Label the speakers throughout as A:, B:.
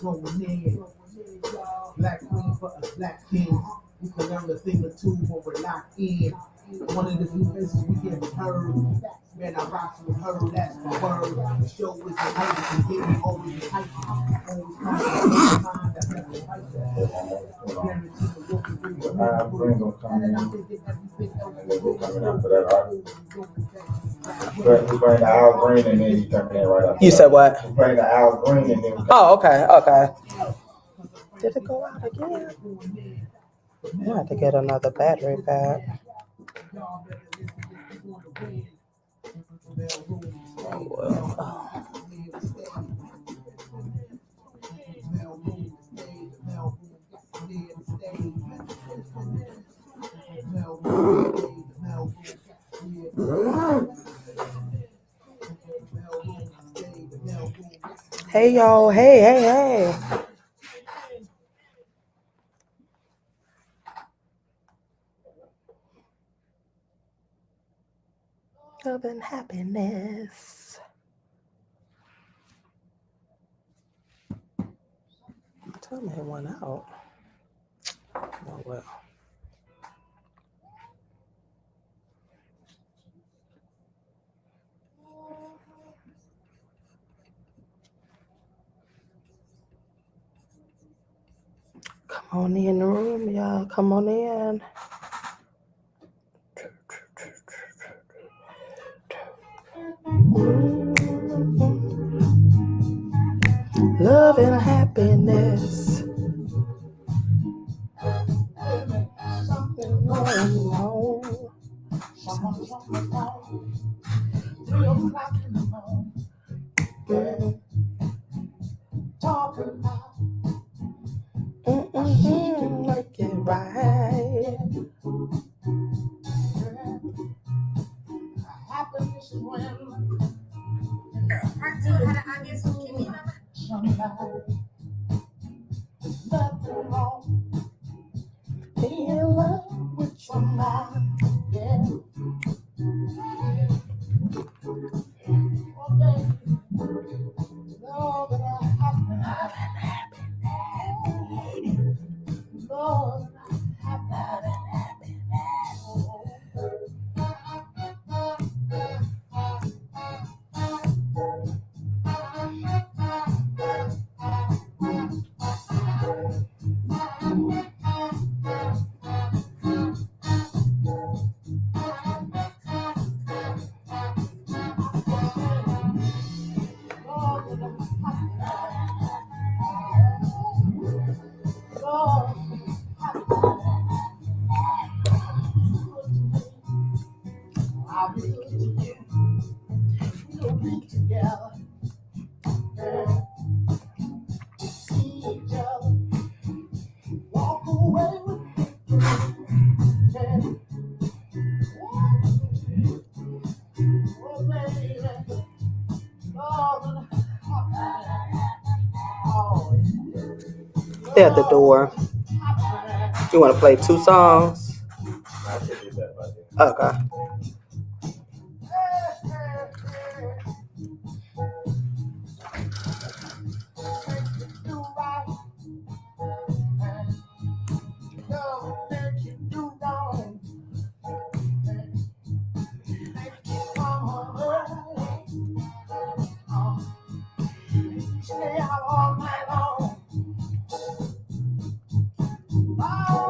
A: Going in. Black queen for us black kings. We can learn a thing or two when we're locked in. One of the few places we get heard. Man, I rock with her, that's my word. The show is the hype, and here we always be hype. Always come to the mind, that's never hype. Guaranteed to walk and bring the and I'm thinking everything else is coming after that,
B: right? We bring the Al Green and then you come in right after.
C: You said what?
B: We bring the Al Green and then we
C: Oh, okay. Did it go out again? I have to get another battery pack. Oh, well. Hey, y'all. Hey. Love and happiness. Tell me it went out. Oh, well. Come on in the room, y'all. Come on in. Love and happiness. Something going on.
A: 3 o'clock in the morning. Talking about
C: make it right.
A: Happiness is when there's nothing wrong.
C: Be in love with your mind.
A: Yeah. One day, Lord, that I have been Lord, I have I'll be good to you. We'll be together. See each other. Walk away with me. Oh, baby.
C: They're at the door. You want to play 2 songs?
B: I should do that by then.
C: Okay.
A: Stay out all night long. Oh.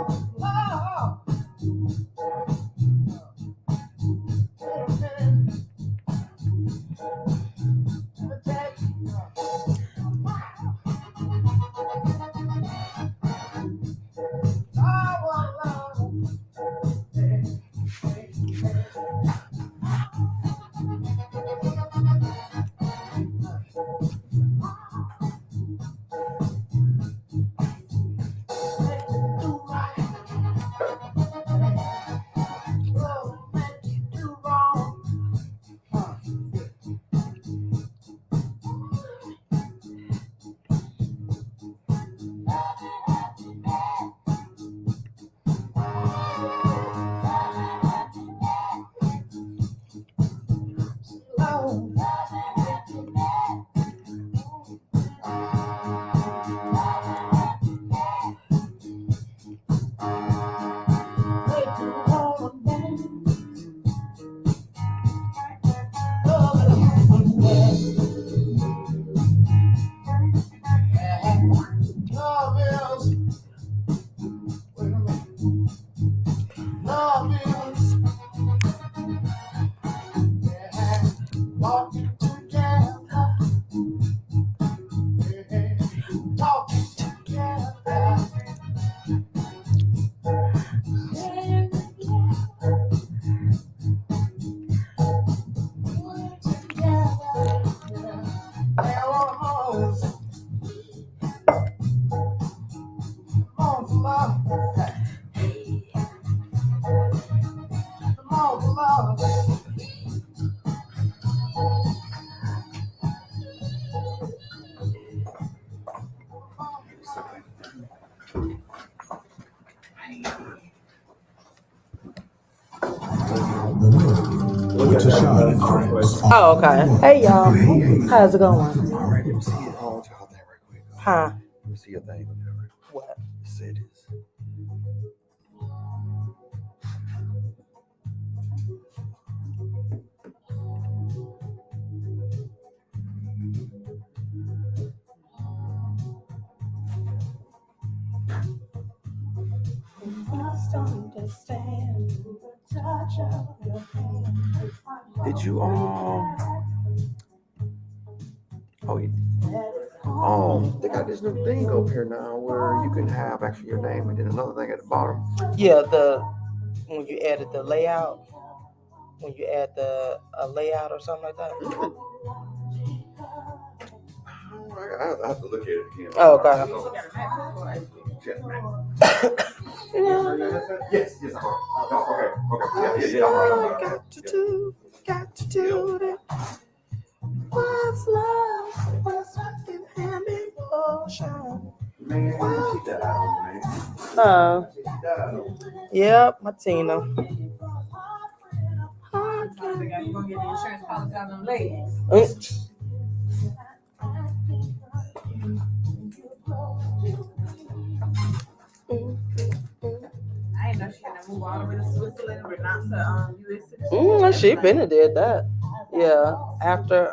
D: TaShon Friends.
C: Oh, okay. Hey, y'all. How's it going?
D: All right, let me see it. Oh, y'all thing right quick.
C: Huh?
D: Let me see your thing.
C: What?
D: Say this. Did you oh yeah. They got this new thing up here now where you can have actually your name and then another thing at the bottom.
C: Yeah, when you added the layout, when you add the layout or something like that.
D: I have to look at it again.
C: Oh, okay.
D: Yes, yes, okay.
C: Got to do it. What's love? What's fucking hand emotion?
D: Man, keep that out, man.
C: Yep, Martina.
E: I think I can go get the insurance policy on them ladies. I ain't know she gonna move all the way to Switzerland but not to US.
C: She been and did that. Yeah, after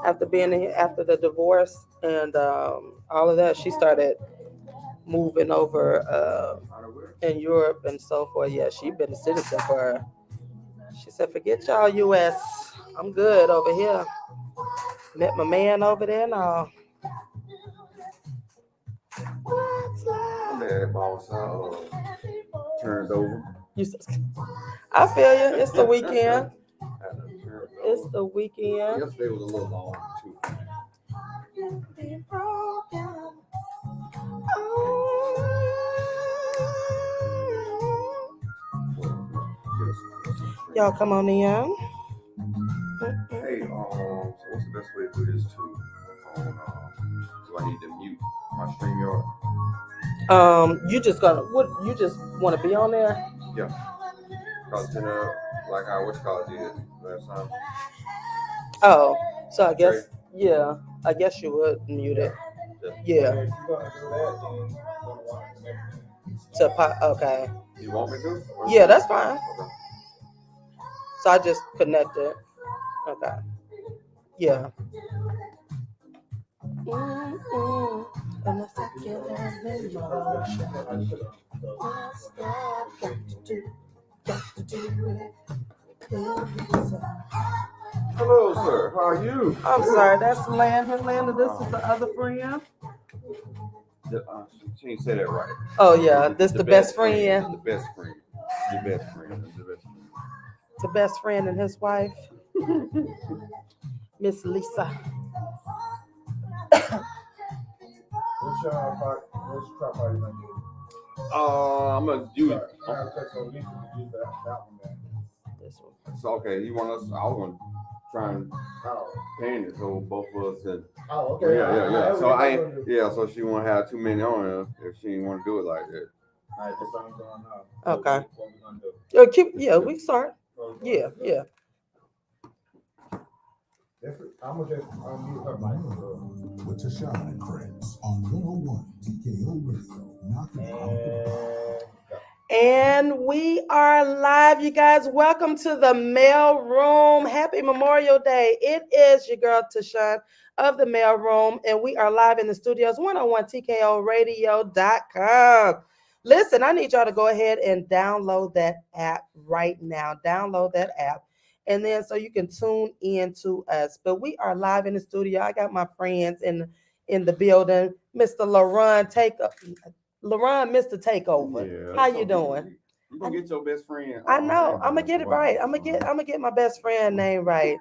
C: after the divorce and all of that, she started moving over in Europe and so forth. Yeah, she been a citizen for. She said, "Forget y'all US. I'm good over here." Met my man over there and all.
D: I'm at boss turned over.
C: I feel you. It's the weekend. It's the weekend.
D: Yesterday was a little long too.
C: Y'all come on in.
D: Hey, so what's the best way to do this too? Do I need to mute my StreamYard?
C: You just want to be on there?
D: Yeah. Cause like how what you call it did last time.
C: Oh, so I guess I guess you would mute it. Yeah. Okay.
D: You want me to?
C: Yeah, that's fine. Okay. So I just connected. Okay. Yeah.
D: Hello, sir. How are you?
C: I'm sorry, that's Landon. This is the other friend.
D: She didn't say that right.
C: Oh yeah, this the best friend.
D: The best friend. The best friend.
C: The best friend and his wife, Miss Lisa.
B: Which trap are you gonna do?
D: I'm gonna do it.
C: This one.
D: So okay, you want us? I was gonna try and pan it so both of us and.
B: Oh, okay.
D: Yeah. So so she won't have too many on her if she didn't want to do it like that.
B: All right, this song's going on.
C: Okay.
B: What we gonna do?
C: We start. Yeah.
B: I'm gonna just unmute her mic.
F: With TaShon Friends on 101 TKO Radio. Knocking out the
C: And we are live, you guys. Welcome to the mail room. Happy Memorial Day. It is your girl TaShon of the mail room, and we are live in the studios, 101TKORadio.com. Listen, I need y'all to go ahead and download that app right now. Download that app. And then so you can tune in to us. But we are live in the studio. I got my friends in the building. Mr. LaRon, Mr. Takeover. How you doing?
D: You gonna get your best friend.
C: I know. I'm gonna get it right. I'm gonna get my best friend name right.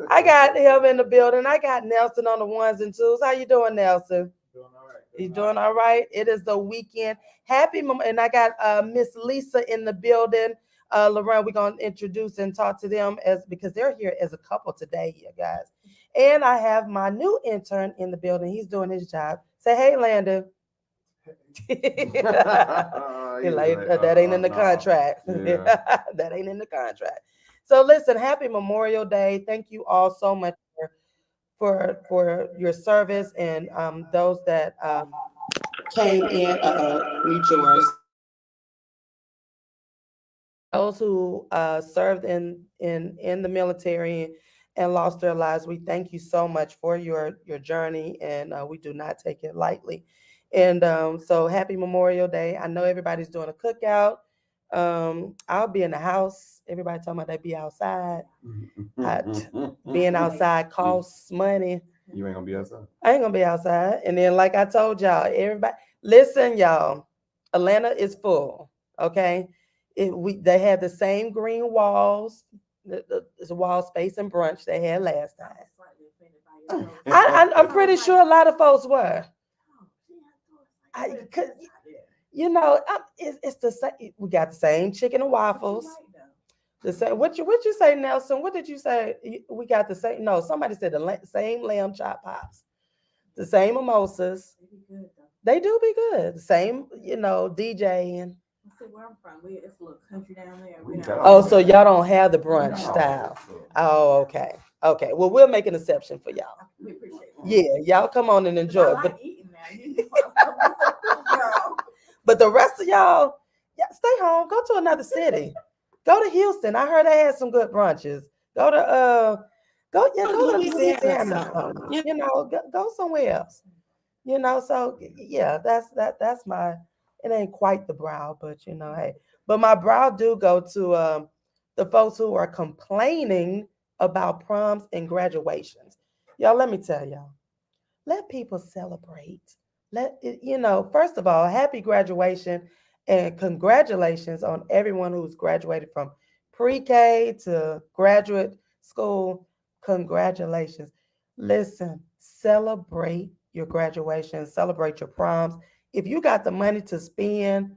C: I got him in the building. I got Nelson on the ones and twos. How you doing, Nelson?
B: Doing all right.
C: He's doing all right. It is the weekend. And I got Miss Lisa in the building. Lauren, we're gonna introduce and talk to them because they're here as a couple today, you guys. And I have my new intern in the building. He's doing his job. Say hey, Landon. That ain't in the contract.
D: Yeah.
C: That ain't in the contract. So listen, happy Memorial Day. Thank you all so much for your service and those that came in. Mute yours. Those who served in the military and lost their lives, we thank you so much for your journey, and we do not take it lightly. And so, happy Memorial Day! I know everybody's doing a cookout. I'll be in the house. Everybody talking about they be outside. Being outside costs money.
D: You ain't gonna be outside.
C: I ain't gonna be outside. And then, like I told y'all, everybody, listen, y'all. Atlanta is full. Okay, they had the same green walls, the wall space and brunch they had last time. I'm pretty sure a lot of folks were. You know, it's the same. We got the same chicken and waffles. The same. What you say, Nelson? What did you say? We got the same. No, somebody said the same lamb chop pops, the same mimosas. They do be good. The same, DJing.
E: Where I'm from, it's a little country down there.
C: Oh, so y'all don't have the brunch style. Oh, okay. Okay. Well, we'll make an exception for y'all.
E: We appreciate it.
C: Yeah, y'all come on and enjoy.
E: I like eating now.
C: But the rest of y'all, stay home. Go to another city. Go to Houston. I heard they had some good brunches. Go to Louisiana. Go somewhere else. So yeah, that's my, it ain't quite the brow, but hey. But my brow do go to the folks who are complaining about proms and graduations. Y'all, let me tell y'all. Let people celebrate. First of all, happy graduation and congratulations on everyone who's graduated from pre-K to graduate school. Congratulations. Listen, celebrate your graduation, celebrate your proms. If you got the money to spend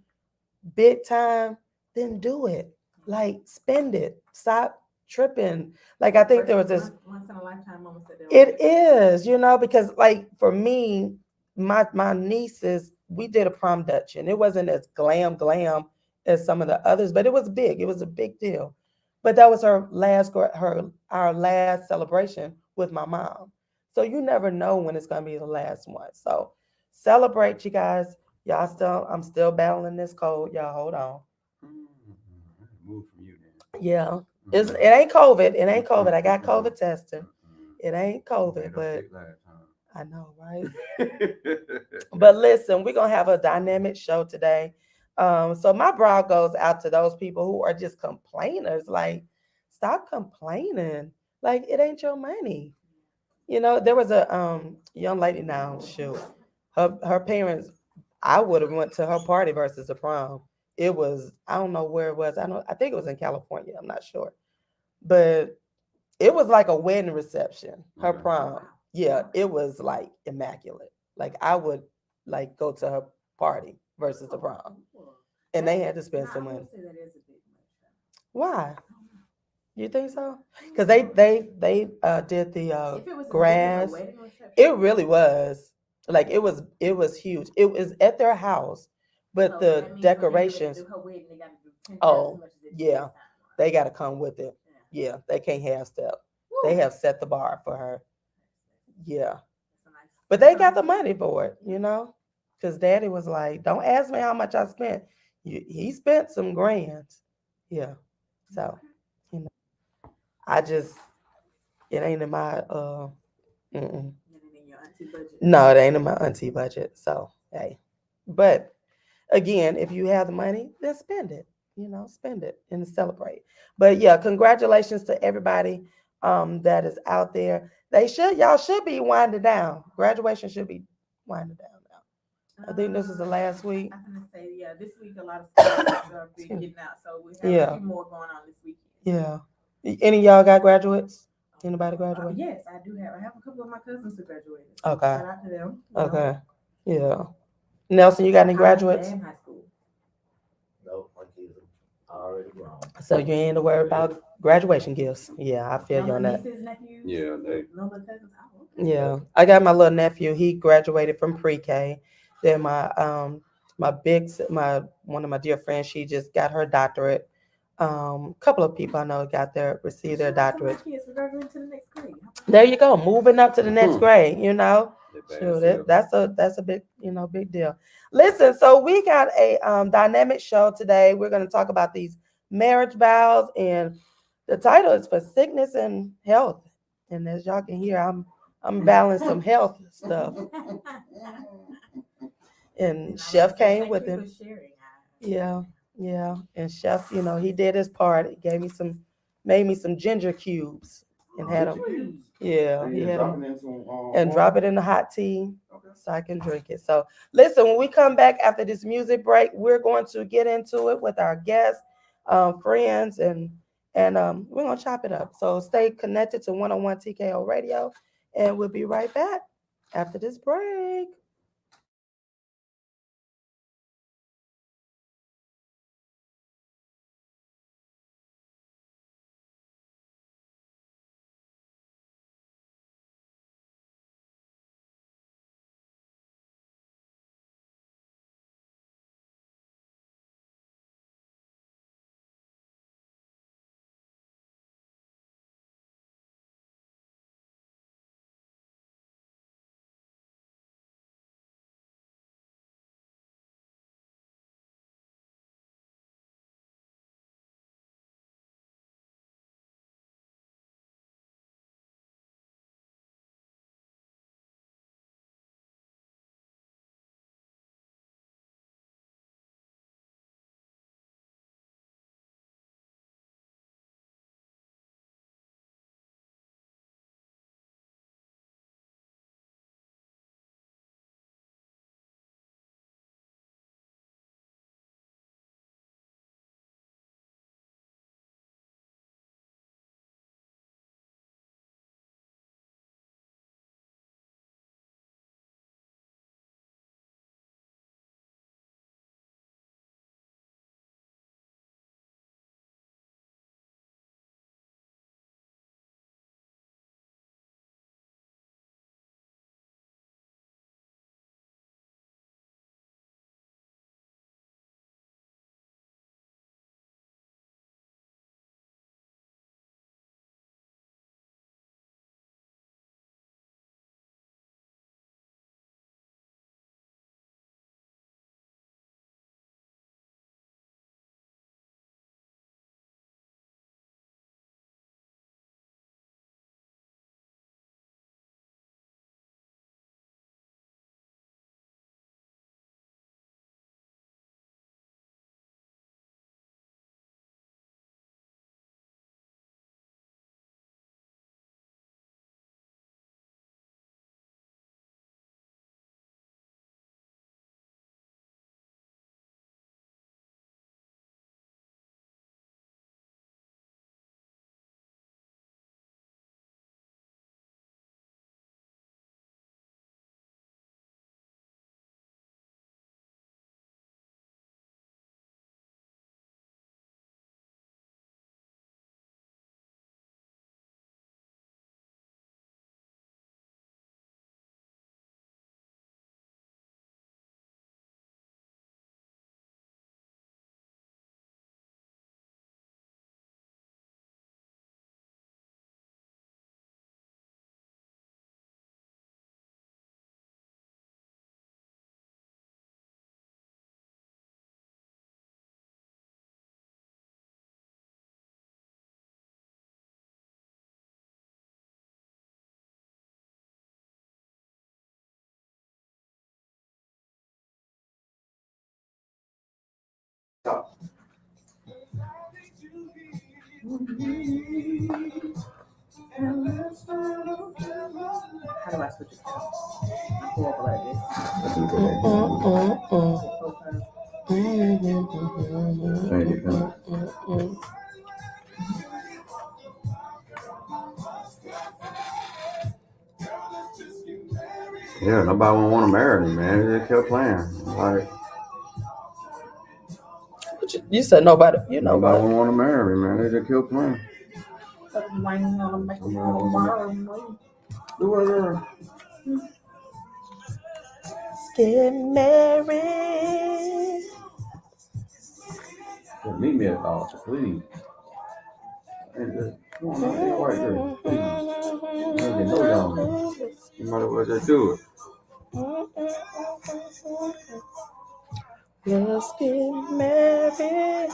C: big time, then do it. Like, spend it. Stop tripping. Like, I think there was this
E: once in a lifetime moment.
C: It is, because like for me, my nieces, we did a prom Dutch, and it wasn't as glam as some of the others, but it was big. It was a big deal. But that was our last celebration with my mom. So you never know when it's gonna be the last one. So celebrate, you guys. I'm still battling this cold. Y'all hold on.
D: Move from you then.
C: Yeah. It ain't COVID. It ain't COVID. I got COVID tested. It ain't COVID, but I know, right? But listen, we're gonna have a dynamic show today. So my brow goes out to those people who are just complainers. Like, stop complaining. Like, it ain't your money. There was a young lady now, shoot. Her parents, I would have went to her party versus a prom. It was, I don't know where it was. I think it was in California. I'm not sure. But it was like a wedding reception, her prom. Yeah, it was like immaculate. Like, I would like go to her party versus the prom. And they had to spend some money. Why? You think so? Because they did the grass. It really was. Like, it was huge. It was at their house, but the decorations. Oh, yeah, they got to come with it. Yeah, they can't half step. They have set the bar for her. Yeah, but they got the money for it, because Daddy was like, "Don't ask me how much I spent." He spent some grands. Yeah, so I just, it ain't in my No, it ain't in my auntie budget. So hey, but again, if you have the money, then spend it. Spend it and celebrate. But yeah, congratulations to everybody that is out there. Y'all should be winding down. Graduation should be winding down now. I think this is the last week.
E: I'm gonna say, yeah, this week a lot of stuff are getting out, so we have a few more going on this week.
C: Yeah. Any of y'all got graduates? Anybody graduate?
E: Yes, I do have. I have a couple of my cousins who graduated.
C: Okay.
E: Shout out to them.
C: Okay. Yeah. Nelson, you got any graduates?
E: And high school.
B: No, my kids are already grown.
C: So you ain't to worry about graduation gifts. Yeah, I feel you on that.
E: Nieces, nephews,
D: Yeah,
E: cousins.
C: Yeah, I got my little nephew. He graduated from pre-K. Then my one of my dear friends, she just got her doctorate. Couple of people I know received their doctorate.
E: My kids are graduating to the next grade.
C: There you go, moving up to the next grade. You know,
D: Sure,
C: that's a big big deal. Listen, so we got a dynamic show today. We're going to talk about these marriage vows, and the title is for sickness and health. And as y'all can hear, I'm balancing some health stuff. And Chef came with him. Yeah. And Chef, he did his part. He made me some ginger cubes and had them. Yeah, he had them. And drop it in the hot tea so I can drink it. So listen, when we come back after this music break, we're going to get into it with our guests, friends, and we're gonna chop it up. So stay connected to 101 TKO Radio, and we'll be right back after this break.
E: How do I switch it? I pull over like this.
D: Yeah, nobody would want to marry me, man. They just kept playing. Like,
C: You said nobody. You know
D: nobody
C: what?
D: would want to marry me, man. They just kept playing. Do whatever.
C: Get married.
D: Yeah, meet me at the altar, please. And come on, man, ain't right there, please. You ain't know y'all. You might as well just do it.
C: Let's get married.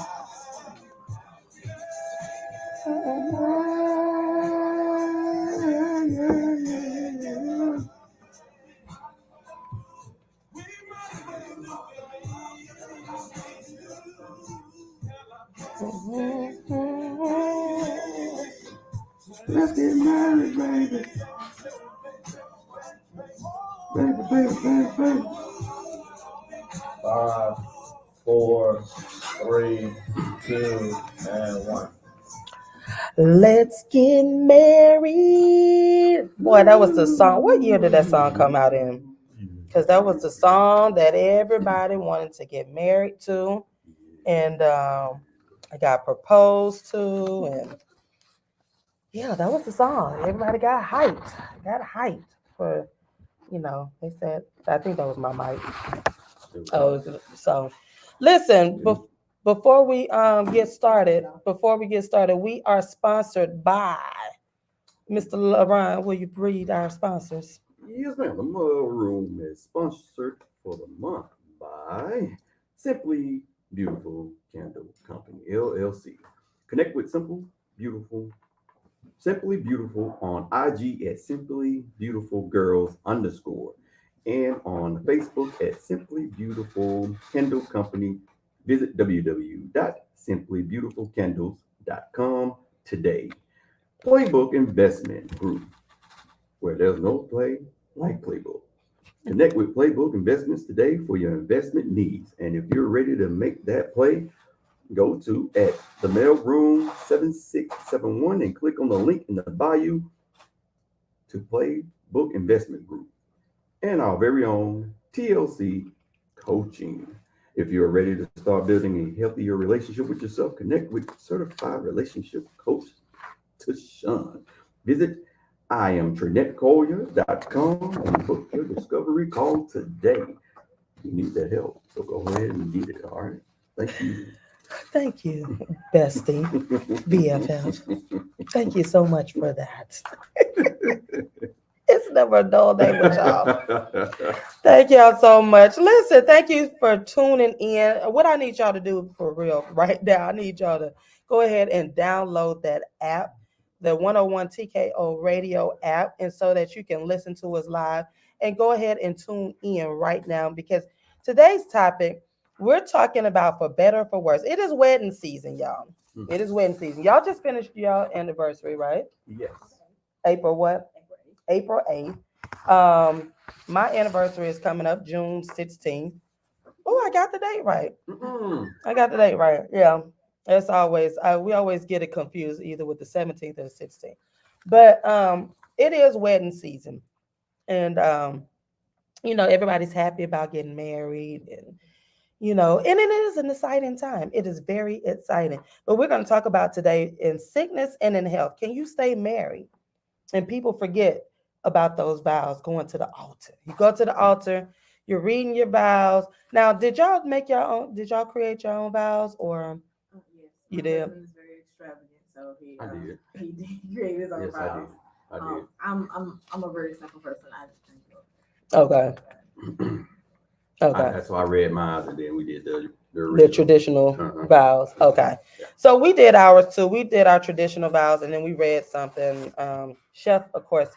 D: Let's get married, baby. Baby.
B: 5, 4, 3, 2, and 1.
C: Let's get married. Boy, that was the song. What year did that song come out in? Because that was the song that everybody wanted to get married to. And I got proposed to. And yeah, that was the song. Everybody got hyped. For, they said, I think that was my mic. Oh, so listen, before we get started, we are sponsored by Mr. LaRon. Will you read our sponsors?
D: Yes, ma'am. The Mud Room is sponsored for the month by Simply Beautiful Candle Company, LLC. Connect with Simply Beautiful on IG at Simply Beautiful Girls _ and on Facebook at Simply Beautiful Candle Company. Visit www.simplybeautifulcandles.com today. Playbook Investment Group, where there's no play like Playbook. Connect with Playbook Investments today for your investment needs. And if you're ready to make that play, go to at the mailroom 7671 and click on the link in the bio to Playbook Investment Group and our very own TLC Coaching. If you're ready to start building a healthier relationship with yourself, connect with certified relationship coach TaShon. Visit IamTrinetteCollier.com and book your discovery call today. You need that help, so go ahead and get it. All right. Thank you.
C: Thank you, bestie, BFF. Thank you so much for that. It's never a dull day with y'all. Thank y'all so much. Listen, thank you for tuning in. What I need y'all to do for real right now, I need y'all to go ahead and download that app, the 101 TKO radio app, and so that you can listen to us live, and go ahead and tune in right now, because today's topic, we're talking about for better or for worse. It is wedding season, y'all. It is wedding season. Y'all just finished y'all anniversary, right?
D: Yes.
C: April what? April 8th. My anniversary is coming up June 16th. Oh, I got the date right. Yeah. As always, we always get it confused either with the 17th or the 16th. But it is wedding season. And everybody's happy about getting married, and and it is an exciting time. It is very exciting. But we're going to talk about today in sickness and in health. Can you stay married? And people forget about those vows, going to the altar. You go to the altar, you're reading your vows. Now, did y'all create your own vows, or
E: Yes,
C: you did?
E: My husband is very extravagant, so he
D: did.
E: he created his own
D: Yes,
E: vows.
D: I did.
E: I'm a very simple person. I just think
C: Okay.
D: That's why I read mine, and then we did the
C: traditional
D: Uh-huh.
C: vows. Okay.
D: Yeah.
C: So we did ours too. We did our traditional vows, and then we read something. Chef, of course,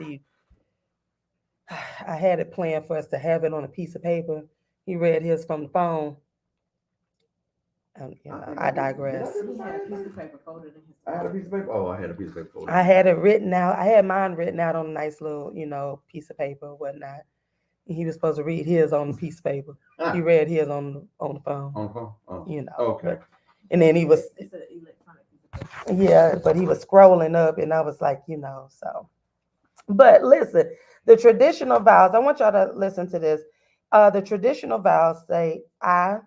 C: I had it planned for us to have it on a piece of paper. He read his from the phone. I digress.
E: he had a piece of paper folded in his.
D: I had a piece of paper. Oh, I had a piece of paper folded.
C: I had it written out. I had mine written out on a nice little, piece of paper or whatnot. He was supposed to read his on the piece of paper. He read his on the phone.
D: On the phone? Oh. Okay.
C: And then he was.
E: It's an electronic piece of paper.
C: Yeah, but he was scrolling up, and I was like, so. But listen, the traditional vows. I want y'all to listen to this. The traditional vows say, I,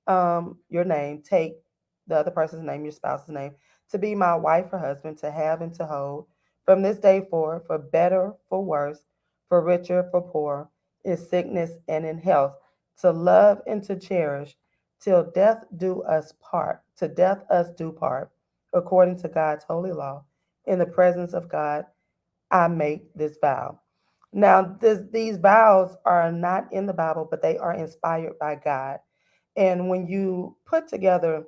C: your name, take the other person's name, your spouse's name, to be my wife or husband, to have and to hold, from this day forward, for better, for worse, for richer, for poor, in sickness and in health, to love and to cherish, till death do us part, to death us do part, according to God's holy law. In the presence of God, I make this vow. Now, these vows are not in the Bible, but they are inspired by God. And when you put together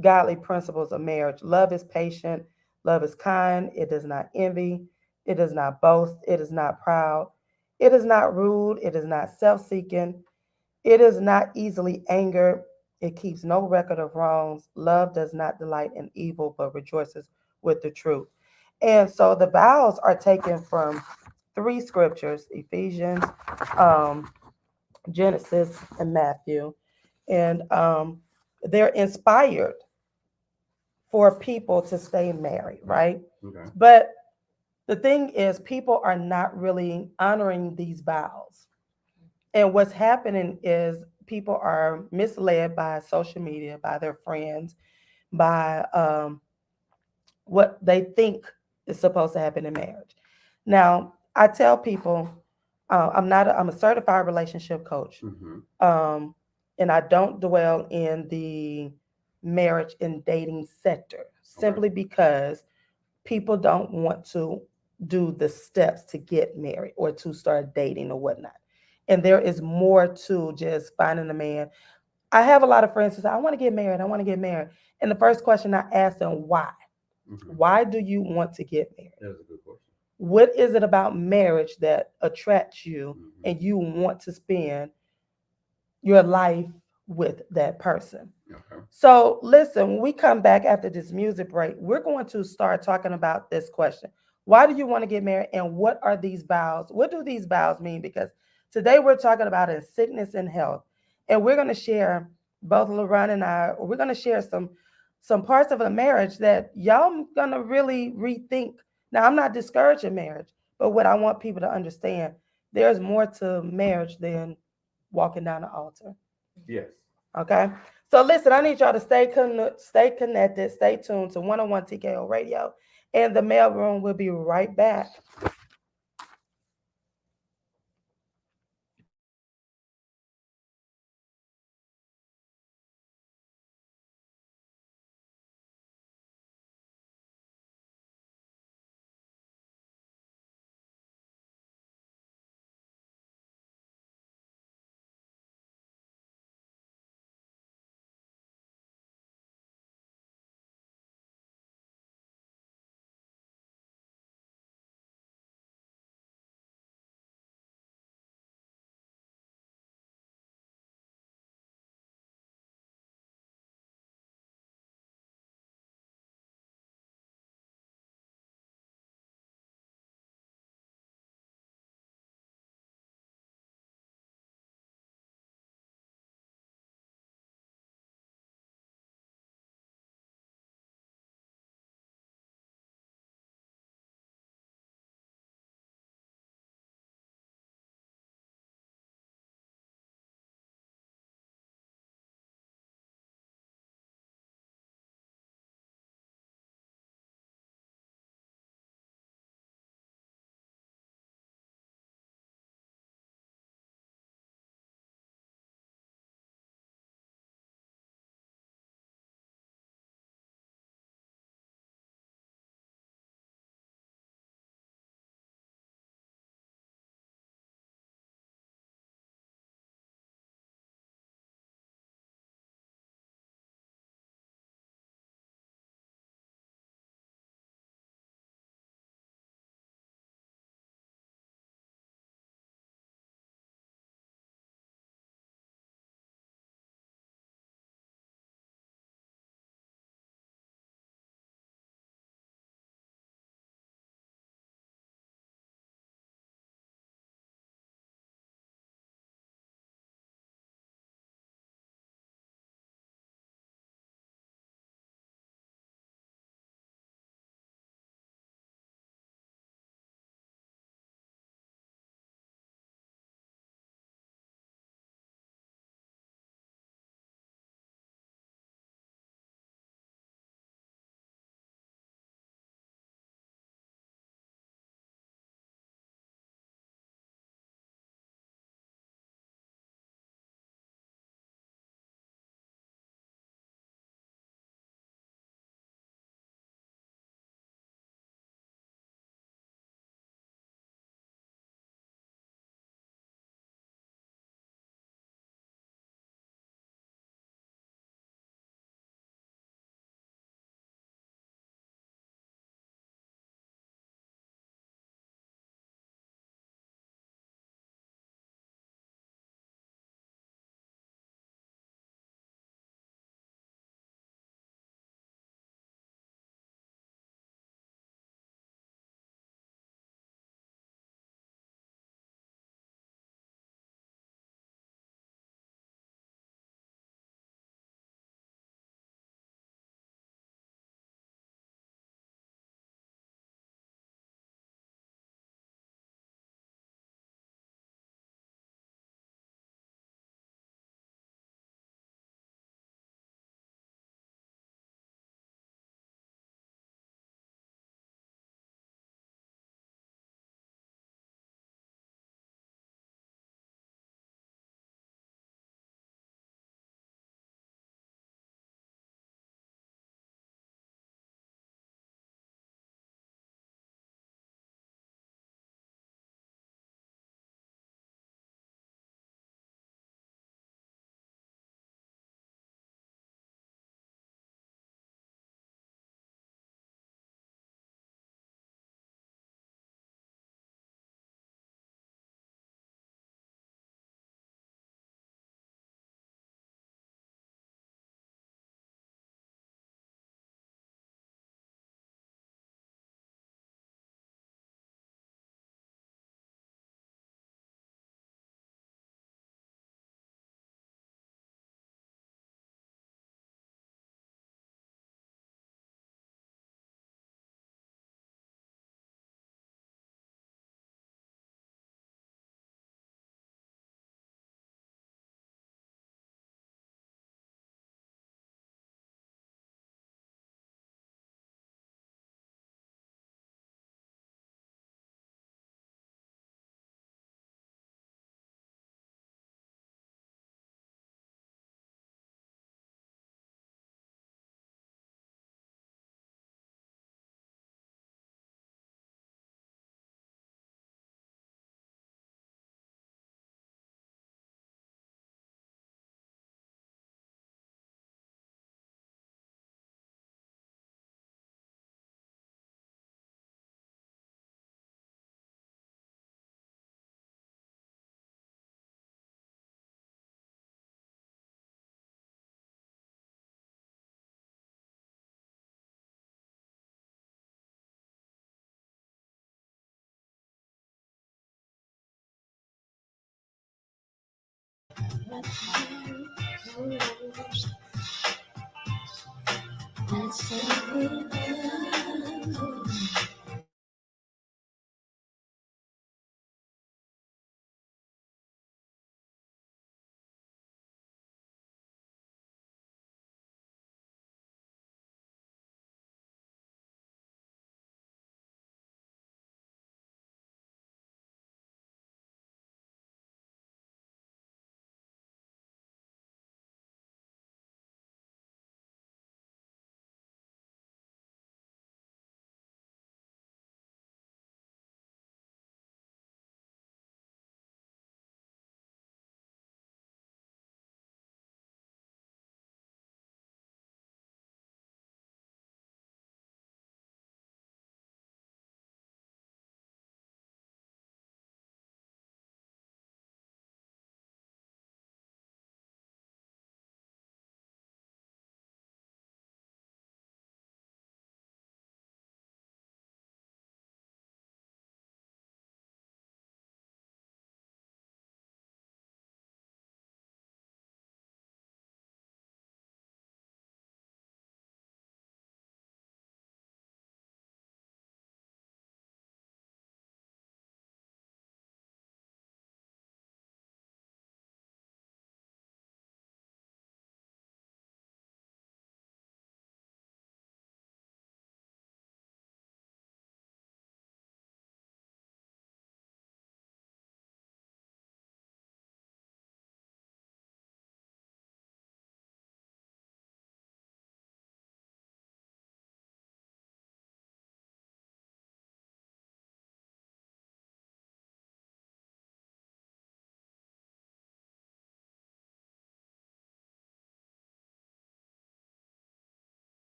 C: godly principles of marriage, love is patient, love is kind, it does not envy, it does not boast, it is not proud, it is not rude, it is not self seeking, it is not easily angered, it keeps no record of wrongs. Love does not delight in evil, but rejoices with the truth. And so the vows are taken from three scriptures: Ephesians, um, Genesis, and Matthew. And they're inspired for people to stay married, right?
D: Okay.
C: But the thing is, people are not really honoring these vows. And what's happening is people are misled by social media, by their friends, by what they think is supposed to happen in marriage. Now, I tell people, I'm a certified relationship coach, and I don't dwell in the marriage and dating sector simply because people don't want to do the steps to get married or to start dating or whatnot. And there is more to just finding a man. I have a lot of friends who say, I want to get married. I want to get married. And the first question I ask them, why? Why do you want to get married?
D: That's a good question.
C: What is it about marriage that attracts you and you want to spend your life with that person?
D: Okay.
C: So listen, when we come back after this music break, we're going to start talking about this question. Why do you want to get married and what are these vows? What do these vows mean? Because today we're talking about in sickness and health. And we're going to share, both LaRon and I, we're going to share some parts of a marriage that y'all going to really rethink. Now, I'm not discouraging marriage, but what I want people to understand, there's more to marriage than walking down the altar.
D: Yes.
C: Okay. So listen, I need y'all to stay connected, stay tuned to 101 TKO Radio. And the mailroom will be right back.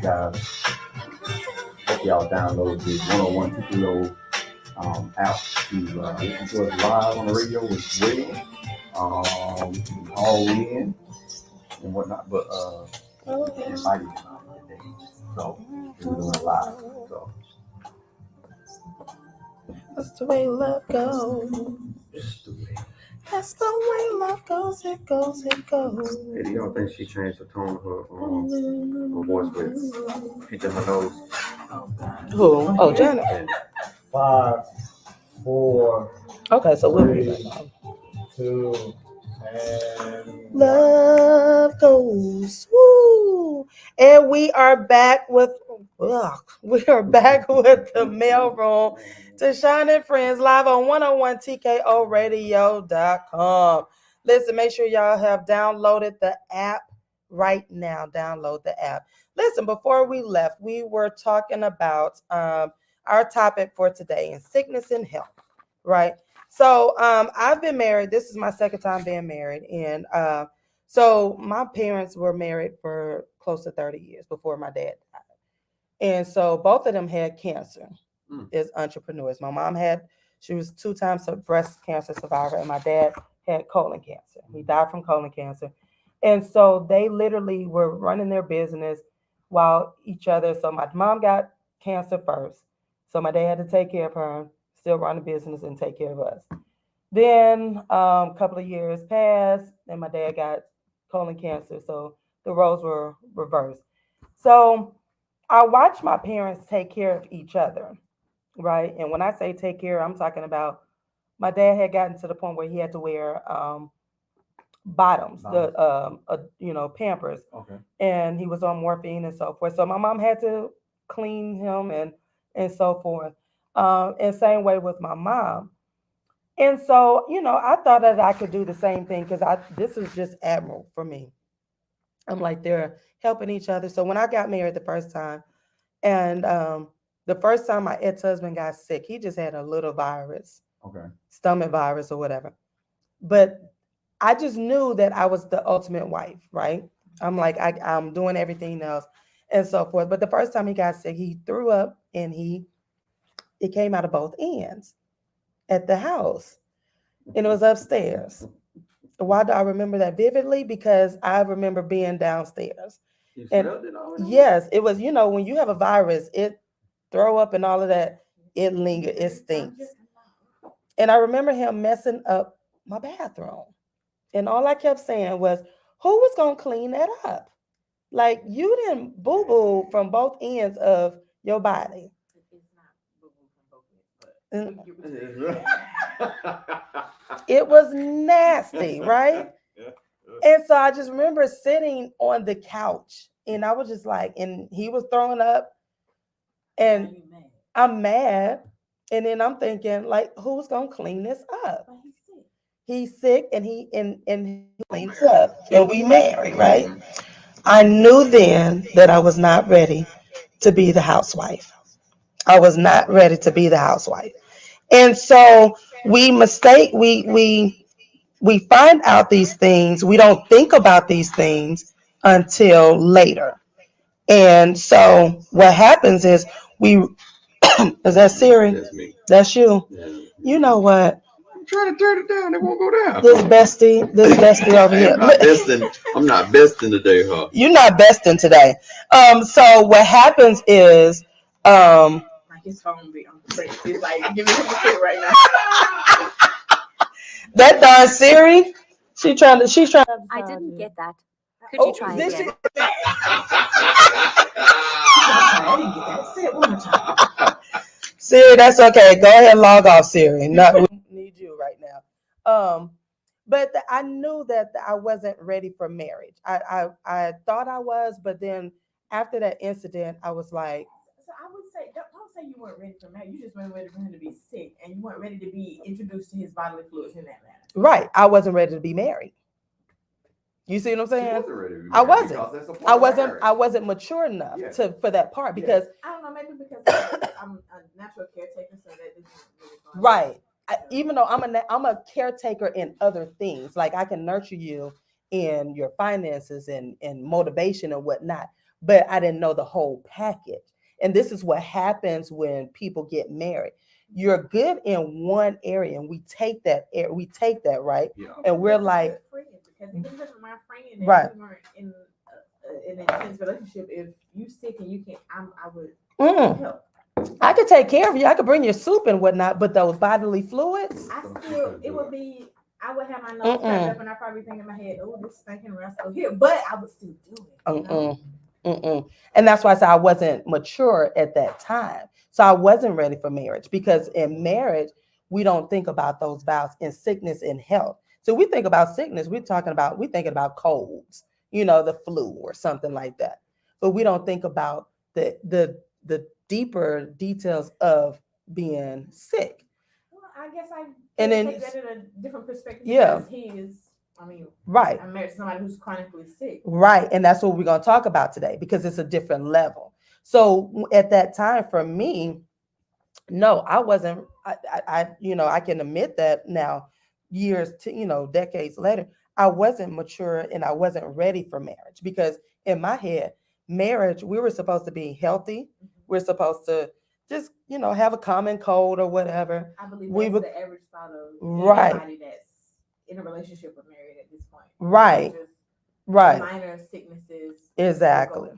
D: Guys, hope y'all download the 101 TKO app to listen to us live on the radio as well. You can call in and whatnot, but invited today. So we're doing it live. So
C: That's the way love goes. That's the way love goes. It goes. It goes.
D: Hey, do y'all think she changed the tone of her voice with pinching her nose?
C: Who? Oh, Janet.
B: 5, 4.
C: Okay, so we'll be
B: 3,
C: back.
B: 2, and
C: Love goes. Woo! And we are back with the mailroom TaShon Friends live on 101TKORadio.com. Listen, make sure y'all have downloaded the app right now. Download the app. Listen, before we left, we were talking about our topic for today, in sickness and health, right? So I've been married. This is my second time being married. And so my parents were married for close to 30 years before my dad died. And so both of them had cancer as entrepreneurs. My mom she was 2 times a breast cancer survivor, and my dad had colon cancer. He died from colon cancer. And so they literally were running their business while each other. So my mom got cancer first. So my dad had to take care of her, still run the business and take care of us. Then a couple of years passed, and my dad got colon cancer. So the roles were reversed. So I watched my parents take care of each other, right? And when I say take care, I'm talking about my dad had gotten to the point where he had to wear bottoms, Pampers,
B: okay.
C: and he was on morphine and so forth. So my mom had to clean him and so forth. And same way with my mom. And so, I thought that I could do the same thing because this is just admirable for me. I'm like, they're helping each other. So when I got married the first time, and the first time my ex-husband got sick, he just had a little virus,
B: Okay.
C: stomach virus or whatever. But I just knew that I was the ultimate wife, right? I'm like, I'm doing everything else and so forth. But the first time he got sick, he threw up and it came out of both ends at the house. And it was upstairs. Why do I remember that vividly? Because I remember being downstairs.
D: You
C: And
D: smelled it all?
C: yes, it was, when you have a virus, it throw up and all of that, it lingers, it stinks. And I remember him messing up my bathroom. And all I kept saying was, who was going to clean that up? Like, you didn't boo-boo from both ends of your body. And it was nasty, right? And so I just remember sitting on the couch and I was just like, and he was throwing up and I'm mad. And then I'm thinking, like, who's going to clean this up? He's sick and he cleans up and we married, right? I knew then that I was not ready to be the housewife. I was not ready to be the housewife. And so we find out these things. We don't think about these things until later. And so what happens is is that Siri?
D: That's me.
C: That's you.
D: Yeah.
C: You know what?
D: I'm trying to turn it down. It won't go down.
C: This bestie over here.
D: I'm not besting today, huh?
C: You're not besting today. So what happens is,
E: Like his phone be on the screen. It's like, give me a shit right now.
C: that darn Siri, she's trying to.
G: I didn't get that. Could you try
C: this
G: again?
C: Siri, that's okay. Go ahead and log off, Siri. We need you right now. But I knew that I wasn't ready for marriage. I thought I was, but then after that incident, I was like,
E: So I would say, don't say you weren't ready for marriage. You just weren't ready for him to be sick, and you weren't ready to be introduced to his bodily fluids in that manner.
C: right, I wasn't ready to be married. You see what I'm saying?
D: I
C: I wasn't mature enough for that part because
E: I don't know, maybe because I'm a natural caretaker, so that doesn't really go.
C: right. Even though I'm a caretaker in other things, like I can nurture you in your finances and motivation and whatnot, but I didn't know the whole package. And this is what happens when people get married. You're good in one area, and we take that right,
D: Yeah.
C: and we're like,
E: because even if it's my friend and
C: right.
E: we weren't in an intense relationship, if you sick and you can't, I would help.
C: I could take care of you. I could bring you soup and whatnot, but those bodily fluids,
E: I would have my nose turned up and I'd probably think in my head, oh, this stinking rascal here, but I would still do it.
C: And that's why I said I wasn't mature at that time. So I wasn't ready for marriage because in marriage, we don't think about those vows in sickness and health. So we think about sickness, we're thinking about colds, the flu or something like that. But we don't think about the deeper details of being sick.
E: Well, I guess I
C: take
E: that in a different perspective.
C: Yeah.
E: Because
C: right.
E: I'm married to somebody who's chronically sick.
C: Right. And that's what we're going to talk about today because it's a different level. So at that time for me, no, I wasn't, I can admit that now decades later, I wasn't mature and I wasn't ready for marriage because in my head, marriage, we were supposed to be healthy. We're supposed to just, have a common cold or whatever.
E: I believe that's the average thought of anybody that's in a relationship or married at this point.
C: Right. Right.
E: Minor sicknesses.
C: Exactly.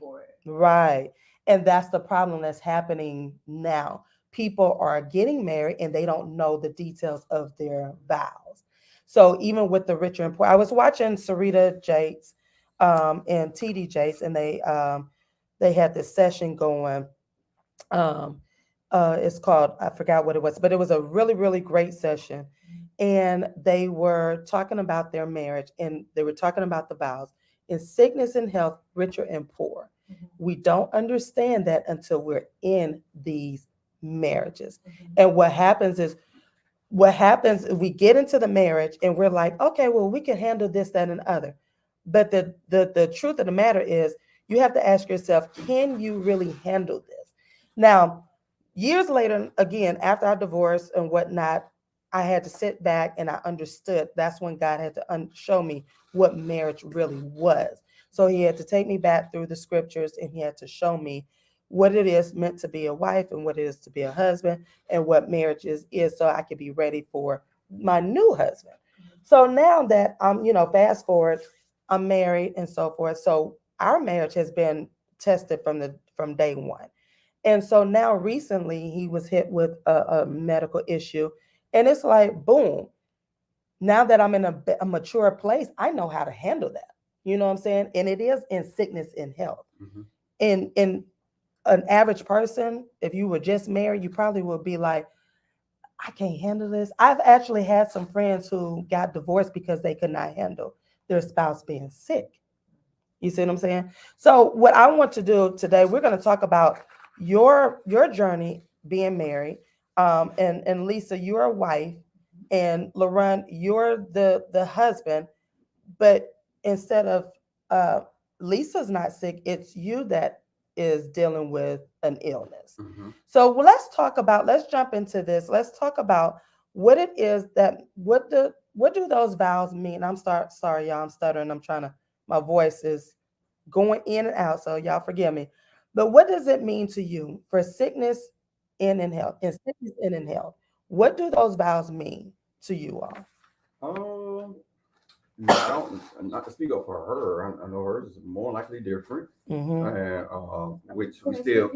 C: Right. And that's the problem that's happening now. People are getting married and they don't know the details of their vows. So even with the richer and poor, I was watching Sarita Jakes and TD Jakes, and they had this session going. It's called, I forgot what it was, but it was a really, really great session. And they were talking about their marriage and they were talking about the vows in sickness and health, richer and poor. We don't understand that until we're in these marriages. And what happens is we get into the marriage and we're like, okay, well, we can handle this, that, and other. But the truth of the matter is you have to ask yourself, can you really handle this? Now, years later, again, after our divorce and whatnot, I had to sit back and I understood. That's when God had to show me what marriage really was. So he had to take me back through the scriptures, and he had to show me what it is meant to be a wife and what it is to be a husband and what marriage is so I could be ready for my new husband. So now that I'm, fast forward, I'm married and so forth. So our marriage has been tested from day one. And so now recently he was hit with a medical issue. And it's like, boom, now that I'm in a mature place, I know how to handle that. You know what I'm saying? And it is in sickness and health.
D: Mhm.
C: In an average person, if you were just married, you probably would be like, I can't handle this. I've actually had some friends who got divorced because they could not handle their spouse being sick. You see what I'm saying? So what I want to do today, we're going to talk about your journey being married. And Lisa, you're a wife, and Lauren, you're the husband. But instead of uh, Lisa's not sick, it's you that is dealing with an illness.
D: Mhm.
C: So let's jump into this. Let's talk about what it is what do those vows mean? Sorry, y'all, I'm stuttering. My voice is going in and out, so y'all forgive me. But what does it mean to you for sickness and in health? In sickness and in health, what do those vows mean to you all?
D: Um, no, I don't. Not to speak up for her. I know hers is more likely different,
C: Mm-hmm.
D: and which we still.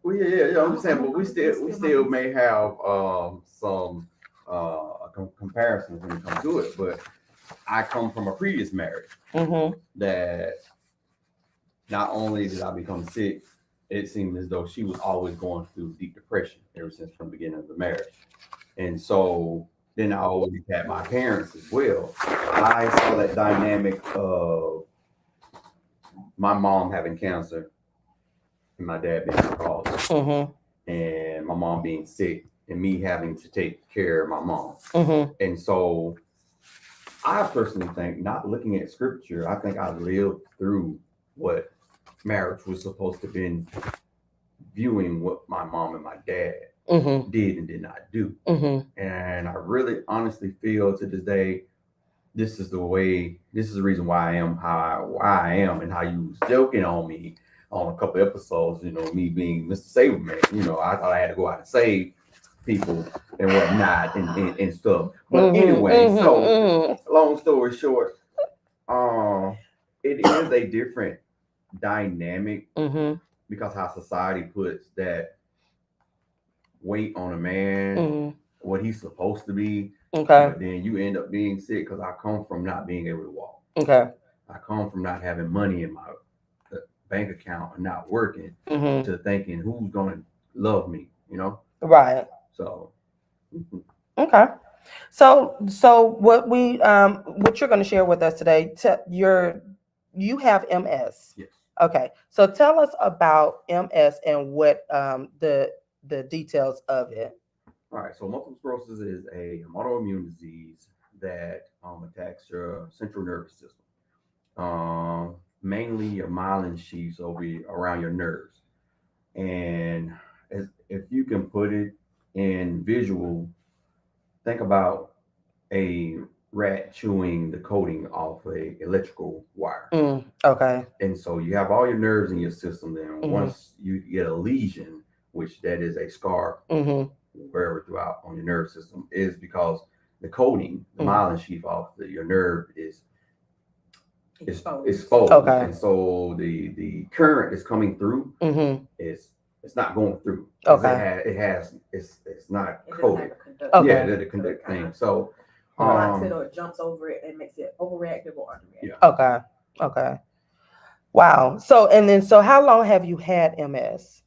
D: Well, yeah. I'm just saying, but we still may have some comparisons when it comes to it. But I come from a previous marriage
C: Mm-hmm.
D: that not only did I become sick, it seemed as though she was always going through deep depression ever since from the beginning of the marriage. And so then I always had my parents as well. I saw that dynamic of my mom having cancer and my dad being alcoholic,
C: Mm-hmm.
D: and my mom being sick and me having to take care of my mom.
C: Mm-hmm.
D: And so I personally think, not looking at scripture, I think I lived through what marriage was supposed to be, viewing what my mom and my dad
C: Mm-hmm.
D: did and did not do.
C: Mm-hmm.
D: And I really honestly feel to this day, this is the reason why I am why I am, and how you was joking on me on a couple episodes, me being Mr. Saberman, I thought I had to go out and save people and whatnot and stuff. But
C: Mm-hmm.
D: anyway,
C: Mm-hmm.
D: so
C: Mm-hmm.
D: long story short, it is a different dynamic
C: Mm-hmm.
D: because how society puts that weight on a man,
C: Mm-hmm.
D: what he's supposed to be.
C: Okay.
D: But then you end up being sick because I come from not being able to walk.
C: Okay.
D: I come from not having money in my bank account and not working,
C: Mm-hmm.
D: to thinking who's going to love me,
C: Right.
D: So.
C: Okay. So what you're going to share with us today, you have MS.
D: Yes.
C: Okay. So tell us about MS and what the details of it.
D: All right. So multiple sclerosis is an autoimmune disease that attacks your central nervous system. Mainly your myelin sheaths around your nerves. And if you can put it in visual, think about a rat chewing the coating off a electrical wire.
C: Okay.
D: And so you have all your nerves in your system. Then
C: Mhm.
D: once you get a lesion, which that is a scar
C: Mm-hmm.
D: wherever throughout on your nerve system, is because the coating, the myelin sheath off your nerve is exposed.
C: Okay.
D: And so the current is coming through.
C: Mm-hmm.
D: It's not going through. 'Cause
C: Okay.
D: it's not
E: It doesn't
D: coated.
E: have a conductor.
C: Okay.
D: Yeah, the conduct thing. So
E: Blocks it or it jumps over it and makes it overreactive or underreactive.
D: Yeah.
C: Okay. Okay. Wow. So how long have you had MS?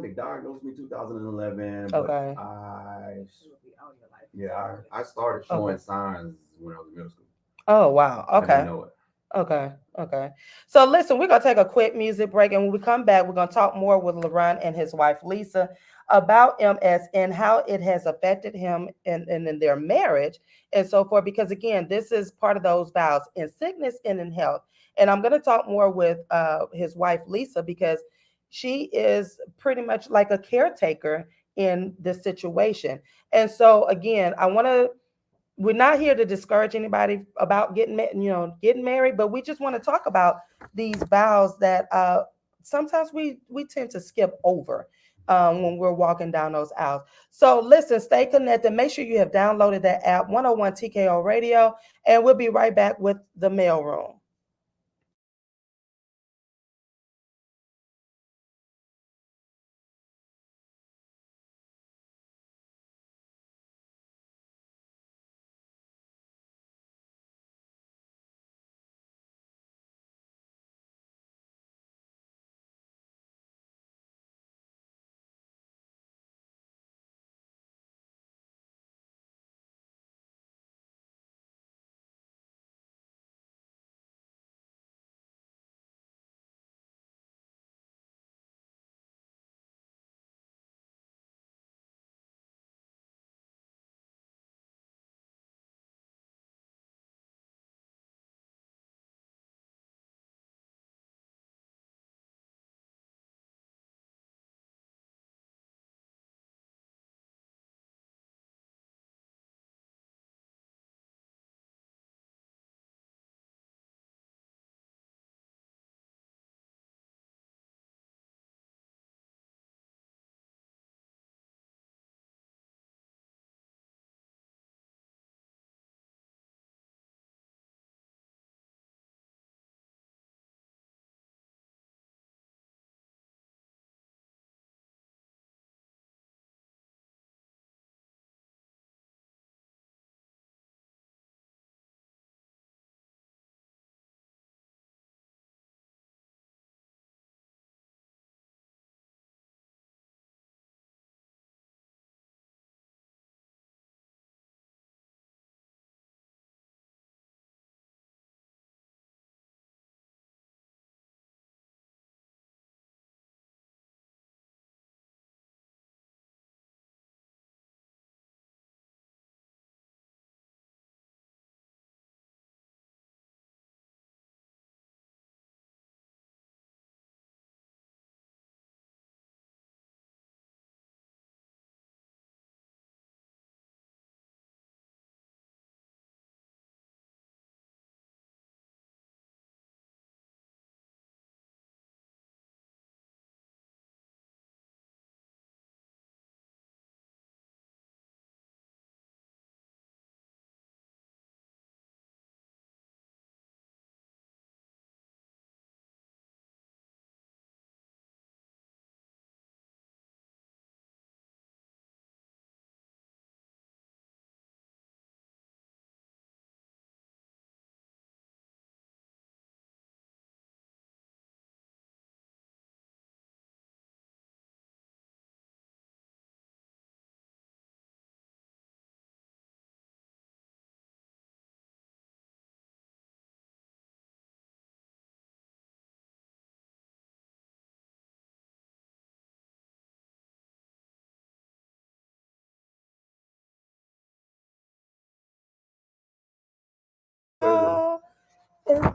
D: They diagnosed me 2011, but
C: Okay.
E: It will be all your life.
D: I started showing signs when I was in middle school.
C: Oh, wow.
D: I
C: Okay.
D: didn't know it.
C: Okay. So listen, we're gonna take a quick music break, and when we come back, we're gonna talk more with Lauren and his wife Lisa about MS and how it has affected him and in their marriage and so forth. Because again, this is part of those vows in sickness and in health. And I'm gonna talk more with his wife Lisa because she is pretty much like a caretaker in this situation. And so again, I want to we're not here to discourage anybody about getting married, but we just want to talk about these vows that sometimes we tend to skip over when we're walking down those aisles. So listen, stay connected. Make sure you have downloaded that app, 101 TKO Radio, and we'll be right back with the mailroom.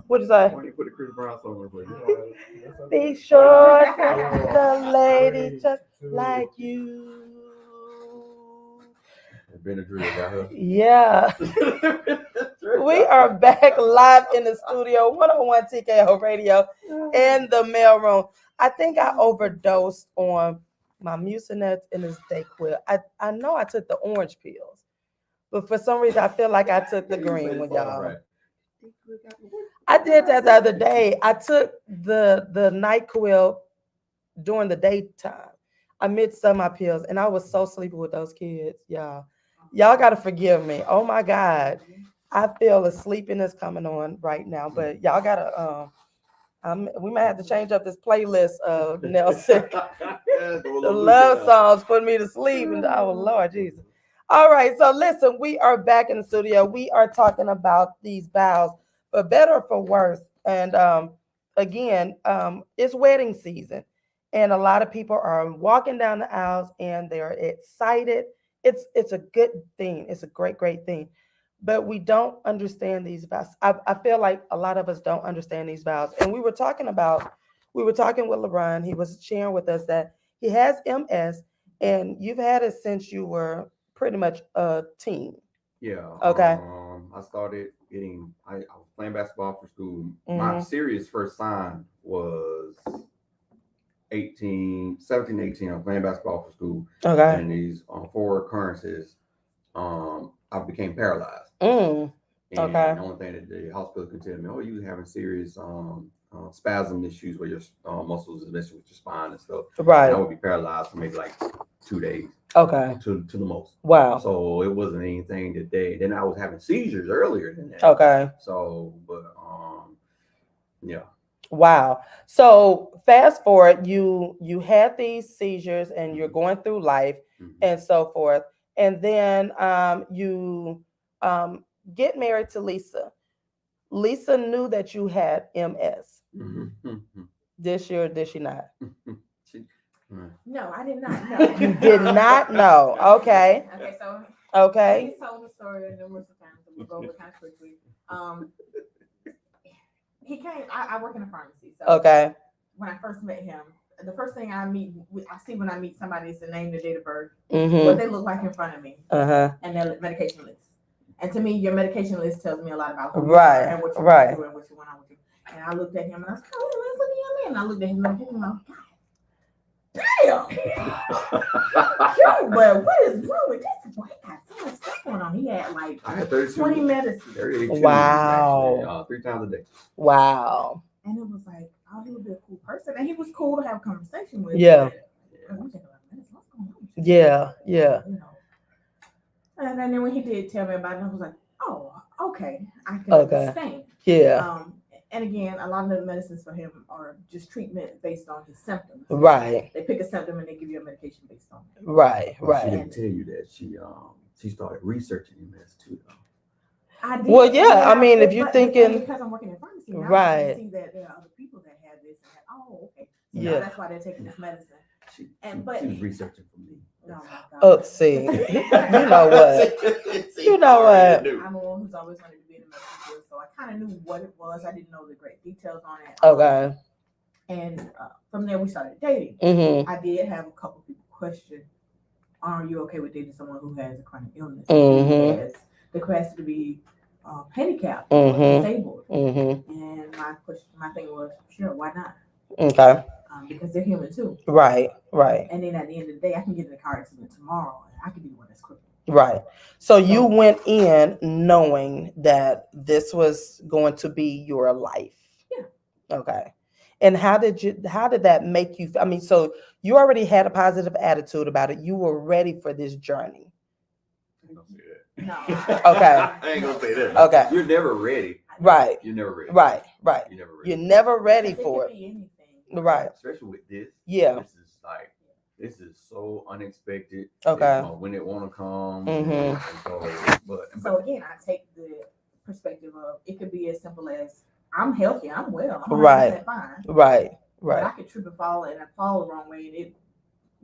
C: What is that?
D: Why you put the Chris Brown song on for
C: Be sure to the lady just like you.
D: Benadryl got her.
C: Yeah. We are back live in the studio, 101 TKO Radio in the mailroom. I think I overdosed on my Mucinex and this Dayquil. I know I took the orange pills, but for some reason I feel like I took the green one, y'all. I did that the other day. I took the NyQuil during the daytime. I mixed up my pills, and I was so sleepy with those kids, y'all. Y'all gotta forgive me. Oh my God, I feel a sleepiness coming on right now. But y'all gotta we might have to change up this playlist of Nelson. The love songs put me to sleep, and oh Lord Jesus. All right, so listen, we are back in the studio. We are talking about these vows, for better or for worse. And again, it's wedding season, and a lot of people are walking down the aisles and they're excited. It's a good thing. It's a great thing. But we don't understand these vows. I feel like a lot of us don't understand these vows. And we were talking with LeBron. He was sharing with us that he has MS, and you've had it since you were pretty much a teen.
D: Yeah.
C: Okay.
D: I started getting. I was playing basketball for school. My
C: Mhm.
D: serious first sign was 17, 18. I was playing basketball for school,
C: Okay.
D: and these four occurrences, I became paralyzed.
C: Mm.
D: And
C: Okay.
D: the only thing that the hospital could tell me, oh, you having serious spasm issues where your muscles is messing with your spine and stuff. And I
C: Right.
D: would be paralyzed for maybe like 2 days
C: Okay.
D: to the most.
C: Wow.
D: So it wasn't anything that then I was having seizures earlier than that.
C: Okay.
D: So, but yeah.
C: Wow. So fast forward, you had these seizures and you're
D: Mhm.
C: going through life
D: Mhm.
C: and so forth. And then you get married to Lisa. Lisa knew that you had MS.
D: Mhm.
C: Did she or did she not?
E: No, I did not know.
C: You did not know. Okay.
E: Okay, so
C: Okay.
E: he's told the story numerous times, and we'll go over kind of quickly. He came. I work in a pharmacy, so
C: Okay.
E: when I first met him, the first thing I see when I meet somebody is the name, the date of birth, what
C: Mm-hmm.
E: they look like in front of me,
C: Uh-huh.
E: and their medication list. And to me, your medication list tells me a lot about who you
C: Right,
E: are and what you
C: right.
E: went through and what you went on with you. And I looked at him and I was like, oh, let's look at him. And I looked at his medication and I was like, damn. But what is wrong with this boy? He got so much stuff going on. He had like
D: I had 32,
E: 20 medicines.
D: 32
C: Wow.
D: actually, 3 times a day.
C: Wow.
E: And it was like, oh, he would be a cool person. And he was cool to have a conversation with.
C: Yeah.
E: But, we take a lot of medicine. What's going on with you?
C: Yeah. Yeah.
E: You know. And then when he did tell me about it, I was like, oh, okay. I can
C: Okay.
E: understand.
C: Yeah.
E: And again, a lot of the medicines for him are just treatment based on his symptoms.
C: Right.
E: They pick a symptom and they give you a medication based on it.
C: Right.
D: Well, she
C: Right.
D: didn't tell you that she started researching MS too, though.
E: I did.
C: Well, yeah. I mean, if
E: but-
C: you're
E: but-
C: thinking,
E: and because I'm working in pharmacy now, I
C: right.
E: can see that there are other people that have this. And that, oh, okay. So
C: Yeah.
E: now that's why they're taking this medicine.
D: She
E: But-
D: was researching for me.
E: Oh my God.
C: oh, see, you know what? You know what?
E: I'm a woman who's always wanted to be in the medical field, so I kind of knew what it was. I didn't know the great details on it.
C: Okay.
E: And from there, we started dating.
C: Mm-hmm.
E: I did have a couple people question, are you okay with dating someone who has a chronic illness,
C: Mhm.
E: who has the capacity to be handicapped or
C: Mhm.
E: disabled?
C: Mm-hmm.
E: And my thing was, sure, why not?
C: Okay.
E: Because they're human too.
C: Right. Right.
E: And then at the end of the day, I can get in a car accident tomorrow, and I can be the one that's crippled.
C: Right. So you went in knowing that this was going to be your life.
E: Yeah.
C: Okay. And how did that make you? I mean, so you already had a positive attitude about it. You were ready for this journey.
D: I ain't gonna say
E: No.
D: that.
C: Okay.
D: I ain't gonna say that.
C: Okay.
D: You're never ready.
C: Right.
D: You're never ready.
C: Right. Right.
D: You're never ready.
C: You're never ready
E: Because
C: for
E: could
C: it.
E: be anything.
C: Right.
D: Especially with this.
C: Yeah.
D: This is so unexpected.
C: Okay.
D: When it want to come.
C: Mhm.
E: So again, I take the perspective of it could be as simple as I'm healthy, I'm well, I'm
C: Right.
E: fine.
C: Right.
E: But I
C: Right.
E: could trip and fall the wrong way and it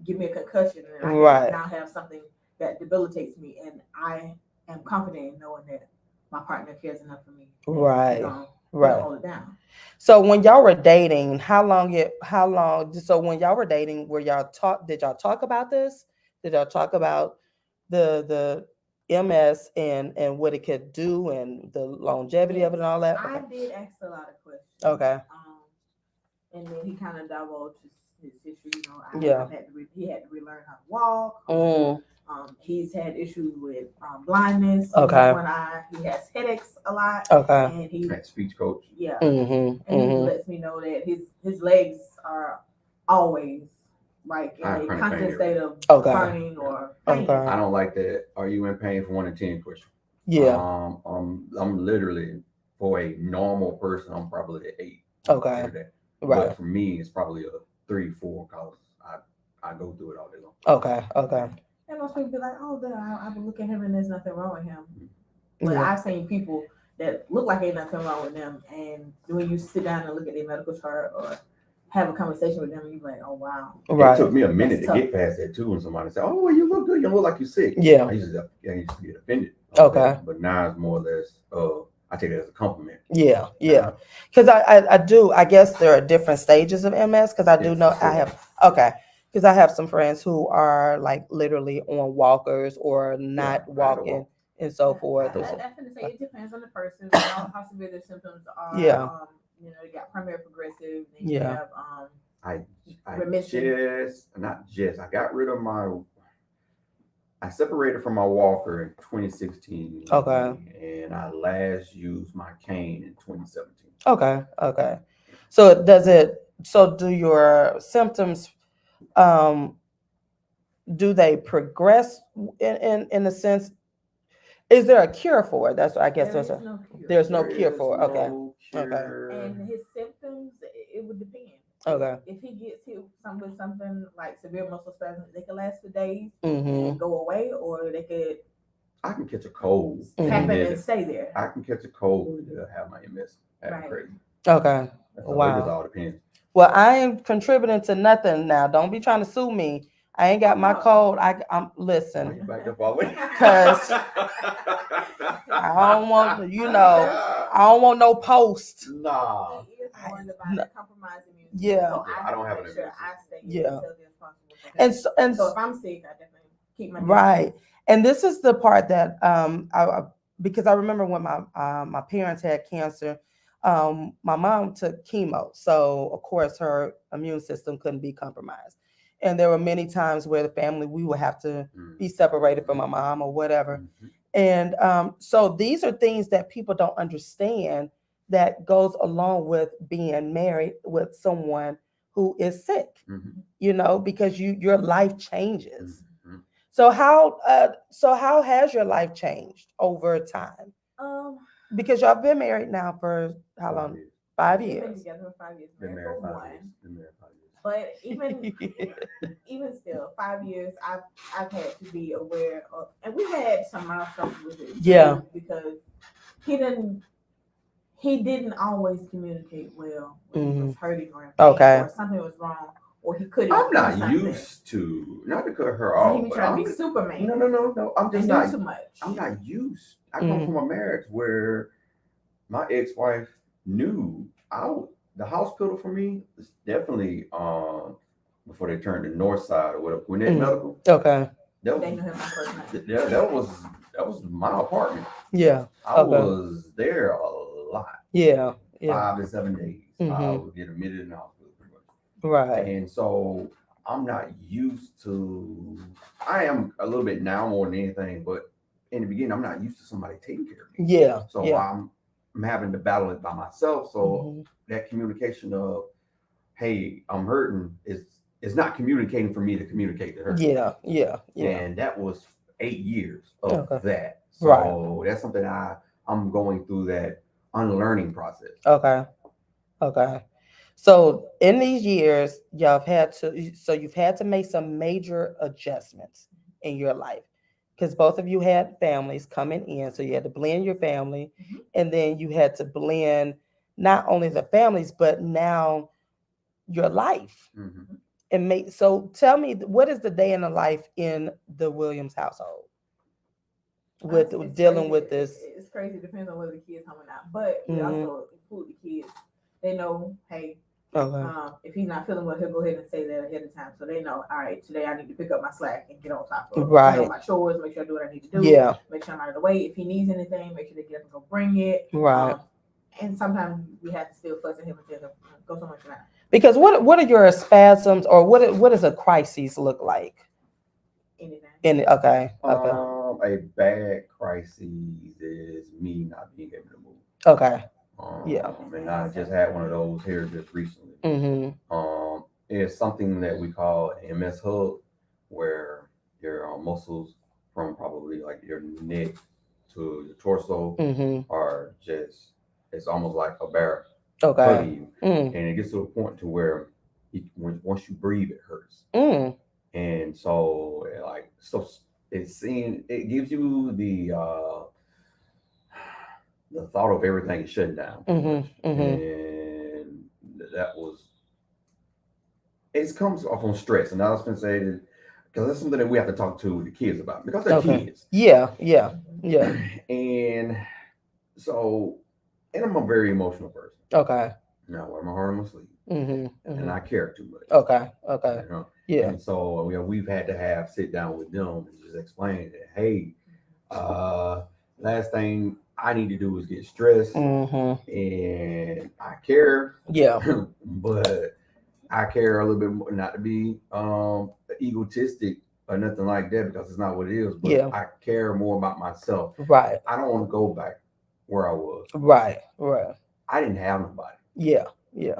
E: give me a concussion and I
C: Right.
E: can now have something that debilitates me, and I am confident in knowing that my partner cares enough for me.
C: Right. Right.
E: Hold it down.
C: So when y'all were dating, so when y'all were dating, did y'all talk about this? Did y'all talk about the MS and what it could do and the longevity of it and all that?
E: I
C: Okay.
E: did ask a lot of questions.
C: Okay.
E: And then he kind of divulged his history. You know,
C: Yeah.
E: he had to relearn how to walk.
C: Mm,
E: He's had issues with blindness.
C: Okay.
E: One eye. He has headaches a lot.
C: okay.
E: And he,
D: That speech coach.
E: yeah.
C: Mm-hmm.
E: And he
C: Mm-hmm.
E: lets me know that his legs are always like in a constant state of
C: Okay.
E: burning or pain.
C: Okay.
D: I don't like that. Are you in pain for 1 to 10 question?
C: Yeah.
D: I'm literally, for a normal person, I'm probably an 8.
C: Okay.
D: every day.
C: Right.
D: But for me, it's probably a 3, 4 because I go through it all day long.
C: Okay. Okay.
E: And most people be like, oh, I would look at him and there's nothing wrong with him. But
C: Yeah.
E: I've seen people that look like ain't nothing wrong with them, and when you sit down and look at their medical chart or have a conversation with them, you're like, oh wow.
C: Right.
D: It took me a minute
E: That's
D: to get
E: tough.
D: past that too. When somebody said, "Oh, well, you look good. You look like you're sick."
C: Yeah.
D: I used to get offended.
C: Okay.
D: But now it's more or less. I take it as a compliment.
C: Yeah. Yeah. Because I guess there are different stages of MS. Because I do
D: Yes,
C: know
D: sure.
C: I have. Okay. Because I have some friends who are like literally on walkers or not
D: Yeah, I had to
C: walking.
D: walk.
C: and so forth.
E: I definitely say it depends on the person. How severe their symptoms are.
C: Yeah.
E: You got primary progressive. Then
C: Yeah.
E: you have
D: I
E: remission.
D: I got rid of I separated from my walker in 2016.
C: Okay.
D: And I last used my cane in 2017.
C: Okay. So do your symptoms, do they progress in a sense? Is there a cure for it? That's, I guess
E: There
C: there's
E: is no cure.
C: there's no cure for it. Okay.
D: No
C: Okay.
D: cure.
E: And his symptoms, it would depend.
C: Okay.
E: If he gets hit with something like severe muscle spasms, they can last for days
C: Mm-hmm.
E: and go away, or they could
D: I can catch a cold.
E: happen
D: and
E: and stay there.
D: I can catch a cold and have my MS.
E: Right.
D: Crazy.
C: Okay.
D: That's
C: Wow.
D: It just all depends.
C: Well, I ain't contributing to nothing now. Don't be trying to sue me. I ain't got my code. I'm listen.
D: Back up all the way.
C: Because I don't want, I don't want no post.
D: Nah.
E: He is warned about the compromising immune system.
C: Yeah.
E: So
D: I don't have
E: to
D: an
E: make sure
D: immune
E: I stay
C: Yeah.
E: as healthy as possible.
C: And
E: So if I'm sick, I definitely keep my
C: right. And this is the part that because I remember when my parents had cancer, my mom took chemo, so of course her immune system couldn't be compromised. And there were many times where the family, we would have to be separated from my mom or whatever.
D: Mhm.
C: And so these are things that people don't understand that goes along with being married with someone who is sick,
D: Mhm.
C: because your life changes.
D: Mhm.
C: So how has your life changed over time? Because y'all been married now for how long? 5
E: We've
C: years.
E: been together for 5 years.
D: Been
E: Married for
D: 5 years.
E: one.
D: Been married 5 years.
E: But even still, 5 years, I've had to be aware of, and we had some milestones with it.
C: Yeah.
E: Because he didn't always communicate well when he was hurting or in pain or something was wrong, or he couldn't.
D: I'm not used to, not to cut her
E: So
D: off.
E: he be trying to be Superman.
D: No. I'm just
E: not
D: not
E: too much.
D: I'm not used. I come from a marriage where my ex-wife knew the hospital for me is definitely before they turned the north side or whatever. Gwinnett Medical.
C: Okay.
E: They knew him my first name.
D: That was my apartment.
C: Yeah.
D: I was there a lot.
C: Yeah.
D: 5 to 7 days. I would get admitted in the hospital pretty much.
C: Right.
D: And so I'm not used to. I am a little bit now more than anything, but in the beginning, I'm not used to somebody taking care of me.
C: Yeah.
D: So I'm having to battle it by myself. So that communication of, hey, I'm hurting is not communicating for me to communicate to her.
C: Yeah.
D: And that was 8 years of that. So that's something I'm going through that unlearning process.
C: Okay. So in these years, you've had to make some major adjustments in your life, because both of you had families coming in. So you had to blend your family, and then you had to blend not only the families, but now your life. And so tell me, what is the day in the life in the Williams household with dealing with this?
E: It's crazy. It depends on whether the kids home or not. But we also include the kids. They know, hey, if he's not feeling well, he'll go ahead and say that ahead of time. So they know, all right, today I need to pick up my slack and get on top of my chores, make sure I do what I need to do.
C: Yeah.
E: Make sure I'm out of the way. If he needs anything, make sure they get up and go bring it.
C: Right.
E: And sometimes we have to still fuss at him and tell him, go somewhere tonight.
C: Because what are your spasms, or what does a crisis look like?
E: Anything.
C: Okay.
D: A bad crisis is me not being able to move.
C: Okay.
D: And I just had one of those here just recently. It's something that we call an MS hug, where your muscles from probably like your neck to your torso are just, it's almost like a bear hugging you. And it gets to a point to where once you breathe, it hurts. And so it gives you the thought of everything shutting down. And it comes off on stress. And I was going to say that because that's something that we have to talk to the kids about, because they're kids.
C: Yeah.
D: And so, and I'm a very emotional person.
C: Okay.
D: Now, I wear my heart on my sleeve. And I care too much.
C: Okay.
D: Yeah. And so we've had to sit down with them and just explain that, hey, Last thing I need to do is get stressed, and I care.
C: Yeah.
D: But I care a little bit more, not to be egotistic or nothing like that, because it's not what it is. But
C: Yeah.
D: I care more about myself.
C: Right.
D: I don't want to go back where I was.
C: Right. Right.
D: I didn't have nobody.
C: Yeah. Yeah.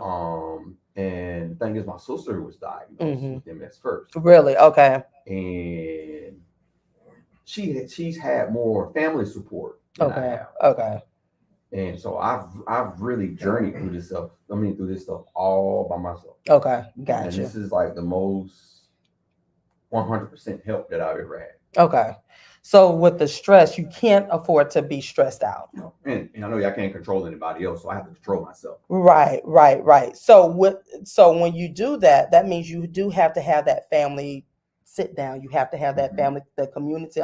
D: And the thing is, my sister was diagnosed with MS first.
C: Really? Okay.
D: And she's had more family support than I have.
C: Okay.
D: And so I've really journeyed through this stuff. Through this stuff all by myself.
C: Okay.
D: And
C: Gotcha.
D: this is like the most 100% help that I've ever had.
C: Okay. So with the stress, you can't afford to be stressed out.
D: No. And I know I can't control anybody else, so I have to control myself.
C: Right. So when you do that, that means you do have to have that family sit down. You have to have that family, the community.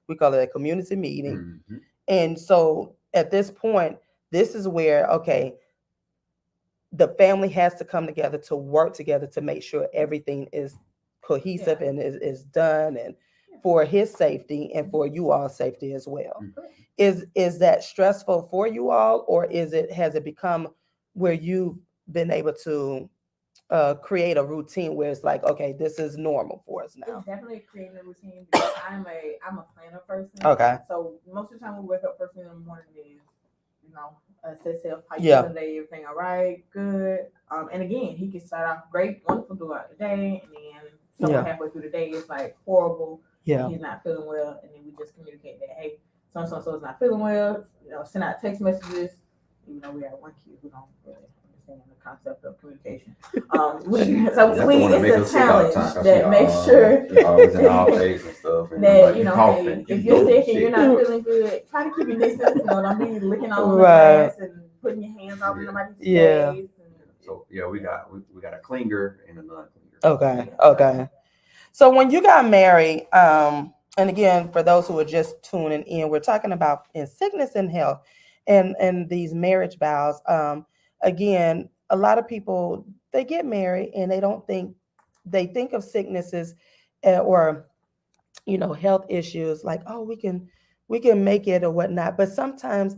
C: We call it a community meeting. And so at this point, this is where, okay, the family has to come together to work together to make sure everything is cohesive and is done, and for his safety and for you all's safety as well. Is that stressful for you all, or has it become where you've been able to create a routine where it's like, okay, this is normal for us now?
E: It's definitely creating a routine because I'm a planner person.
C: Okay.
E: So most of the time we wake up first thing in the morning is, assess self, how you doing today, everything all right, good. And again, he can start off great, wonderful throughout the day, and then somewhere halfway through the day it's like horrible.
C: Yeah.
E: He's not feeling well, and then we just communicate that, hey, so is not feeling well. Send out text messages. Even though we have one kid who don't really understand the concept of communication. It's a challenge that makes sure
D: always in our face and stuff. And
E: that hey, if you're sick and you're not feeling good, try to keep your distance. Don't be licking all over the glass and putting your hands all in nobody's face.
D: So we got a clinger and a non-clinger.
C: Okay. So when you got married, and again, for those who are just tuning in, we're talking about in sickness and health and these marriage vows. Again, a lot of people, they get married and they think of sicknesses or health issues like, oh, we can make it or whatnot. But sometimes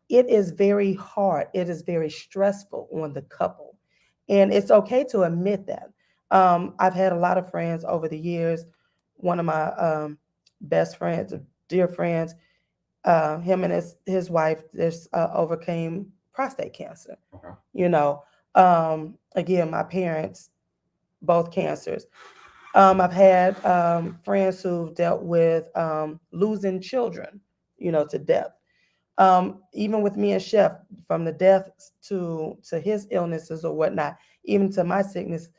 C: it is very hard. It is very stressful on the couple. And it's okay to admit that. I've had a lot of friends over the years. One of my best friends, dear friends, him and his wife just overcame prostate cancer. Again, my parents, both cancers. I've had friends who've dealt with losing children, to death. Even with me and Chef, from the death to his illnesses or whatnot, even to my sickness.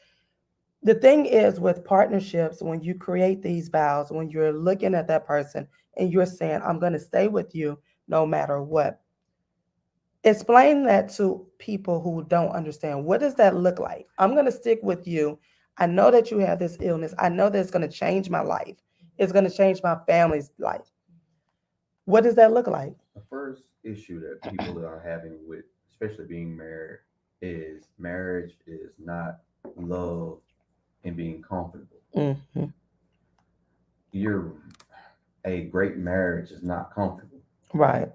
C: The thing is with partnerships, when you create these vows, when you're looking at that person and you're saying, I'm going to stay with you no matter what. Explain that to people who don't understand. What does that look like? I'm going to stick with you. I know that you have this illness. I know that it's going to change my life. It's going to change my family's life. What does that look like?
D: The first issue that people are having with, especially being married, is marriage is not love and being comfortable. A great marriage is not comfortable.
C: Right.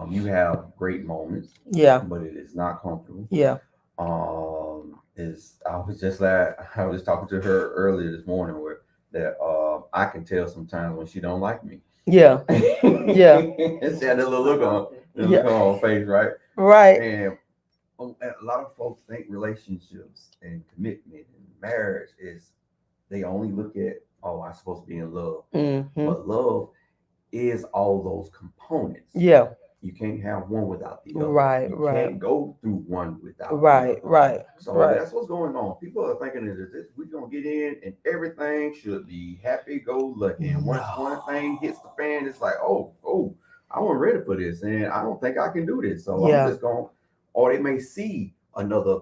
D: You have great moments.
C: Yeah.
D: But it is not comfortable.
C: Yeah.
D: I was just talking to her earlier this morning that I can tell sometimes when she don't like me.
C: Yeah. Yeah.
D: And she had a little look on her face, right?
C: Right.
D: And a lot of folks think relationships and commitment and marriage is they only look at, I'm supposed to be in love. But love is all those components.
C: Yeah.
D: You can't have one without the other.
C: Right.
D: You can't go through one without the
C: other. Right.
D: So that's what's going on. People are thinking that we're gonna get in and everything should be happy go lucky. And once one thing hits the fan, it's like, oh, I wasn't ready for this, and I don't think I can do this. So I'm just going. Or they may see another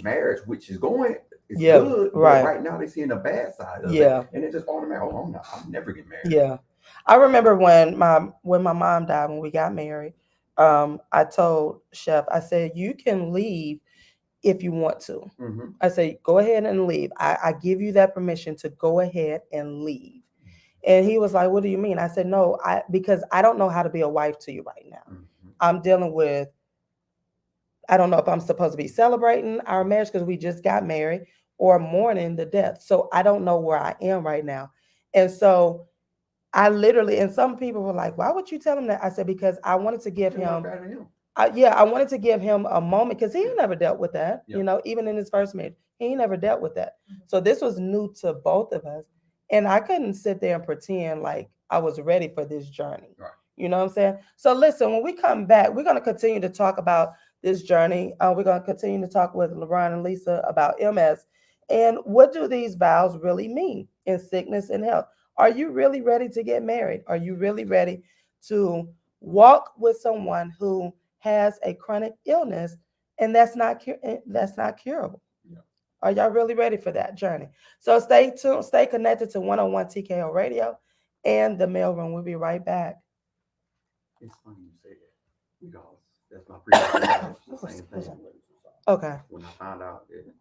D: marriage which is going. It's good, but right now they're seeing the bad side of it, and it's just automatic. Oh, I'm never getting married.
C: Yeah, I remember when my mom died, when we got married. I told Chef, I said, you can leave if you want to. I say, go ahead and leave. I give you that permission to go ahead and leave. And he was like, what do you mean? I said, no, because I don't know how to be a wife to you right now. I'm dealing with, I don't know if I'm supposed to be celebrating our marriage because we just got married or mourning the death. So I don't know where I am right now. And so I literally, and some people were like, why would you tell him that? I said, because I wanted to give him, I wanted to give him a moment because he never dealt with that, even in his first marriage, he never dealt with that. So this was new to both of us. And I couldn't sit there and pretend like I was ready for this journey. Right. You know what I'm saying? So listen, when we come back, we're going to continue to talk about this journey. We're going to continue to talk with LeBron and Lisa about MS and what do these vows really mean in sickness and health? Are you really ready to get married? Are you really ready to walk with someone who has a chronic illness and that's not curable? Yeah. Are y'all really ready for that journey? So stay tuned, stay connected to 101 TKO Radio and the mailroom. We'll be right back.
D: It's funny you say that because that's my previous marriage, the same thing.
C: Okay.
D: When I found out that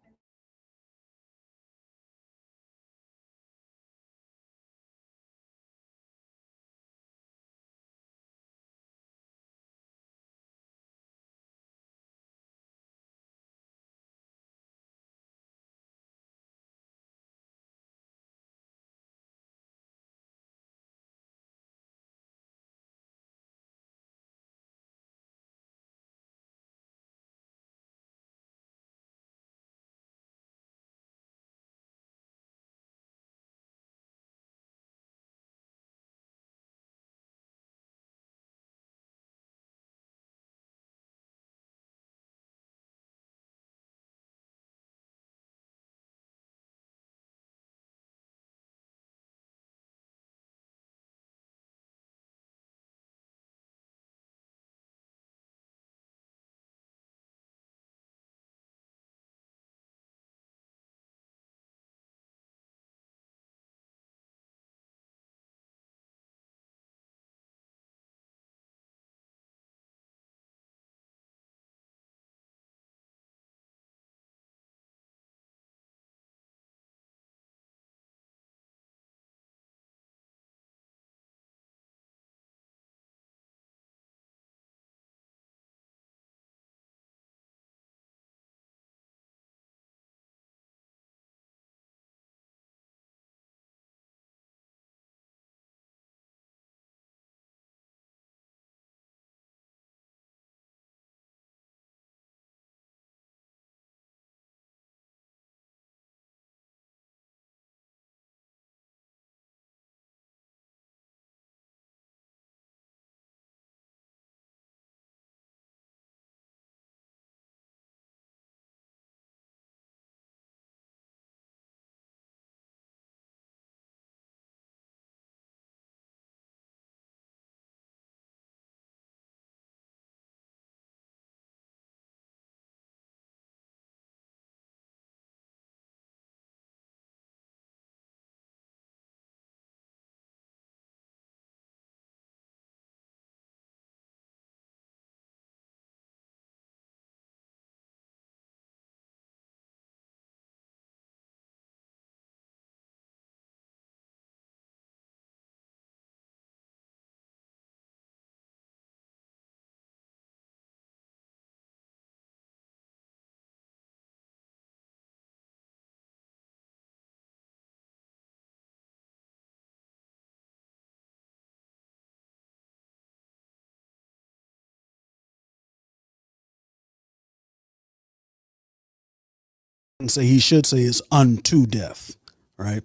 H: and say he should say is unto death, right?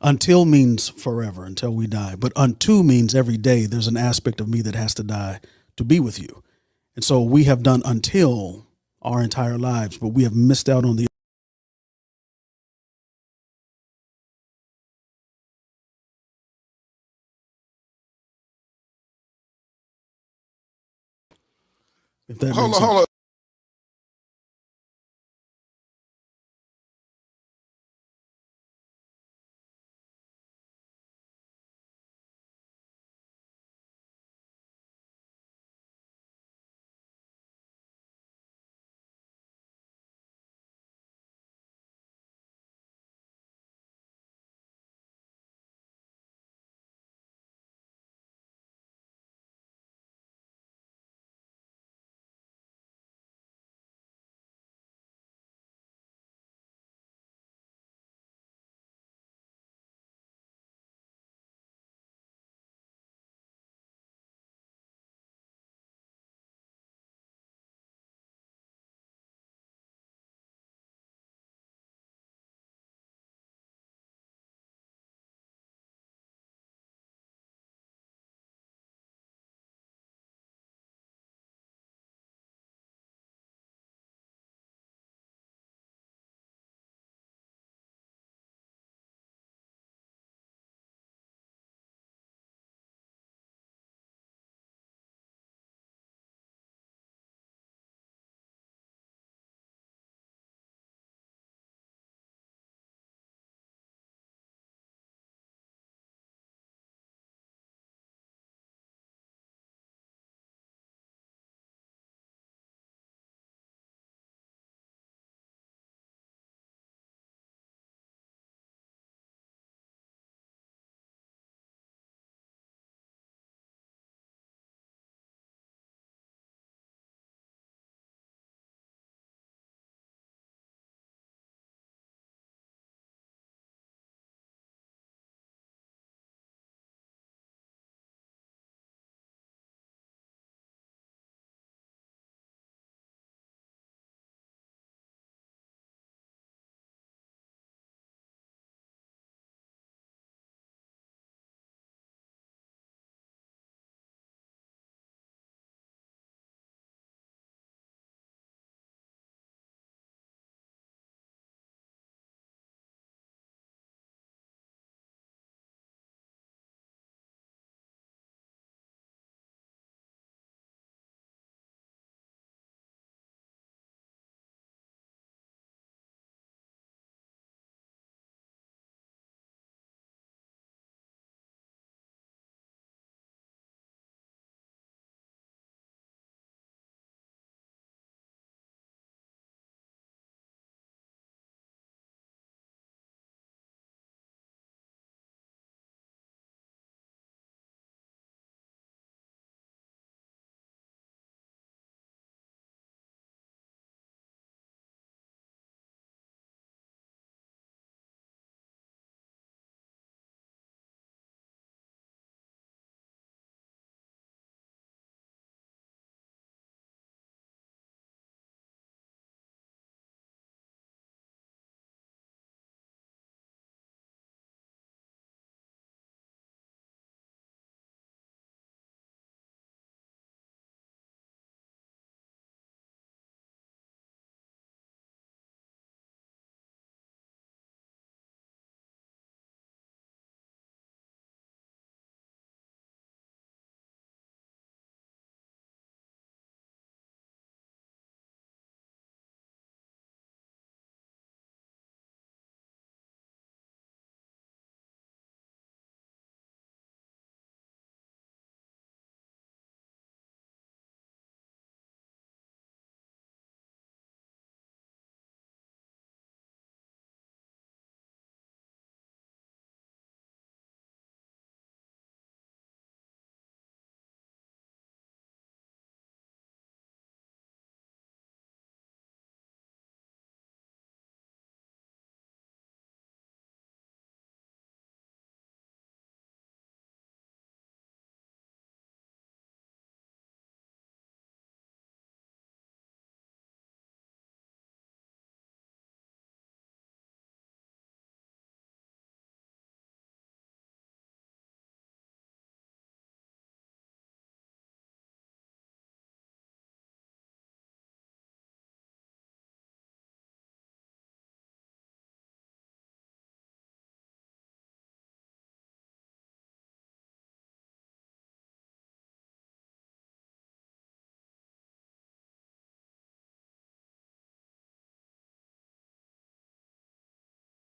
H: Until means forever, until we die. But unto means every day there's an aspect of me that has to die to be with you. And so we have done until our entire lives, but we have missed out on the if that makes sense.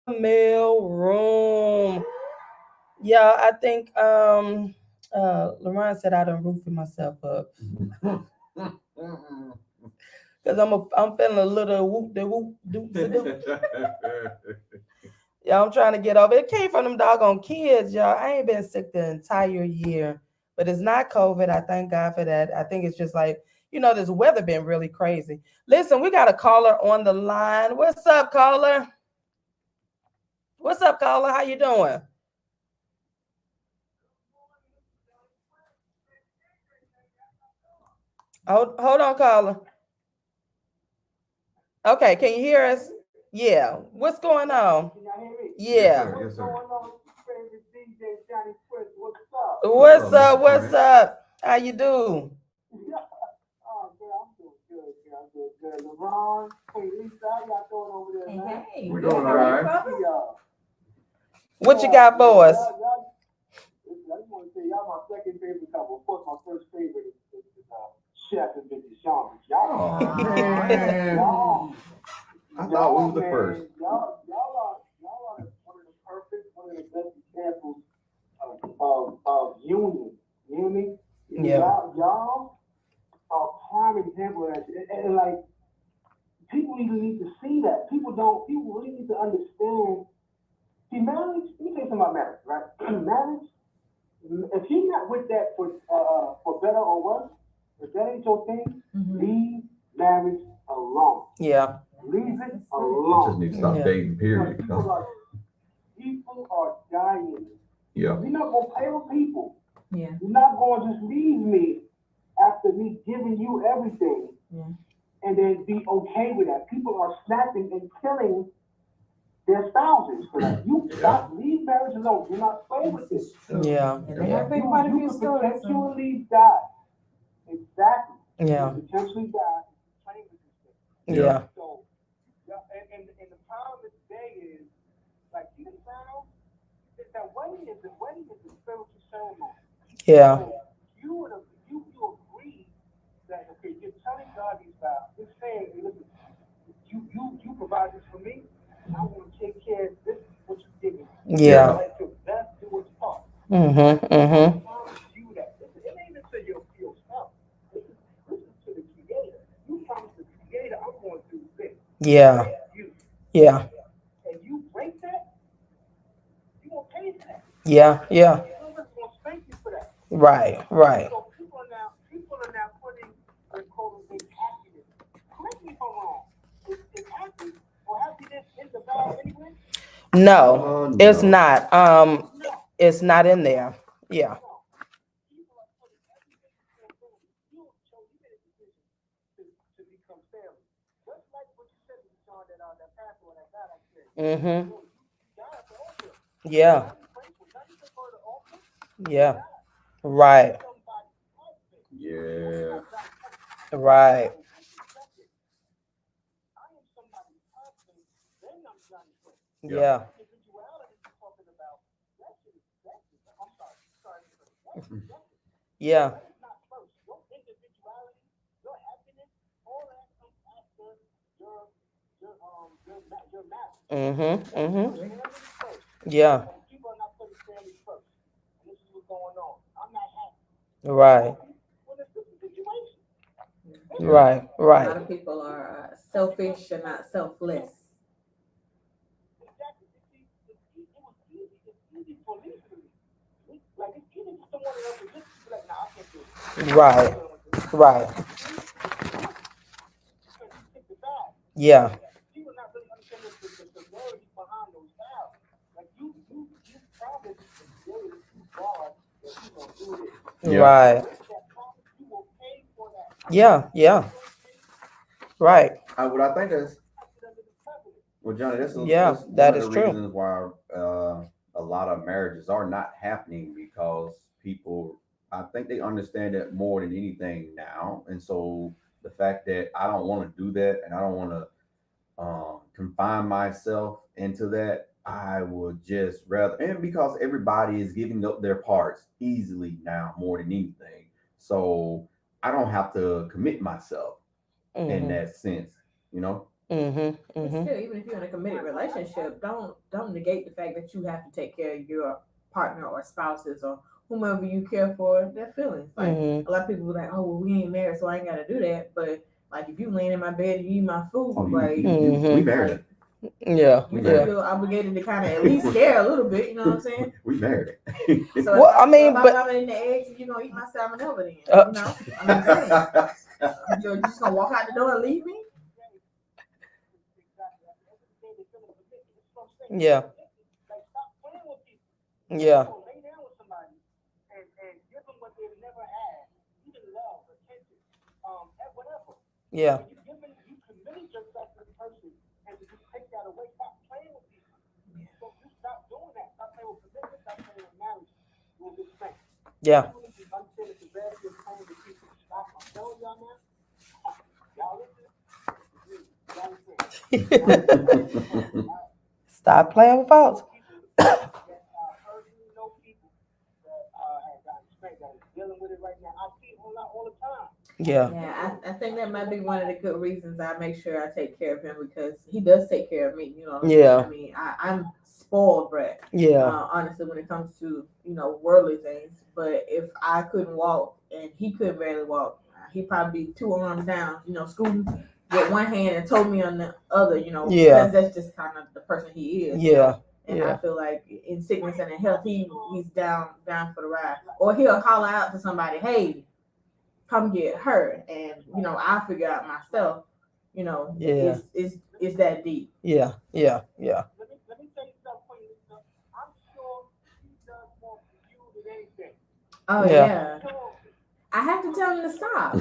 C: mail room. Yeah, I think Lauren said I done roofing myself up. Cause I'm feeling a little whoop de whoop doop de doop. Yeah, I'm trying to get over. It came from them doggone kids, y'all. I ain't been sick the entire year, but it's not COVID. I thank God for that. I think it's just like, this weather been really crazy. Listen, we got a caller on the line. What's up, caller? What's up, caller? How you doing? Hold on, caller. Okay, can you hear us? Yeah. What's going on? Yeah.
D: Yes, sir.
C: What's up? What's up? How you do?
E: Hey,
D: We're doing all right.
C: What you got for us?
B: I just want to say y'all my second favorite couple. Of course, my first favorite is Chef and TaShon.
D: Oh, man. I thought we were the first.
B: Y'all are one of the perfect, one of the best examples of union. You know what I mean?
C: Yeah.
B: Y'all are prime example of that. And like, people even need to see that. People really need to understand. See, marriage, let me tell you something about marriage, right? Marriage, if you're not with that for better or worse, if that ain't your thing, leave marriage alone.
C: Yeah.
B: Leave it
D: You
B: alone.
D: just need to stop dating, period.
B: People are dying.
D: Yeah.
B: You're not gonna play with people.
E: Yeah.
B: You're not gonna just leave me after me giving you everything, and then be okay with that. People are snapping and killing their spouses for that. You stop, leave marriage alone. You're not playing with this.
C: Yeah.
E: And they have quite a few
B: could
E: stories.
B: potentially die. Exactly.
C: Yeah.
B: You could potentially die playing with this thing.
C: Yeah.
B: So, and the problem today is, like, you know, is that wedding is a spiritual ceremony.
C: Yeah.
B: So you agree that, okay, you're telling God these vows. You're saying, hey, listen, you provide this for me, and I want to take care of this, what you give me.
C: Yeah.
B: Like to best do what's part.
C: Mm-hmm.
B: I promise you that. Listen, it ain't even to your spouse. Listen to the Creator. You promise the Creator, I'm going to do this.
C: Yeah.
B: You.
C: Yeah.
B: And you break that, you won't pay for that.
C: Yeah. Yeah.
B: You're going to spank you for that.
C: Right. Right.
B: So people are now putting their quote unquote happiness. Correct me if I'm wrong. Is happy or happiness in the vow anyway?
C: No, it's not. It's not in there. Yeah. Mm-hmm. Yeah. Yeah. Right.
D: Yeah.
C: Right. Yeah. Yeah. Mm-hmm. Mm-hmm. Yeah. Right. Right.
E: A
C: Right.
E: lot of people are selfish and not selfless.
C: Right. Right. Yeah.
D: Yeah.
C: Right. Yeah. Yeah. Right.
D: What I think that's Johnny.
C: Yeah,
D: that's
C: that
D: one
C: is
D: of the
C: true.
D: reasons why a lot of marriages are not happening, because people, I think they understand that more than anything now, and so the fact that I don't want to do that and I don't want to confine myself into that, I would just rather, and because everybody is giving up their parts easily now more than anything, so I don't have to commit myself in
C: Mhm.
D: that sense, you know.
E: But still, even if you're in a committed relationship, don't negate the fact that you have to take care of your partner or spouses or whomever you care for their feelings. Like a lot of people be like, oh well, we ain't married, so I ain't gotta do that. But like if you laying in my bed and you eat my food,
D: we married.
C: Yeah.
E: You
C: Yeah.
E: feel obligated to kind of at least care a little bit, you know what I'm saying?
D: We married.
E: So
C: Well,
E: if
C: I mean,
E: if
C: but-
E: I'm loving in the eggs, you're gonna eat my salmonella then, you know? I'm just saying. You're just gonna walk out the door and leave me?
C: Yeah. Yeah.
B: Lay down with somebody and give them what they've never had, even love, attention, whatever.
C: Yeah.
B: You committed yourself to the person, and to just take that away, stop playing with people. So you stop doing that. Stop playing with commitment. Stop playing with marriage. You will get spanked.
C: Yeah.
B: People need to understand the severity of playing with people. Stop. I'm telling y'all now. Y'all listen.
C: Stop playing with folks.
B: Personally know people that have gotten spanked, that is dealing with it right now. I see it all the time.
C: Yeah.
E: Yeah, I think that might be one of the good reasons I make sure I take care of him, because he does take care of me, you know.
C: Yeah.
E: I mean, I'm spoiled brat.
C: Yeah.
E: Honestly, when it comes to, you know, worldly things. But if I couldn't walk and he couldn't barely walk, he'd probably be 2 arms down, you know, scooting with one hand and told me on the other, you know,
C: Yeah.
E: because that's just kind of the person he is.
C: Yeah.
E: You know? And
C: Yeah.
E: I feel like in sickness and in health, he's down for the ride. Or he'll holler out to somebody, hey, come get her, and you know, I'll figure out myself. You know,
C: Yeah.
E: it's that deep.
C: Yeah. Yeah. Yeah.
B: Let me tell you something, Lisa. I'm sure he does more for you than anything.
E: Oh
C: Yeah.
E: yeah. I have to tell him to stop.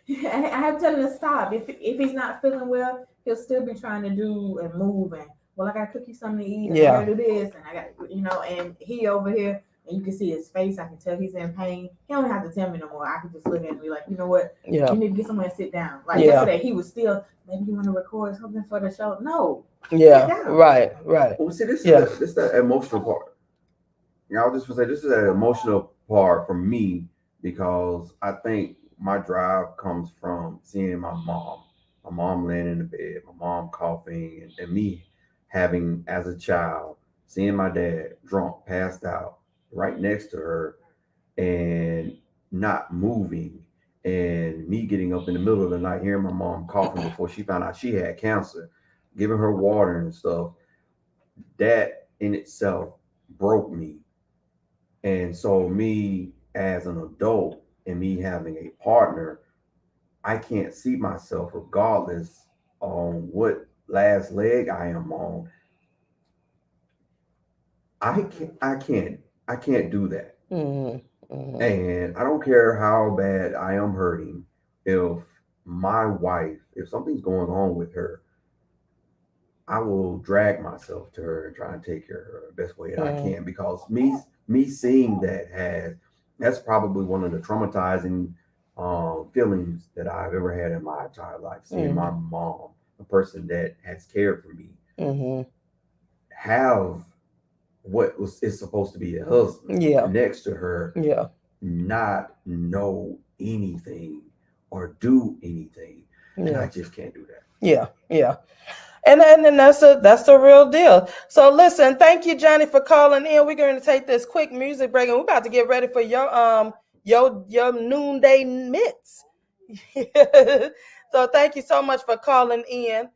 E: I have to tell him to stop. If he's not feeling well, he'll still be trying to do and move, and well, I gotta cook you something to eat, and
C: Yeah.
E: I gotta do this, and I got, you know, and he over here, and you can see his face. I can tell he's in pain. He don't have to tell me no more. I can just look at him and be like, you know what?
C: Yeah.
E: You need to get somewhere and sit down. Like
C: Yeah.
E: yesterday, he was still, maybe you want to record something for the show. No.
C: Yeah.
E: Sit down.
C: Right. Right.
D: Well, see, this
C: Yeah.
D: is the emotional part. I was just gonna say this is an emotional part for me, because I think my drive comes from seeing my mom laying in the bed, my mom coughing, and me having, as a child, seeing my dad drunk, passed out right next to her and not moving, and me getting up in the middle of the night hearing my mom coughing before she found out she had cancer, giving her water and stuff. That in itself broke me. And so me as an adult and me having a partner, I can't see myself, regardless on what last leg I am on. I can't do that.
C: Mm-hmm. Mm-hmm.
D: And I don't care how bad I am hurting. If my wife, if something's going on with her, I will drag myself to her and try and take care of her the best way that I can, because me seeing that's probably one of the traumatizing feelings that I've ever had in my entire life. Seeing my mom, a person that has cared for me, have what is supposed to be a husband next to her, not know anything or do anything. And I just can't do that.
C: Yeah. Yeah. And that's the real deal. So listen, thank you, Johnny, for calling in. We're going to take this quick music break, and we're about to get ready for your noonday mitts. So thank you so much for calling in.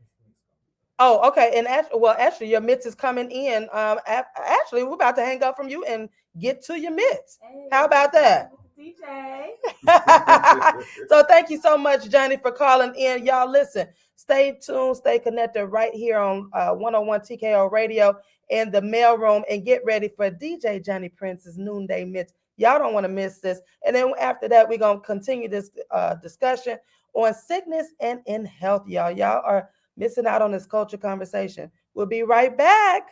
C: Oh, okay. And actually, your mitts is coming in. Actually, we're about to hang up from you and get to your mitts.
E: Hey,
C: how about that?
E: DJ.
C: So thank you so much, Johnny, for calling in. Y'all, listen, stay tuned, stay connected right here on 101 TKO Radio in the mailroom, and get ready for DJ Johnny Prince's Noonday Mitts. Y'all don't want to miss this. And then after that, we're going to continue this discussion on sickness and in health, y'all. Y'all are missing out on this culture conversation. We'll be right back.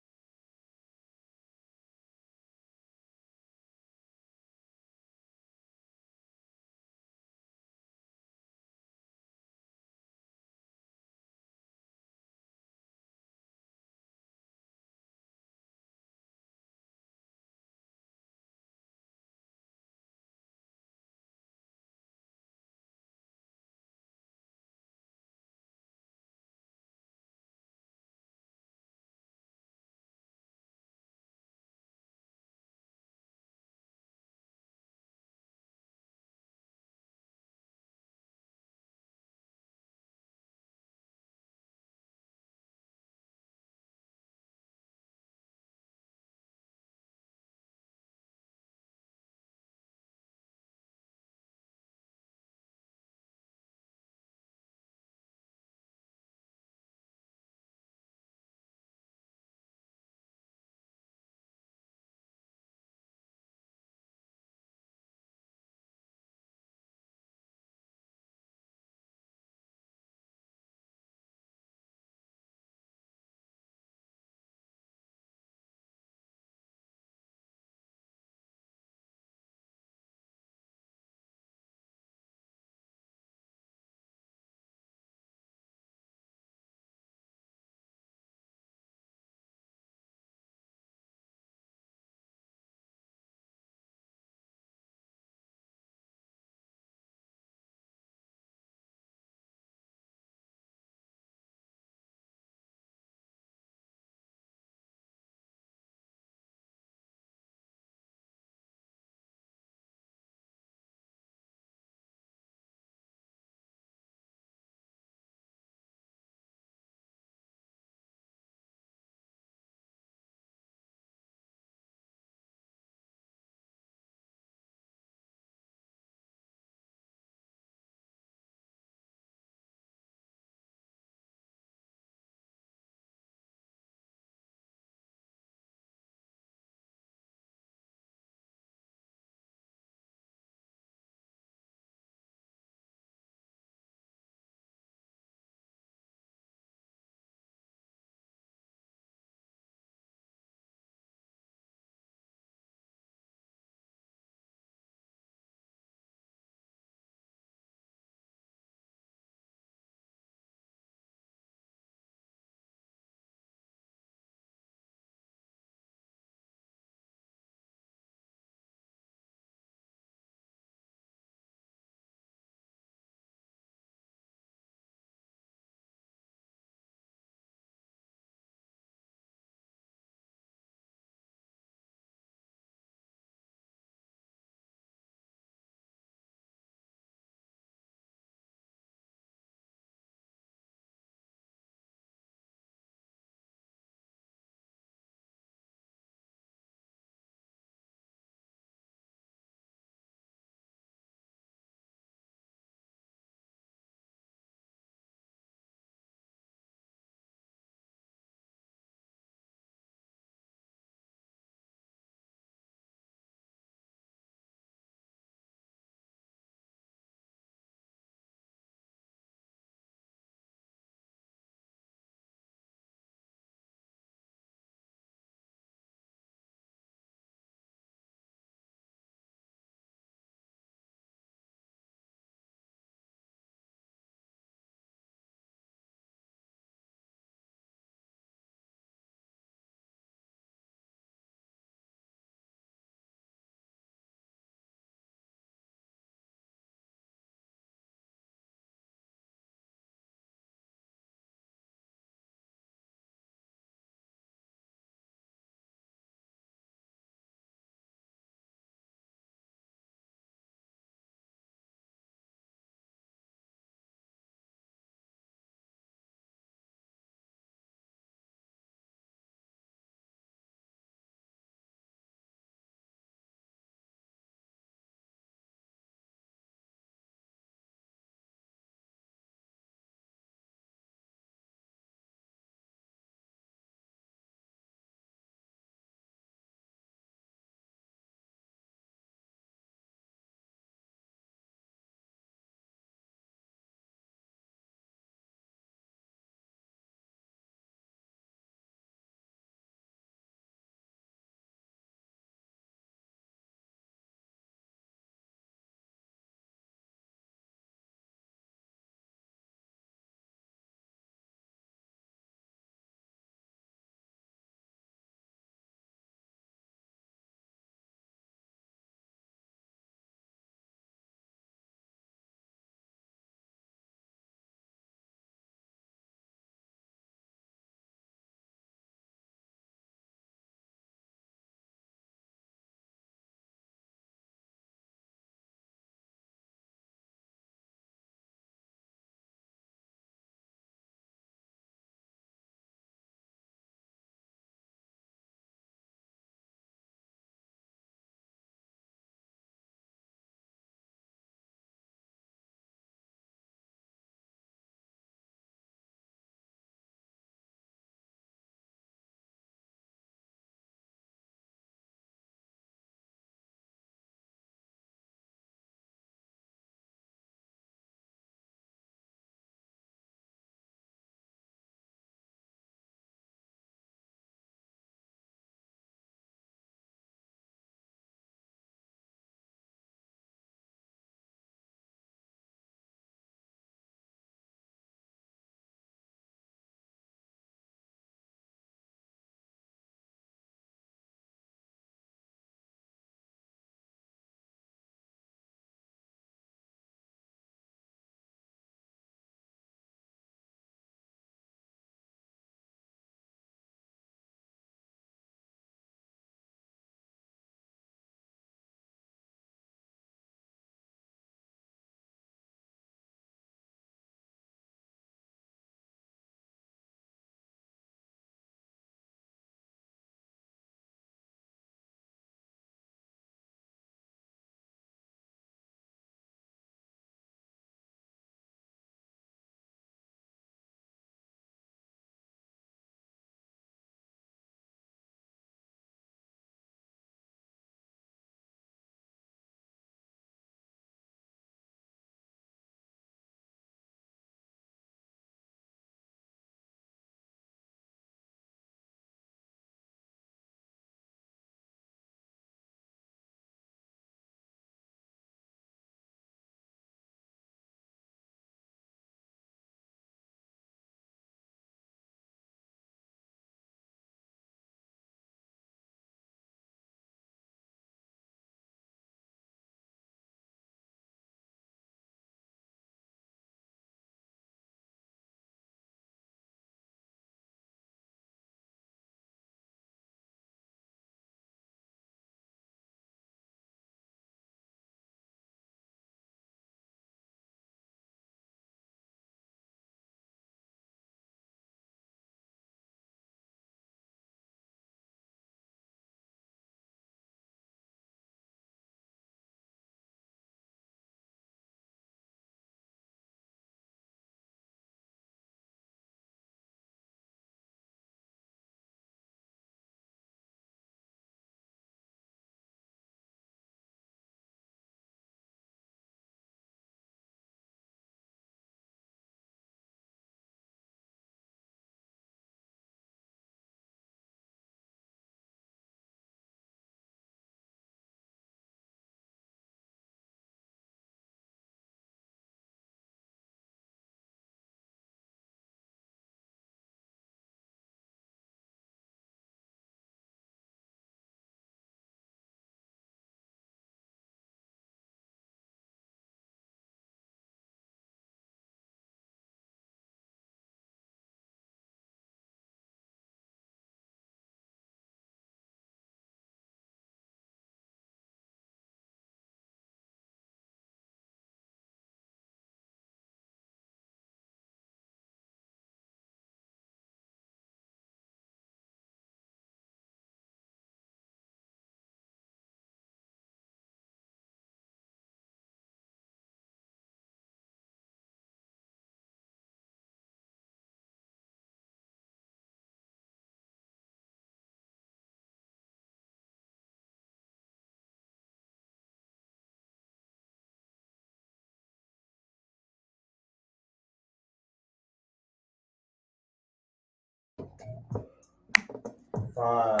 A: 5,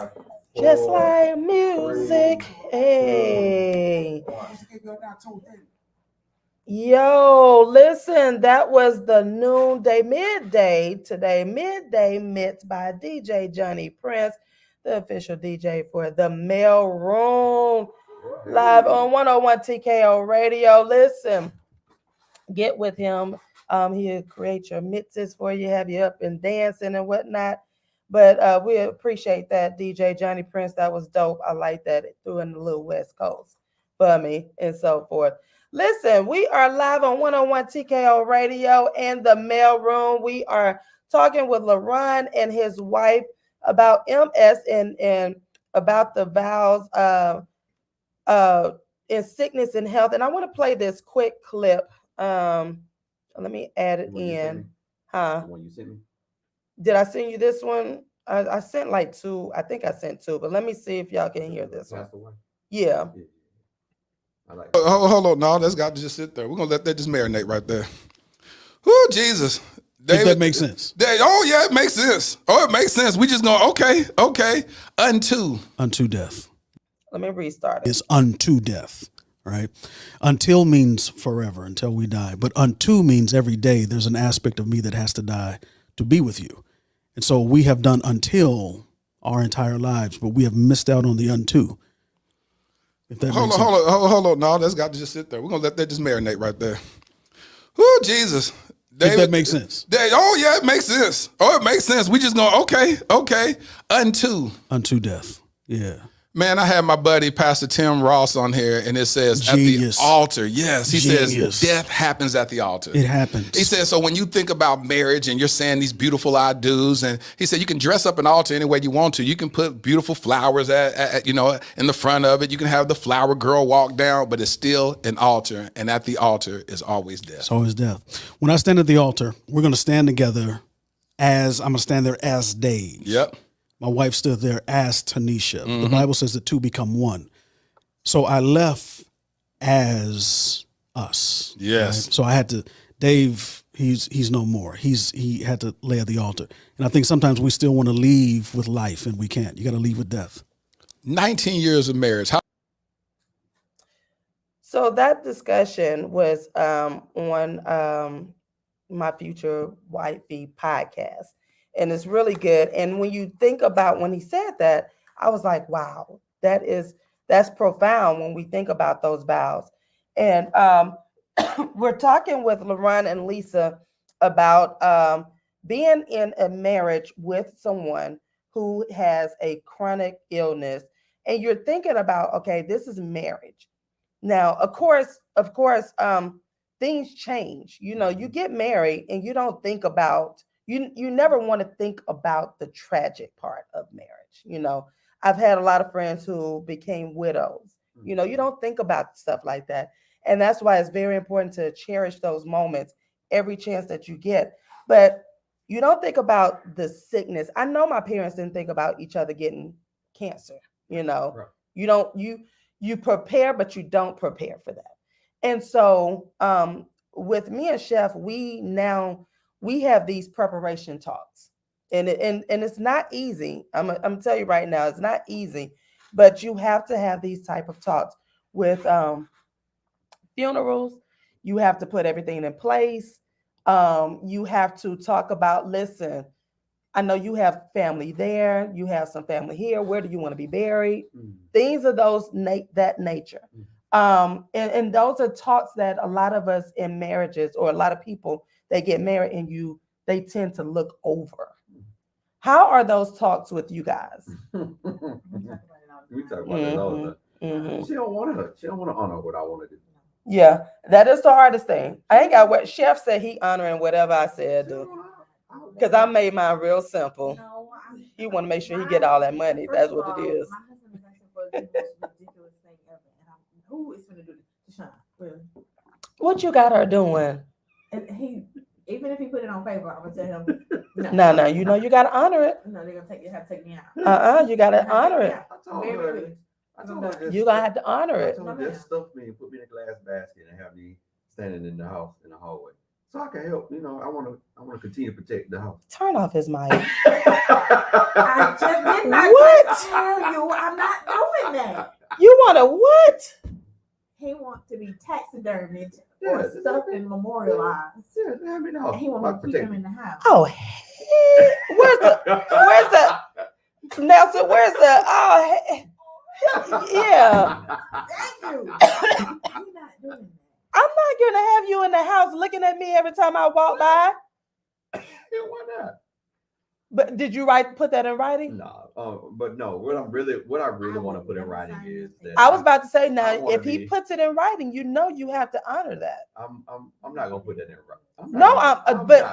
C: Just
A: 4,
C: like music.
A: 3,
C: Hey.
A: 1.
C: Yo, listen, that was the Noonday Midday today. Midday Mix by DJ Johnny Prince, the official DJ for the Mail Room, live on 101 TKO Radio. Listen, get with him. He'll create your mixes for you, have you up and dancing and whatnot. But we appreciate that, DJ Johnny Prince. That was dope. I like that. It threw in the little West Coast for me and so forth. Listen, we are live on 101 TKO Radio and the Mail Room. We are talking with LaRon and his wife about MS and about the vows in sickness and health. And I want to play this quick clip. Let me add it in. Huh?
D: The one you sent me?
C: Did I send you this one? I sent like 2. I think I sent 2, but let me see if y'all can hear this one. Yeah.
I: I like hold on, no, that's got to just sit there. We're gonna let that just marinate right there. Oh, Jesus.
H: David, if that makes sense.
I: Oh, yeah, it makes sense. Oh, it makes sense. We just go, okay.
H: Unto death.
C: Let me restart it.
H: It's unto death, right? Until means forever, until we die. But unto means every day there's an aspect of me that has to die to be with you. And so we have done until our entire lives, but we have missed out on the unto.
I: Hold on. No, that's got to just sit there. We're gonna let that just marinate right there. Oh, Jesus.
H: David, if that makes sense.
I: Oh, yeah, it makes sense. Oh, it makes sense. We just go, okay. Unto
H: death. Yeah.
I: Man, I had my buddy Pastor Tim Ross on here, and it says
H: Genius.
I: At the altar. Yes, he
H: Genius.
I: says death happens at the altar.
H: It happens.
I: He says, so when you think about marriage and you're saying these beautiful I do's, and he said you can dress up an altar any way you want to. You can put beautiful flowers at in the front of it. You can have the flower girl walk down, but it's still an altar, and at the altar is always death.
H: It's always death. When I stand at the altar, we're going to stand together I'm going to stand there as Dave.
I: Yep.
H: My wife stood there as Tanisha.
I: Mm-hmm.
H: The Bible says the two become one. So I left as us.
I: Yes.
H: Right? So I had to, Dave, he's no more. He had to lay at the altar. And I think sometimes we still want to leave with life and we can't. You got to leave with death.
I: 19 years of marriage.
C: So that discussion was on my Future Wifey podcast. And it's really good. And when you think about when he said that, I was like, wow, that's profound when we think about those vows. And we're talking with LaRon and Lisa about being in a marriage with someone who has a chronic illness. And you're thinking about, okay, this is marriage. Now, of course, things change. You get married and you don't think about You never want to think about the tragic part of marriage. I've had a lot of friends who became widows. You don't think about stuff like that. And that's why it's very important to cherish those moments every chance that you get. But you don't think about the sickness. I know my parents didn't think about each other getting cancer. Right. You prepare, but you don't prepare for that. And so with me and Chef, we have these preparation talks, and it's not easy. I'm gonna tell you right now, it's not easy, but you have to have these type of talks with funerals. You have to put everything in place. You have to talk about, listen, I know you have family there, you have some family here. Where do you want to be buried? Things of that nature. And those are talks that a lot of us in marriages, or a lot of people, they get married and they tend to look over. How are those talks with you guys?
D: We talk about that all the time. She don't want to honor what I want to do.
C: Yeah, that is the hardest thing. I ain't got what Chef said. He honoring whatever I said, because I made mine real simple. He want to make sure he get all that money. That's what it is.
E: My husband is asking for the most ridiculous thing ever, and who is going to do this? TaShon, really?
C: What you got her doing?
E: And even if he put it on paper, I'm gonna tell him
C: no. You got to honor it.
E: No, they're gonna have to take me out.
C: You got to honor it.
D: I told her
C: You're gonna have to honor it.
D: I told her just stuff me and put me in a glass basket and have me standing in the house in the hallway. So I can help. I want to continue to protect the house.
C: Turn off his mic.
E: I just did not
C: What?
E: just tell you I'm not doing that.
C: You want to what?
E: He wants to be taxidermied
D: Yeah,
E: or stuffed and memorialized.
D: Yeah, I mean,
E: And he wants to keep him in the house.
C: Oh, where's the Nelson? Where's the? Oh, yeah.
E: Thank you. You're not doing that.
C: I'm not gonna have you in the house looking at me every time I walk by.
D: Yeah, why not?
C: But did you put that in writing?
D: No, but no. What I really want to put in writing is that
C: I was about to say now,
D: wanna
C: if he
D: be-
C: puts it in writing, you have to honor that.
D: I'm not gonna put that in writing. I'm
C: But
D: not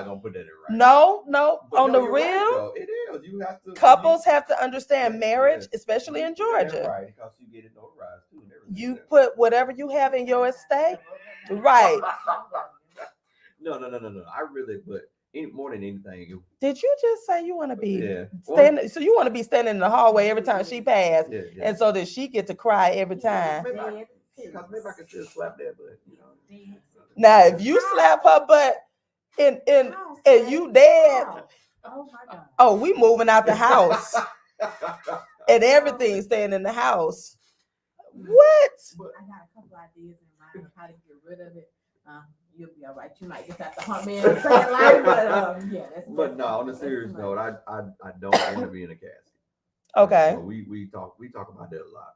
D: gonna put that in writing.
C: no,
D: But
C: on
D: no,
C: the
D: you're
C: real,
D: right, though. It is. You have to.
C: couples have to understand
D: Yes,
C: marriage,
D: yes.
C: especially in
D: You put that
C: Georgia.
D: right, because you get it notarized too. And everything.
C: You put whatever you have in your estate, right?
D: No. I really put more than anything.
C: Did you just say you want to be
D: Yeah.
C: standing? So you want to be standing in the hallway every time she passed,
D: Yeah.
C: and so that she get to cry every time.
D: Maybe I can still slap that butt.
C: Now, if you slap her butt and you dead,
E: Oh my God.
C: oh, we moving out the house and everything staying in the house. What?
E: I got a couple ideas in mind of how to get rid of it. You'll be all right. You might just have to hunt me and say it loud, but yeah.
D: But no, on a serious note, I don't want to be in a casket.
C: Okay.
D: So we talk about that a lot.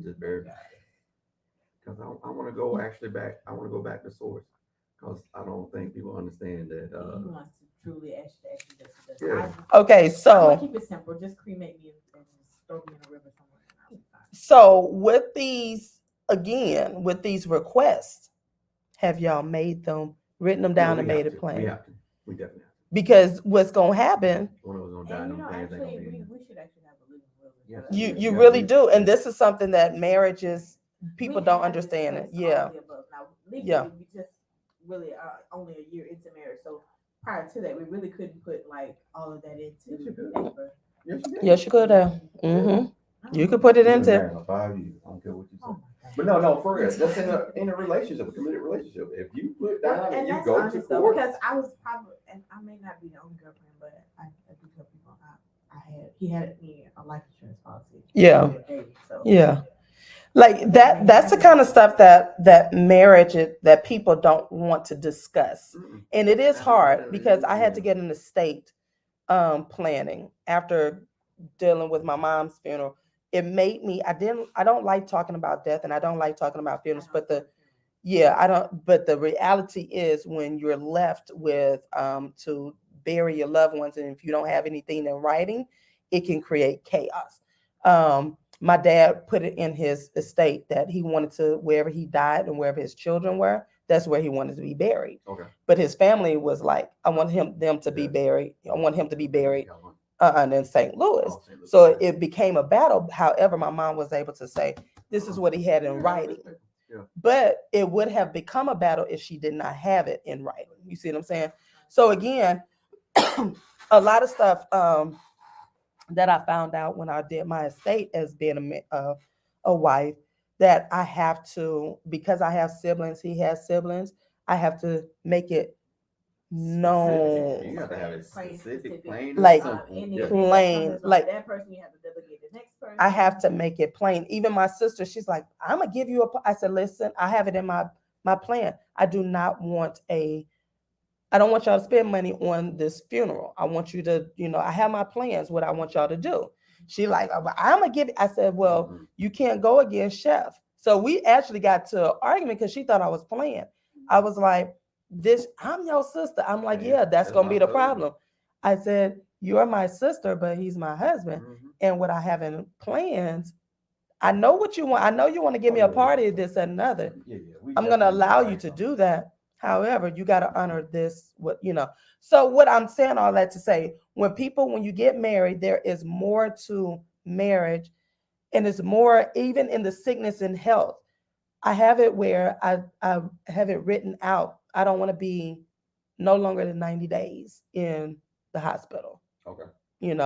D: Just very bad. Because I want to go back. I want to go back to source. Because I don't think people understand that.
E: He wants to truly actually this.
D: Yeah.
C: Okay,
E: I'm
C: so
E: gonna keep it simple. Just cremate me and just throw me in a river somewhere. And I'll be fine.
C: so with these requests, have y'all written them down and made a plan?
D: We have to. We definitely have to.
C: Because what's gonna happen?
D: One of us gonna die.
E: And
D: Them things ain't gonna
E: actually,
D: be in there.
E: we should actually have a living will.
D: Yes.
C: You really do, and this is something that marriages people don't understand it. Yeah.
E: Now, legally,
C: Yeah.
E: we just really are only a year into marriage, so prior to that, we really couldn't put like all of that into paper.
D: Yes, you could.
C: Yes, you could have. You could put it
D: Been
C: into.
D: married for 5 years. I don't care what you say. But no, for real. That's in a relationship, a committed relationship. If you put down and you
E: that's
D: go to
E: honest though,
D: court,
E: because I was probably, and I may not be the only girlfriend, but I do tell people he had me a life insurance policy.
C: Yeah.
E: So.
C: Yeah. Like that's the kind of stuff that marriage that people don't want to discuss. And it is hard because I had to get an estate planning after dealing with my mom's funeral. It made me I don't like talking about death and I don't like talking about funerals, but the reality is when you're left with to bury your loved ones, and if you don't have anything in writing, it can create chaos. My dad put it in his estate that he wanted to, wherever he died and wherever his children were, that's where he wanted to be buried.
D: okay.
C: But his family was like, I want them to be buried. I want him to be buried in St. Louis. So it became a battle. However, my mom was able to say, this is what he had in writing.
D: Yeah.
C: But it would have become a battle if she did not have it in writing. You see what I'm saying? So again, a lot of stuff that I found out when I did my estate as being a wife, that I have to, because I have siblings, he has siblings, I have to make it known.
D: You have to have it specific, plain, and
C: Like,
D: simple.
C: plain, like
E: that person, you have to delegate the next person.
C: I have to make it plain. Even my sister, she's like, I'm gonna give you I said, listen, I have it in my plan. I don't want y'all to spend money on this funeral. I want you to, I have my plans, what I want y'all to do. She like, I'm gonna give it. I said, well, you can't go against Chef. So we actually got to an argument because she thought I was playing. I was like, I'm your sister. I'm like, yeah, that's gonna be the problem. I said, you're my sister, but he's my husband. And what I have in plans, I know what you want. I know you want to give me a party, this and another. I'm gonna allow you to do that. However, you got to honor this, So what I'm saying all that to say, when you get married, there is more to marriage, and it's more even in the sickness and health. I have it where I have it written out. I don't want to be no longer than 90 days in the hospital.
D: Okay.
C: And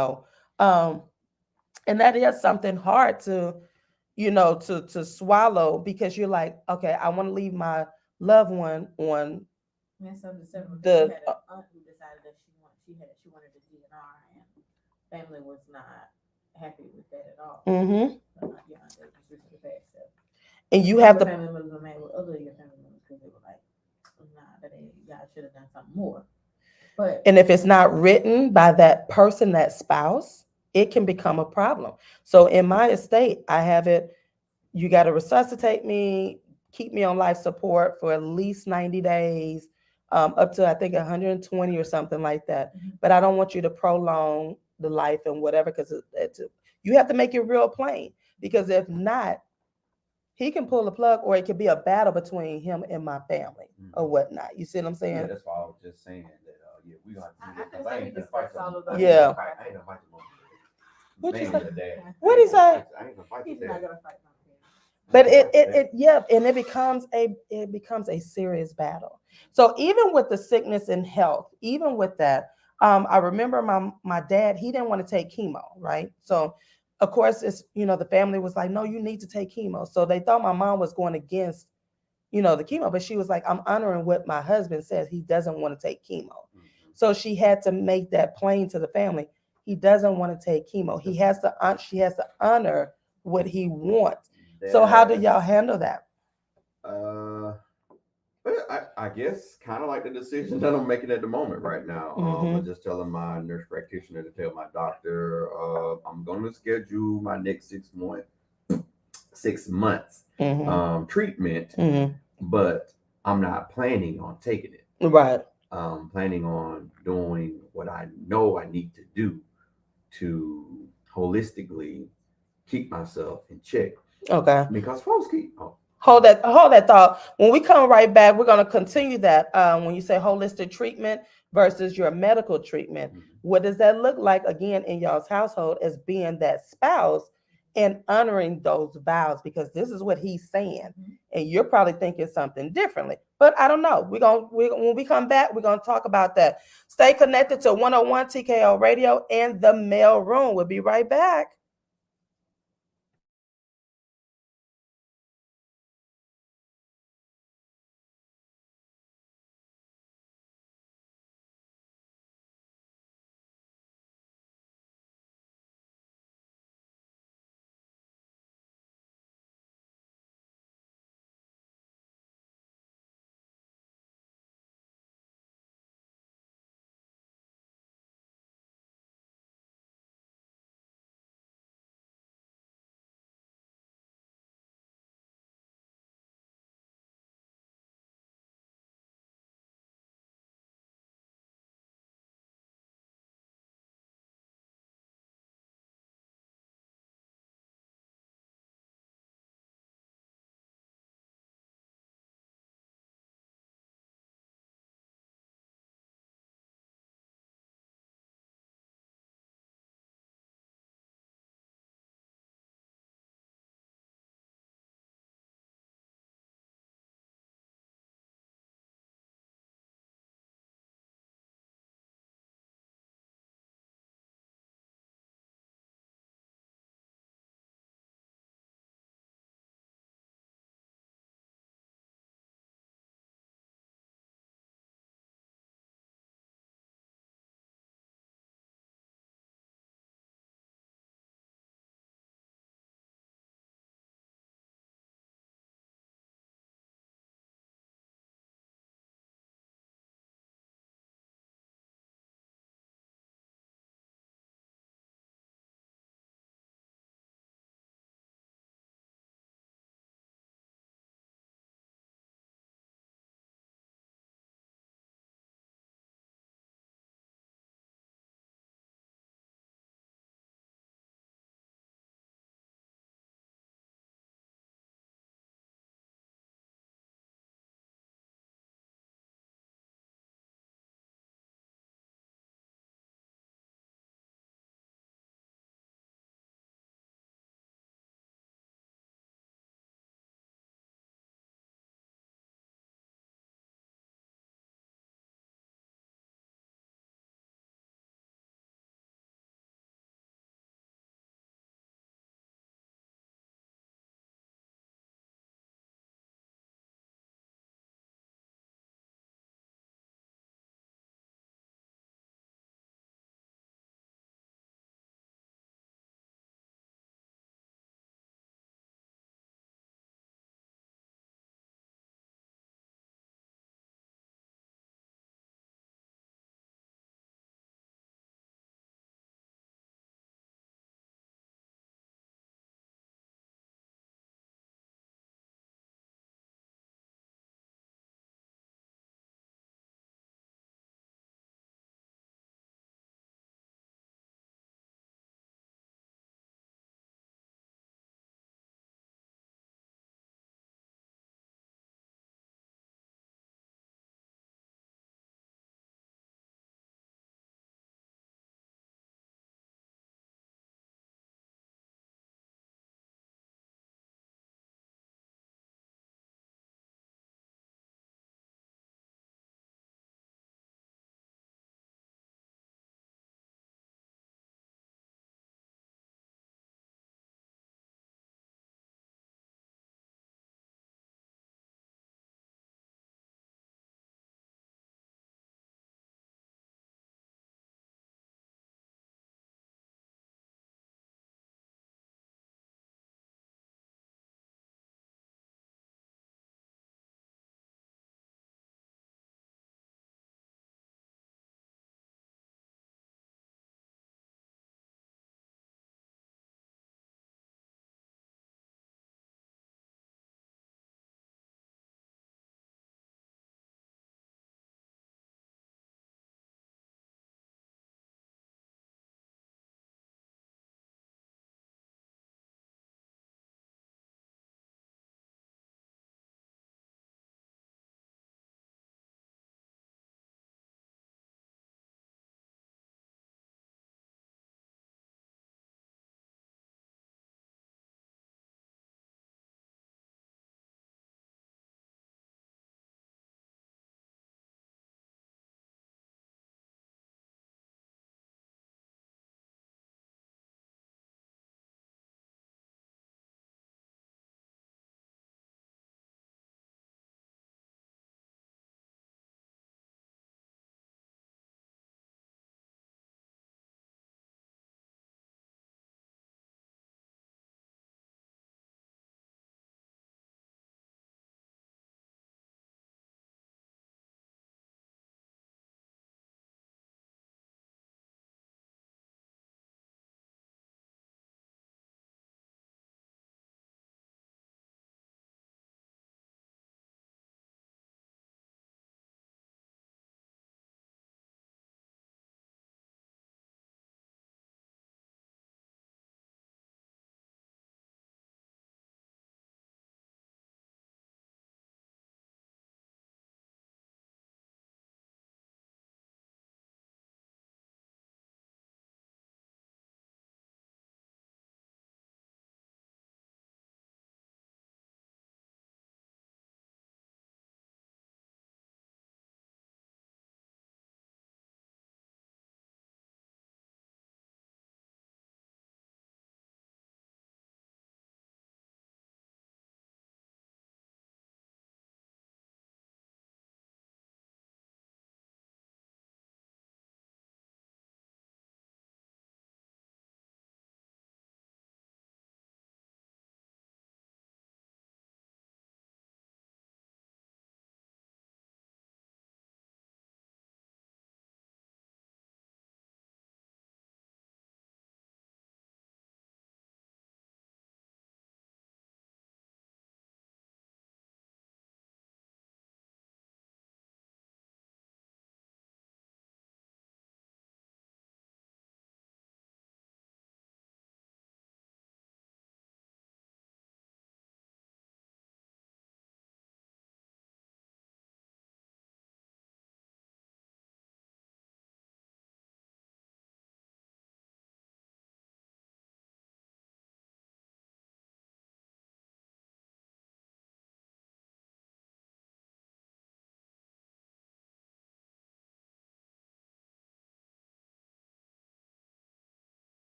C: that is something hard to swallow, because you're like, okay, I want to leave my loved one on
E: And so December,
C: The-
E: we had an aunt who decided that she wanted the DNR, and family was not happy with that at all.
C: Mm-hmm.
E: Your aunt that just recently passed. So.
C: And you
E: Some
C: have
E: of the
C: to,
E: family members were mad with other of your family members because they were like, nah, that ain't, you guys should have done something more. But
C: and if it's not written by that person, that spouse, it can become a problem. So in my estate, I have it, you got to resuscitate me, keep me on life support for at least 90 days, up to I think 120 or something like that.
E: Mhm.
C: But I don't want you to prolong the life and whatever, because you have to make it real plain. Because if not, he can pull the plug, or it could be a battle between him and my family or whatnot. You see what I'm saying?
D: Yeah, that's why I was just saying that. Yeah, we gonna have to do that, 'cause
E: I
D: I
E: can
D: ain't
E: say
D: gonna
E: we
D: fight
E: discuss all of
D: them.
E: those.
C: Yeah.
D: I ain't gonna fight them.
C: What'd you
D: Mainly
C: say?
D: the dad.
C: What'd he say?
D: I ain't gonna fight the
E: He's
D: dad.
E: not gonna fight my family.
C: But yeah, and it becomes a serious battle. So even with the sickness and health, even with that, I remember my dad, he didn't want to take chemo, right? So of course it's, the family was like, no, you need to take chemo. So they thought my mom was going against, the chemo, but she was like, I'm honoring what my husband says. He doesn't want to take chemo. So she had to make that plain to the family. He doesn't want to take chemo. She has to honor what he wants. So how do y'all handle that?
D: I guess kind of like the decision that I'm making at the moment right now. I'm just telling my nurse practitioner to tell my doctor, I'm going to schedule my next 6 months treatment, but I'm not planning on taking it.
C: Right.
D: I'm planning on doing what I know I need to do to holistically keep myself in check.
C: Okay.
D: Because folks keep
C: hold that thought. When we come right back, we're going to continue that. When you say holistic treatment versus your medical treatment, what does that look like again in y'all's household as being that spouse and honoring those vows? Because this is what he's saying, and you're probably thinking something differently. But I don't know. When we come back, we're gonna talk about that. Stay connected to 101 TKO Radio and the Mail Room. We'll be right back.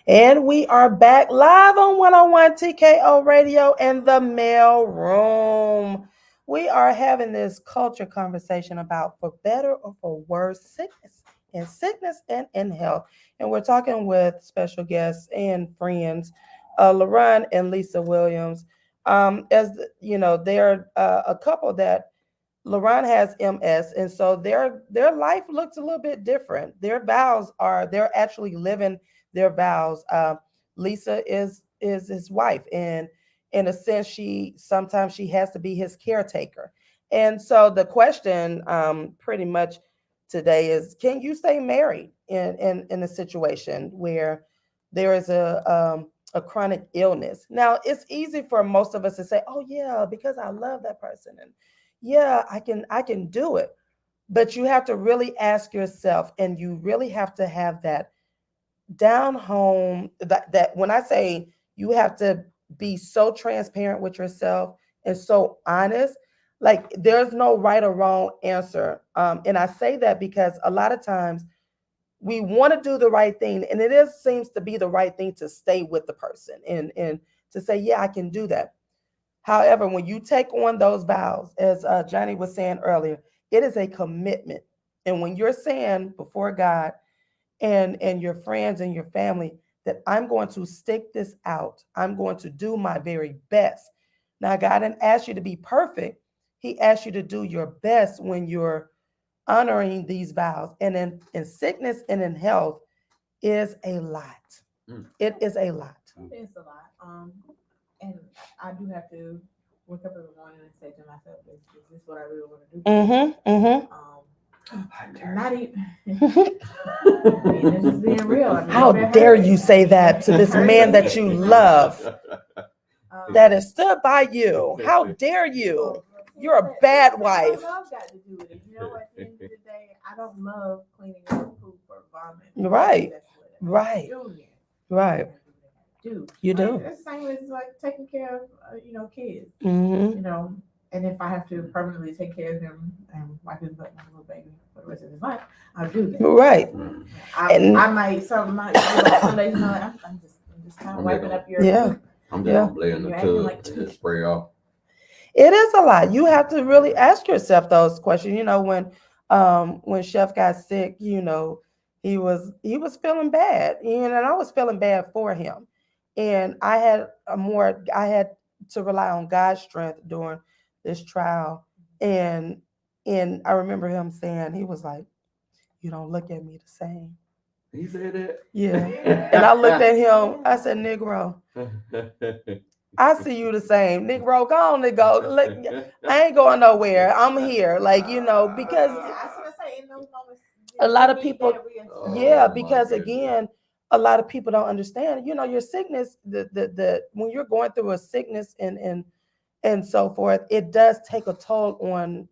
C: And we are back live on 101 TKO Radio in the mail room. We are having this culture conversation about for better or for worse sickness and in health. And we're talking with special guests and friends, LaRon and Lisa Williams. As you know, they're a couple that LaRon has MS, and so their life looks a little bit different. They're actually living their vows. Lisa is his wife, and in a sense, she sometimes has to be his caretaker. And so the question, pretty much today is: can you stay married in a situation where there is a chronic illness? Now, it's easy for most of us to say, "Oh yeah, because I love that person," and yeah, I can do it. But you have to really ask yourself, and you really have to have that down home, that when I say you have to be so transparent with yourself and so honest, like there's no right or wrong answer. And I say that because a lot of times we want to do the right thing, and seems to be the right thing to stay with the person and to say, yeah, I can do that. However, when you take on those vows, as Johnny was saying earlier, it is a commitment. And when you're saying before God and your friends and your family that I'm going to stick this out, I'm going to do my very best. Now, God didn't ask you to be perfect. He asked you to do your best when you're honoring these vows. And in sickness and in health is a lot. It is a lot.
E: It's a lot. And I do have to wake up every morning and say to myself, is this what I really want to do? Not even. I mean, it's just being real. I mean,
C: how dare you say that to this man that you love, that has stood by you? How dare you? You're a bad wife.
E: Love got to do with it. You know, at the end of the day, I don't love cleaning up poop or vomit.
C: Right.
E: That's what
C: Right. Right. You do.
E: It's the same as like taking care of, kids.
C: Mm-hmm.
E: You know, and if I have to permanently take care of him and wipe his butt like a little baby for the rest of his life, I'll do that.
C: Right.
E: I might some days, I'm just kind of wiping up your poop.
D: I'm just laying the tub
E: like,
D: and just spray off.
C: It is a lot. You have to really ask yourself those questions. You know, when Chef got sick, you know, he was feeling bad, and I was feeling bad for him. And I had to rely on God's strength during this trial. And I remember him saying, he was like, "You don't look at me the same."
D: He said that?
C: Yeah. And I looked at him, I said, "Negro, I see you the same. Negro, go on and go. I ain't going nowhere. I'm here." Like, you know, because a lot of people, because again, a lot of people don't understand, you know, your sickness, the when you're going through a sickness and so forth, it does take a toll on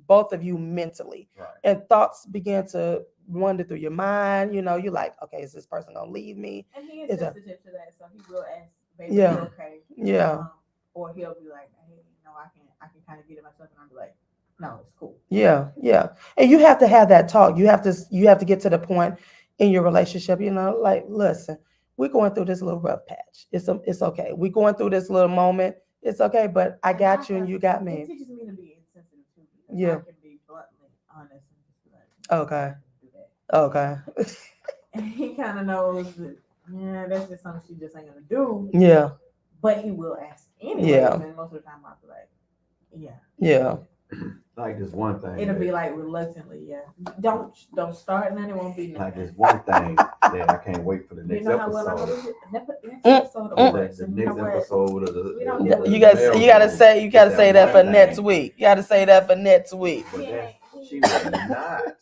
C: both of you mentally.
D: Right.
C: And thoughts begin to wander through your mind. You know, you're like, okay, is this person gonna leave me?
E: And he is sensitive to that, so he will ask, "Baby,
C: Yeah.
E: you okay?"
C: Yeah.
E: Or he'll be like, "Hey, I can kind of get it myself," and I'll be like, "No, it's cool."
C: Yeah, yeah. And you have to have that talk. You have to get to the point in your relationship, you know, like, listen, we're going through this little rough patch. It's okay. We're going through this little moment. It's okay, but I got you and you got me.
E: It teaches me to be insensitive too.
C: Yeah.
E: I can be bluntly honest and just be like,
C: Okay.
E: do that.
C: Okay.
E: And he kind of knows that, yeah, that's just something she just ain't gonna do.
C: Yeah.
E: But he will ask anyway.
C: Yeah.
E: And most of the time I'll be like, yeah.
C: Yeah.
D: Like this one thing.
E: It'll be like reluctantly, yeah. Don't start, and then it won't be
D: like this one thing that I can't wait for the next episode.
C: You gotta say that for next week. You gotta say that for next week.
D: But she was not.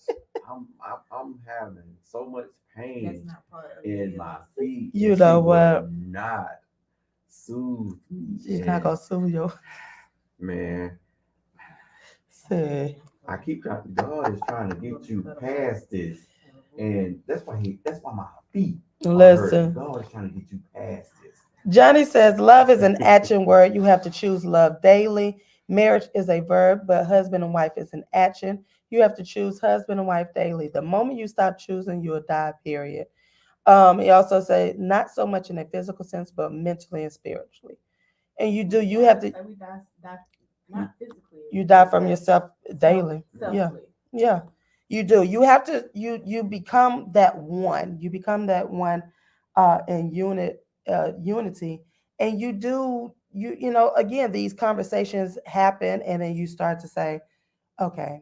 D: I'm having so much pain in my feet.
C: You know what?
D: Not soothe me.
C: She's not gonna sue you.
D: Man.
C: Say.
D: I keep trying. God is trying to get you past this, and that's why my feet.
C: Listen.
D: God is trying to get you past this.
C: Johnny says, "Love is an action word. You have to choose love daily. Marriage is a verb, but husband and wife is an action. You have to choose husband and wife daily. The moment you stop choosing, you'll die, period. He also said not so much in a physical sense, but mentally and spiritually. And you do, you have to,
E: We die not physically.
C: you die from yourself daily. Yeah.
E: Selfly.
C: Yeah. You do. You have to, you become that one. You become that one in unity. And you do, you know, again, these conversations happen, and then you start to say, okay,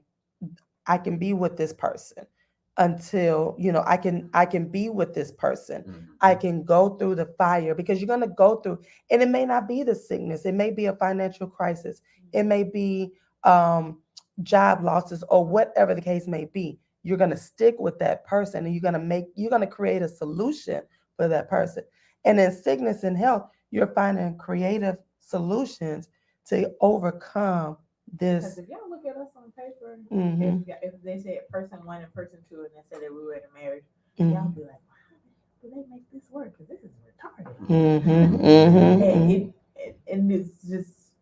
C: I can be with this person until, you know, I can be with this person.
D: Mhm.
C: I can go through the fire, because you're going to go through, and it may not be the sickness. It may be a financial crisis. It may be job losses, or whatever the case may be. You're going to stick with that person, and you're going to create a solution for that person. And in sickness and health, you're finding creative solutions to overcome
E: Because
C: this.
E: if y'all look at us on paper,
C: Mhm.
E: if they said person 1 and person 2, and they said that we were in a marriage,
C: Mhm.
E: y'all be like, wow, do they make this work? Because this is retarded.
C: Mhm.
E: And and it's just,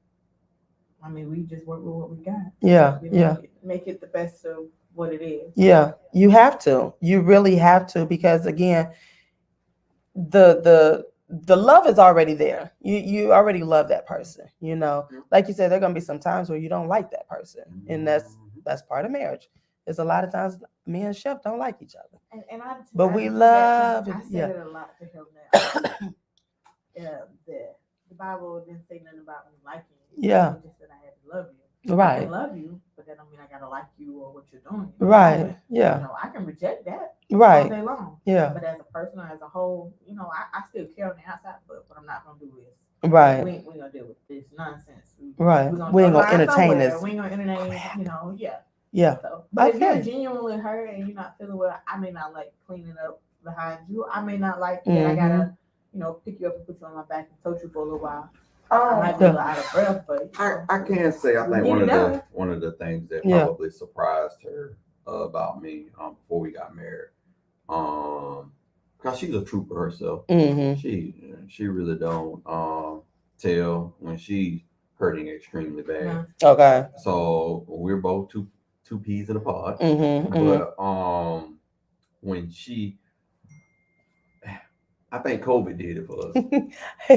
E: I mean, we just work with what we got.
C: Yeah,
E: We
C: yeah.
E: make it the best of what it is.
C: Yeah, you have to. You really have to, because again, the love is already there. You already love that person. You know, like you said, there are gonna be some times where you don't like that person, and that's part of marriage. There's a lot of times me and Chef don't like each other, but we love it.
E: I said
C: Yeah.
E: it a lot to him that the Bible didn't say nothing about me liking you.
C: Yeah.
E: It just said I had to love you. I
C: Right.
E: can love you, but that don't mean I gotta like you or what you're doing.
C: Right. Yeah.
E: You know, I can reject that all
C: Right.
E: day long.
C: Yeah.
E: But as a person or as a whole, you know, I still care on the outside, but what I'm not gonna do is
C: Right.
E: we ain't gonna deal with this nonsense.
C: Right. We ain't gonna entertain this.
E: We ain't gonna entertain, you know, yeah.
C: Yeah.
E: So, but if you're
C: Okay.
E: genuinely hurt and you're not feeling well, I may not like cleaning up behind you. I may not like that I gotta, you know, pick you up and put you on my back and tote you for a little while. I might be a little out of breath, but
D: I can say I think one of the things that
C: Yeah.
D: probably surprised her about me before we got married, because she's a trooper herself.
C: Mhm.
D: She really don't tell when she's hurting extremely bad.
C: Okay.
D: So we're both two peas in a pod.
C: Mhm.
D: But when I think COVID did it for us.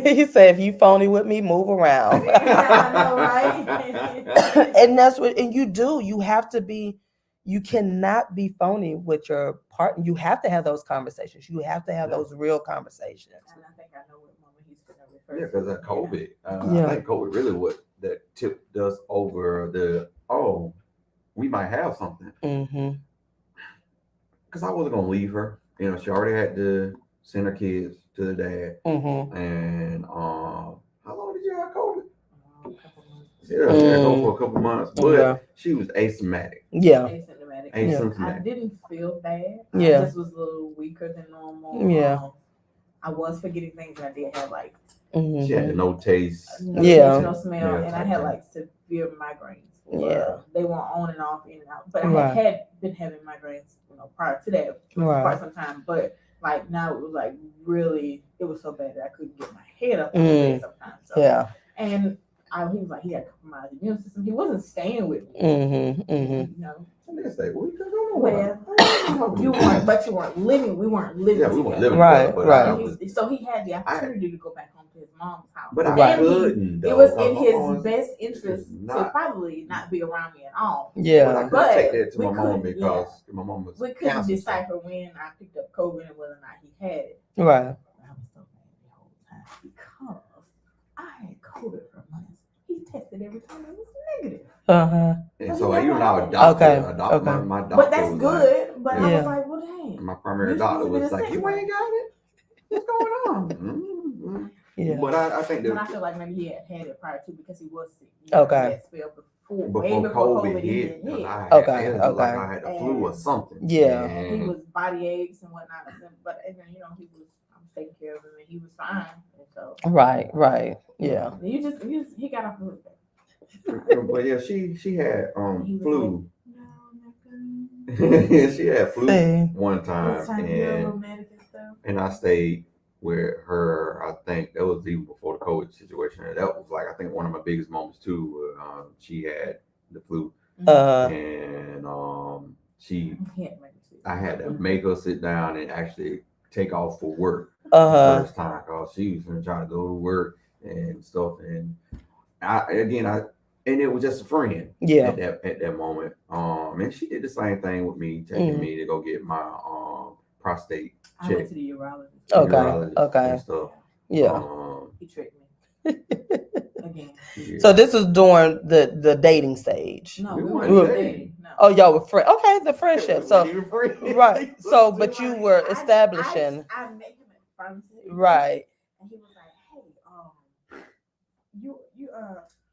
C: He said, if you phony with me, move around.
E: I know, right?
C: And that's what, and you do. You have to be, you cannot be phony with your partner. You have to have those conversations. You have to have those real conversations.
E: And I think I know what moment he's gonna refer to.
D: Yeah, because of COVID.
C: Yeah.
D: I think COVID really what that tipped us over we might have something.
C: Mm-hmm.
D: Because I wasn't gonna leave her. You know, she already had to send her kids to the dad.
C: Mm-hmm.
D: And how long did you have COVID?
E: A couple months.
D: Yeah, she had to go for a couple months, but she was asymptomatic.
C: Yeah.
E: Asymptomatic. I didn't feel bad.
C: Yeah.
E: I just was a little weaker than normal.
C: Yeah.
E: I was forgetting things. I did have like.
C: Mm-hmm.
D: She had no taste.
E: No taste, no smell, and I had
D: thing.
E: like severe migraines.
C: Yeah.
E: They were on and off, in and out. But I
C: Right.
E: had been having migraines, you know, prior to that for
C: Right.
E: quite some time. But like now it was like really, it was so bad that I couldn't get my head up on the bed sometimes. So,
C: Yeah.
E: and he was like, he had compromised immune system. He wasn't staying with me.
C: Mm-hmm. Mm-hmm.
E: You know.
C: Well,
E: you weren't living. We weren't living.
D: Yeah, we weren't living
C: right,
D: together, but
C: right.
E: So he had the opportunity to go back home to his mom's house.
D: But
C: Right.
D: I couldn't.
E: It was in his best interest to probably not be around me at all.
C: Yeah.
D: But I couldn't take that to my mom because my mom was.
E: We couldn't decipher when I picked up COVID and whether or not he had it.
C: Right.
E: I was so mad the whole time because I had COVID for months. He tested every time it was negative.
C: Uh-huh.
D: And so even our doctor,
C: Okay.
D: my doctor
E: But that's
D: was
E: good.
D: Like,
E: but I was like, well, dang.
D: My primary doctor was like, you ain't got it? What's going on? Mm-hmm.
C: Yeah.
D: But I think that.
E: But I feel like maybe he had it prior to because he was sick.
C: Okay.
E: That spell before
D: COVID hit.
E: hit.
D: I had,
C: Okay.
D: it was like I had the flu or something.
C: Yeah.
E: He was body aches and whatnot. But you know, I was taking care of him and he was fine. And so.
C: Right. Right. Yeah.
E: He got off the hook.
D: But yeah, she had flu.
E: No,
D: She had flu one time, and I stayed with her. I think that was even before the COVID situation. And that was like I think one of my biggest moments too. She had the flu, and I had to
E: Mm-hmm.
D: make her sit down and actually take off for work first time because she was trying to go to work and stuff. And and it was just a friend at that moment. And she did the same thing with me, taking me to go get my prostate check.
E: I went to the urologist.
C: Okay.
D: And stuff.
C: Yeah.
E: He tricked me. Again.
C: Yeah. So this was during the dating stage.
E: No, we weren't dating. No.
C: Oh, y'all were friends. Okay, the friendship. So right. So, but you were establishing.
E: I met him at pharmacy.
C: Right.
E: And he was like, "Hey,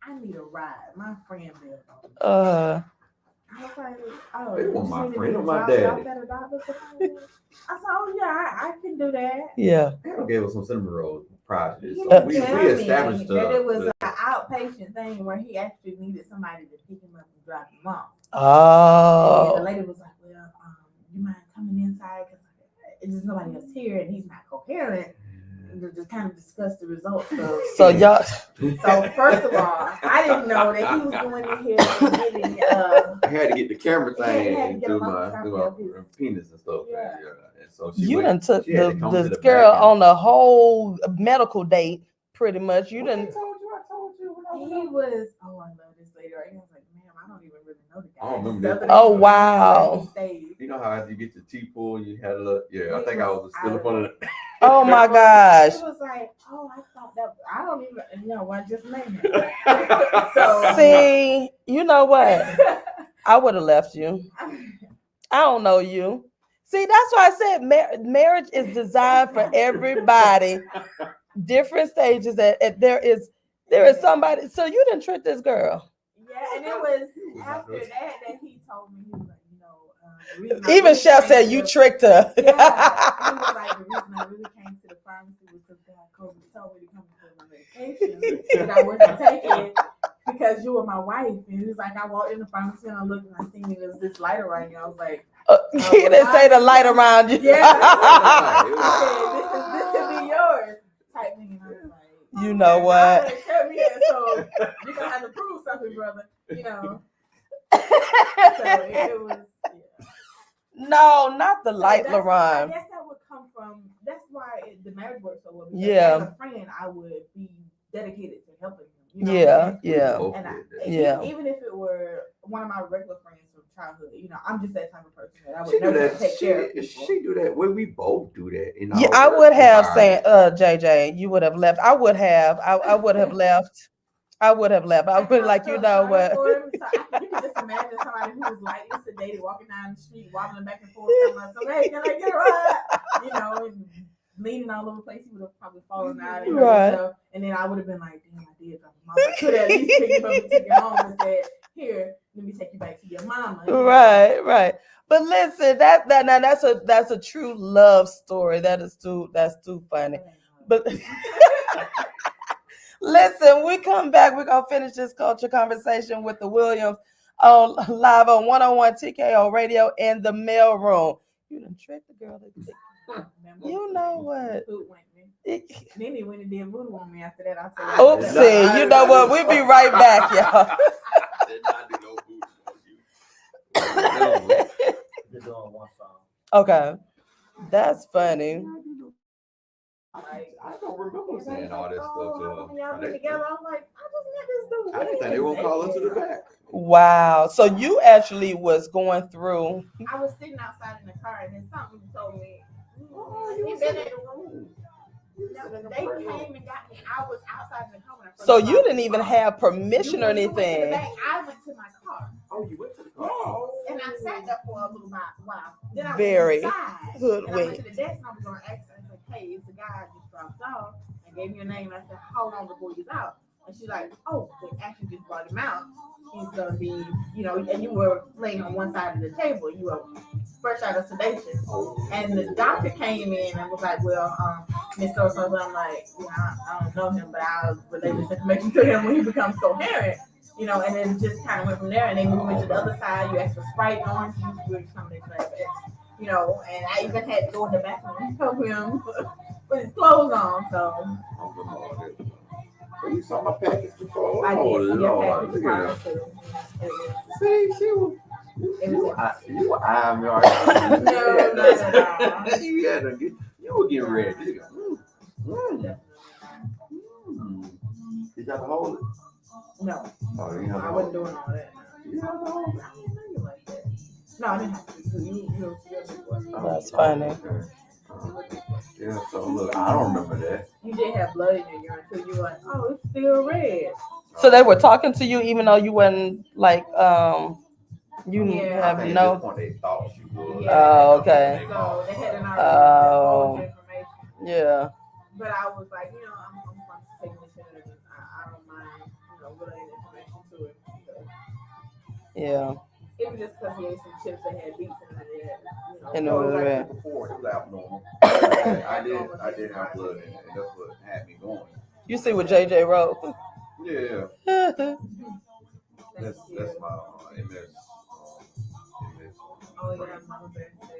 E: I need a ride. My friend lives on." I was like, "Oh,
D: it was my friend or my
E: dad."
D: daddy.
E: I said, "Oh yeah, I can do that."
C: Yeah.
D: They gave us some cinnamon rolls prior to this.
E: He
D: So we established
E: that it was an outpatient thing where he actually needed somebody to pick him up and drop him off.
C: Oh.
E: And the lady was like, "Well, you mind coming inside because there's nobody else here and he's not coherent." To just kind of discuss the results.
C: So y'all.
E: So first of all, I didn't know that he was going in here and getting.
D: I had to get the camera thing through my penis and stuff.
E: Yeah.
D: And so
C: you done took the girl on the whole medical date, pretty much. You didn't.
E: I told you. He was. Oh, I love this lady right here. I was like, ma'am, I don't even really know the guy.
D: I don't remember that.
C: Oh wow.
D: You know how after you get your T-pull, you had a look. Yeah, I think I was still up on it.
C: Oh my gosh.
E: He was like, "Oh, I thought that I don't even know what just named it." So
C: see, you know what? I would have left you. I don't know you. See, that's why I said marriage is designed for everybody. Different stages. That there is somebody. So you didn't trick this girl.
E: Yeah, and it was after that he told me, he was like,
C: even Chef said you tricked her.
E: Yeah, he was like, the reason I really came to the pharmacy was because God told me to come to my medication that I wasn't taking because you were my wife. And he was like, I walked in the pharmacy and I looked and I seen there was this light around you. I was like,
C: he didn't say the light around you.
E: Yeah, this could be yours. Type thing. And I was like,
C: you know what?
E: So you're gonna have to prove something, brother. So it was.
C: No, not the light,
E: I
C: LaRon.
E: guess that would come from. That's why the marriage works so well.
C: Yeah.
E: As a friend, I would be dedicated to helping him.
C: Yeah.
E: And even if it were one of my regular friends from childhood, I'm just that type of person that I would never take care of people.
D: She do that. Well, we both do that.
C: Yeah, I would have said, JJ, you would have left. I would have. I would have left. I would have left. I would be like, you know what?
E: You can just imagine somebody who was lightly sedated walking down the street, wobbling back and forth, like, so, hey, can I get a ride? And leaning all over the place. He would have probably fallen out.
C: Right.
E: And then I would have been like, damn, I did. I could have at least picked him up and take him home and said, here, let me take you back to your mama.
C: Right. But listen, that's a true love story. That's too funny. But listen, we come back. We're gonna finish this culture conversation with the Williams live on 101 TKO Radio in the mail room. You done tricked the girl. You know what?
E: Then he went and did voodoo on me after that.
C: Oopsie. You know what? We'll be right back, y'all.
D: I did not do no voodoo on you.
C: Okay. That's funny.
D: I don't remember saying all that stuff to her.
E: Y'all been together. I was like, I just met this dude.
D: I didn't think they were gonna call her to the back.
C: Wow. So you actually was going through.
E: I was sitting outside in the car and then something told me,
D: you been in the room.
E: They came and got me. I was outside in the car.
C: So you didn't even have permission or anything.
E: I went to my car.
D: Oh, you went to the car.
E: Yes. And I sat there for a little while. Then I
C: Very
E: went inside.
C: good.
E: And I went to the desk and I was going to ask her. I said, hey, it's the guy I just dropped off and gave me your name. I said, how long before he's out? And she's like, oh, they actually just brought him out. He's going to be, and you were laying on one side of the table. You were fresh out of sedation. And the doctor came in and was like, well, Miss So-so. I'm like, I don't know him, but I'll relay this information to him when he becomes coherent. And then just kind of went from there. And then we went to the other side. You asked for Sprite and orange juice. We were something like that. And I even had to go in the bathroom and help him put his clothes on. So.
D: You saw my package before.
E: I
D: Oh
E: did see your
D: Lord,
E: package
D: look at
E: prior
D: her.
E: to. It was,
D: See, she was.
E: it was
D: You were eyeing me already.
E: No, not at all.
D: You were getting ready. You go, Did you have to hold it?
E: No,
D: Oh, you didn't have to
E: I
D: hold
E: wasn't
D: it.
E: doing all that.
D: You didn't have to hold it.
E: I didn't know you like that. No, I didn't have to. You
C: That's funny.
D: Okay. Yeah, so look, I don't remember that.
E: You did have blood in your urine too. You were like, oh, it's still red.
C: So they were talking to you even though you wasn't like you
E: Yeah.
C: have
D: I think
C: no.
D: at this point they thought she was.
E: Yeah.
C: Oh, okay.
E: So they hadn't already divulged information.
C: Yeah.
E: But I was like, I'm taking this in and I don't mind, relaying information to it.
C: Yeah.
E: It was just because he ate some chips that had beets in it.
C: And
D: It was
C: it
D: actually
C: was
D: before, it was abnormal. I did have blood in it, and that's what had me going.
C: You see what JJ wrote?
D: Yeah,
C: That's
D: that's my MS.
E: Oh yeah, Mama Bear said,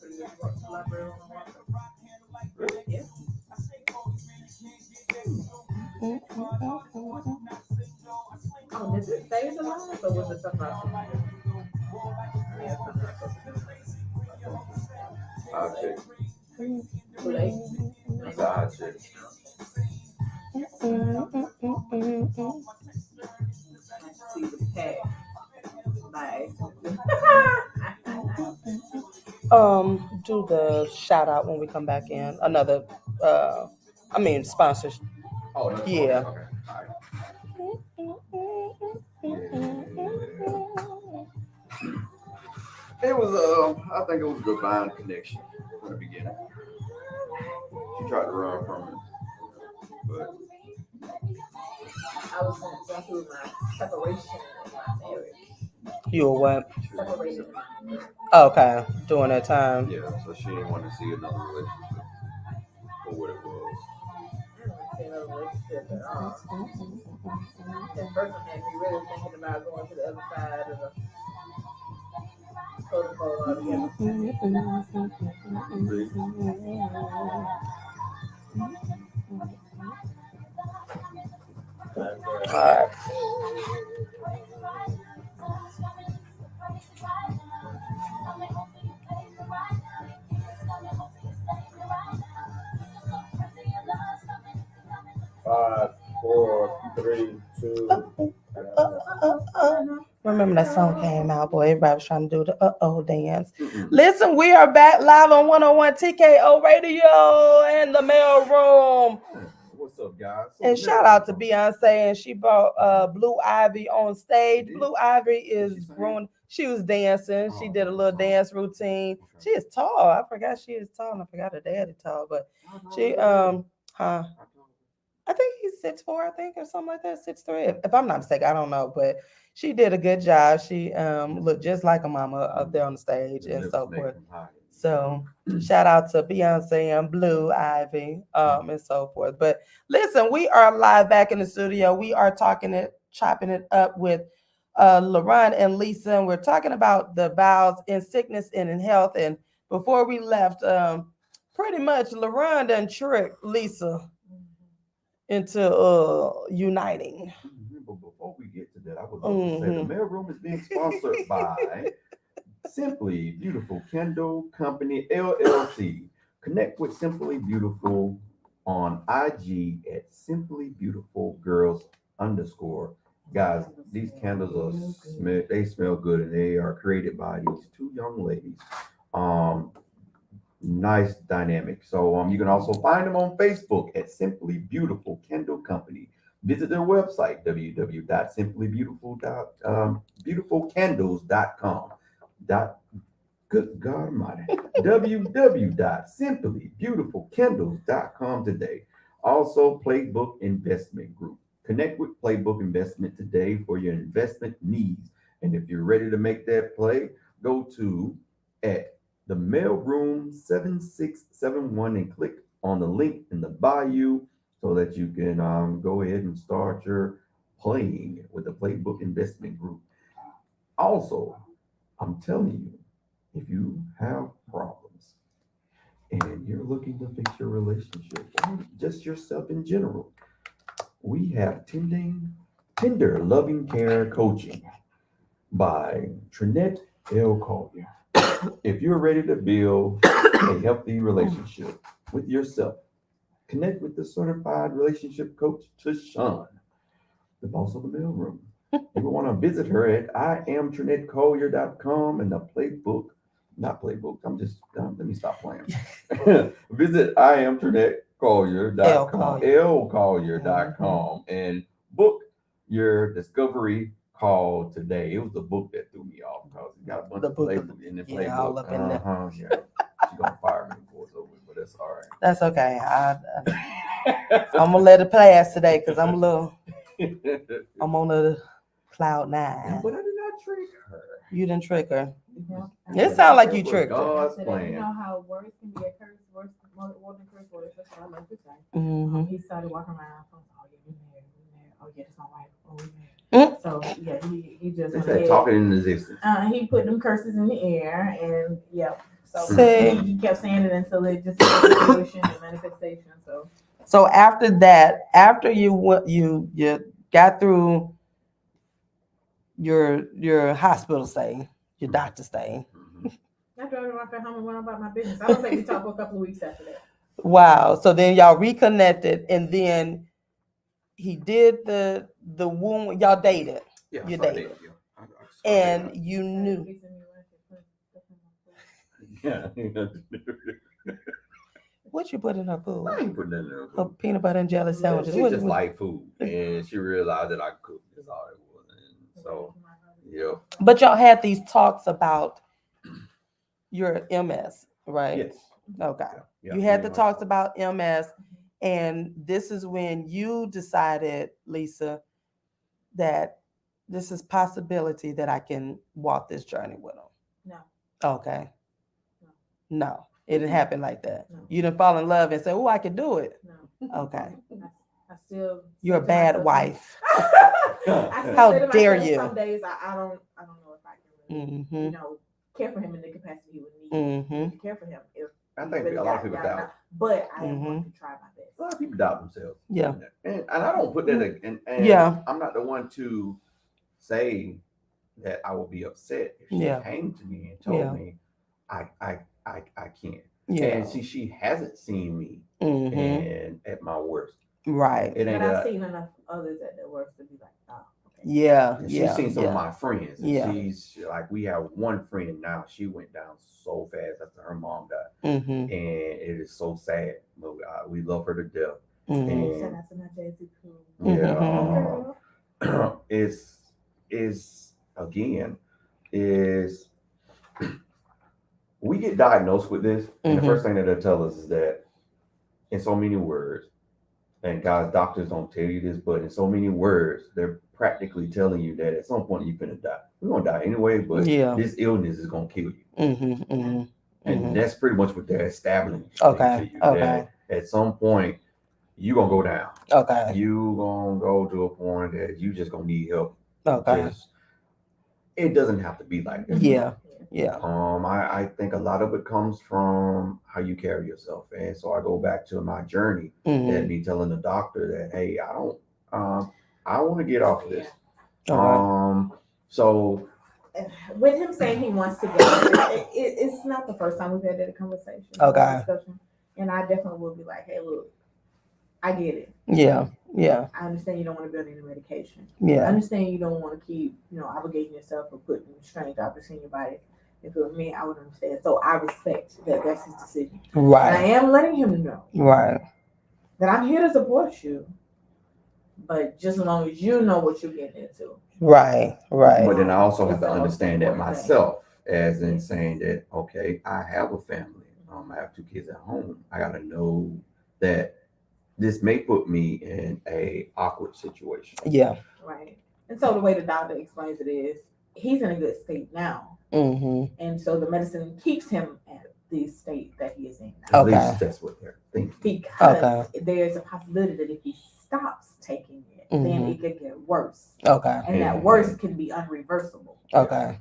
E: pretty good library on the water. Yeah. Oh, did it say the lines or was it something else? Yeah, something else.
D: I'll check.
E: Too late.
D: I'll check.
E: See the pack. Bye.
C: Do the shout out when we come back in. Another sponsors.
D: Oh, no,
C: Yeah.
D: Okay. All right. It was I think it was a divine connection from the beginning. She tried to run from it, but
E: I was going through my separation in my marriage.
C: You were what?
E: Separated.
C: Okay, during that time.
D: Yeah, so she didn't want to see another relationship for what it was.
E: I don't see another relationship at all. That person had me really thinking about going to the other side of the protocol altogether.
C: All right.
J: Five, 4, 3, 2.
C: Remember that song came out, boy. Everybody was trying to do the dance. Listen, we are back live on 101 TKO Radio in the mail room.
D: What's up, guys?
C: And shout out to Beyonce, and she brought Blue Ivy on stage. Blue Ivy is growing. She was dancing. She did a little dance routine. She is tall. I forgot she is tall. And I forgot her daddy tall, but she I think he's 6'4", I think, or something like that, 6'3". If I'm not mistaken, I don't know, but she did a good job. She looked just like a mama up there on the stage and so forth. So shout out to Beyonce and Blue Ivy and so forth. But listen, we are live back in the studio. We are chopping it up with LaRon and Lisa, and we're talking about the vows in sickness and in health. And before we left, pretty much LaRon done tricked Lisa into uniting.
D: But before we get to that, I would love to say the mail room is being sponsored by Simply Beautiful Candle Company LLC. Connect with Simply Beautiful on IG at Simply Beautiful Girls _ Guys, these candles they smell good, and they are created by these two young ladies. Nice dynamic. So you can also find them on Facebook at Simply Beautiful Candle Company. Visit their website www.simplybeautifulcandles.com. Good God Almighty. www.simplybeautifulcandles.com today. Also, Playbook Investment Group. Connect with Playbook Investment today for your investment needs. And if you're ready to make that play, go to at the mailroom 7671 and click on the link in the bio so that you can go ahead and start your playing with the Playbook Investment Group. Also, I'm telling you, if you have problems and you're looking to fix your relationship or just yourself in general, we have Tender Loving Care Coaching by Trinette L. Collier. If you're ready to build a healthy relationship with yourself, connect with the certified relationship coach, TaShon, the boss of the mailroom. You will want to visit her at IamTrinetteCollier.com and the playbook, not playbook, let me stop playing. Visit IamTrinetteCollier.com, LCollier.com, and book your discovery call today. It was the book that threw me off because it got a bunch of playbook in the playbook.
C: Yeah, all up in there.
D: Yeah. She's gonna fire me before it's over, but that's all right.
C: That's okay. I'm gonna let it pass today because I'm on the cloud nine.
D: But I did not trick her.
C: You didn't trick her.
E: Yeah.
C: It sounds like you tricked her.
D: God's
E: You
D: plan.
E: know how words can be a curse, words more than curse words. That's what I like to say.
C: Mm-hmm.
E: He started walking around. Oh yeah, we married. Oh yeah, that's my wife. Oh, we married.
C: Mm-hmm.
E: So yeah, he just
D: It's
E: went
D: that
E: ahead.
D: talking in existence.
E: He put them curses in the air, and yeah. So
C: See?
E: he kept saying it until it just manifestation and manifestation.
C: So after that, after you got through your hospital stay, your doctor stay.
E: I drove around home and went about my business. I don't think we talked for a couple of weeks after that.
C: Wow. So then y'all reconnected, and then he did the wound. Y'all dated.
D: Yeah,
C: You
D: so I
C: dated.
D: did, yeah.
C: And you knew.
D: Yeah.
C: What you put in her food?
D: I ain't putting that in her
C: Her
D: food.
C: peanut butter and jelly sandwiches.
D: She
C: What-
D: just
C: what-
D: liked food, and she realized that I could cook. That's all it was. And so, yeah.
C: But y'all had these talks about your MS, right?
D: Yes.
C: Okay.
D: Yeah,
C: You had
D: yeah.
C: the talks about MS, and this is when you decided, Lisa, that this is possibility that I can walk this journey with him.
E: No.
C: Okay. No, it didn't happen like that.
E: No.
C: You didn't fall in love and say, "Oh, I can do it."
E: No.
C: Okay.
E: I still.
C: You're a bad wife.
E: I still
C: How
E: say to
C: dare
E: myself,
C: you.
E: Some days I don't know if I can really, care for him in the capacity he would need to care for him. If
D: I
E: he
D: think
E: really
D: a lot of
E: got
D: people
E: down
D: doubt.
E: out. But I am going to try my best.
D: A lot of people doubt themselves.
C: Yeah.
D: And I don't put that in. And
C: Yeah.
D: I'm not the one to say that I will be upset if she came to me and told me I can't.
C: Yeah.
D: And she hasn't seen me and at my worst.
C: Right.
D: It ain't
E: But I've seen enough others at their worst to be like, oh, okay.
C: Yeah.
D: And she's seen some of my friends. And
C: Yeah.
D: she's like, we have one friend now. She went down so fast after her mom died. And it is so sad. But we love her to death. And
E: Shout out to my Jay-Z crew.
D: yeah. Is again, we get diagnosed with this. And the first thing that they'll tell us is that in so many words, and guys, doctors don't tell you this, but in so many words, they're practically telling you that at some point you're gonna die. We're gonna die anyway, but this illness is gonna kill you. And that's pretty much what they're establishing to you. That at some point you're gonna go down. You gonna go to a point that you just gonna need help. It doesn't have to be like that.
C: Yeah.
D: I think a lot of it comes from how you carry yourself. And so I go back to my journey and me telling the doctor that, hey, I want to get off of this. So
E: with him saying he wants to go, it's not the first time we've had that conversation. Discussion. And I definitely will be like, hey, look, I get it.
C: Yeah.
E: I understand you don't want to build any medication.
C: Yeah.
E: I understand you don't want to keep, obligating yourself or putting strange objects in your body. If it was me, I would understand. So I respect that that's his decision.
C: Right.
E: And I am letting him know.
C: Right.
E: That I'm here to support you. But just as long as you know what you're getting into.
C: Right.
D: But then I also have to understand that myself, as in saying that, okay, I have a family. I have 2 kids at home. I got to know that this may put me in a awkward situation.
C: Yeah.
E: Right. And so the way the doctor explains it is, he's in a good state now. And so the medicine keeps him at the state that he is in now.
D: At least that's what they're thinking.
E: Because there's a possibility that if he stops taking it, then it could get worse. And that worse can be unreversible.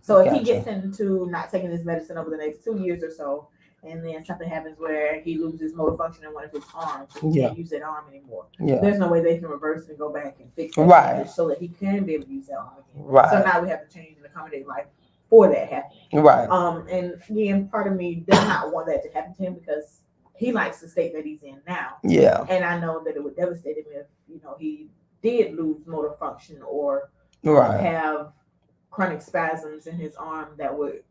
E: So if he gets into not taking his medicine over the next 2 years or so, and then something happens where he loses motor function in one of his arms, so he
C: Yeah.
E: can't use that arm anymore.
C: Yeah.
E: There's no way they can reverse it and go back and fix that
C: Right.
E: damage so that he can be able to use that arm again.
C: Right.
E: So now we have to change and accommodate life for that happening.
C: Right.
E: And again, part of me does not want that to happen to him because he likes the state that he's in now.
C: Yeah.
E: And I know that it would devastate him if, he did lose motor function or
C: Right.
E: have chronic spasms in his arm that would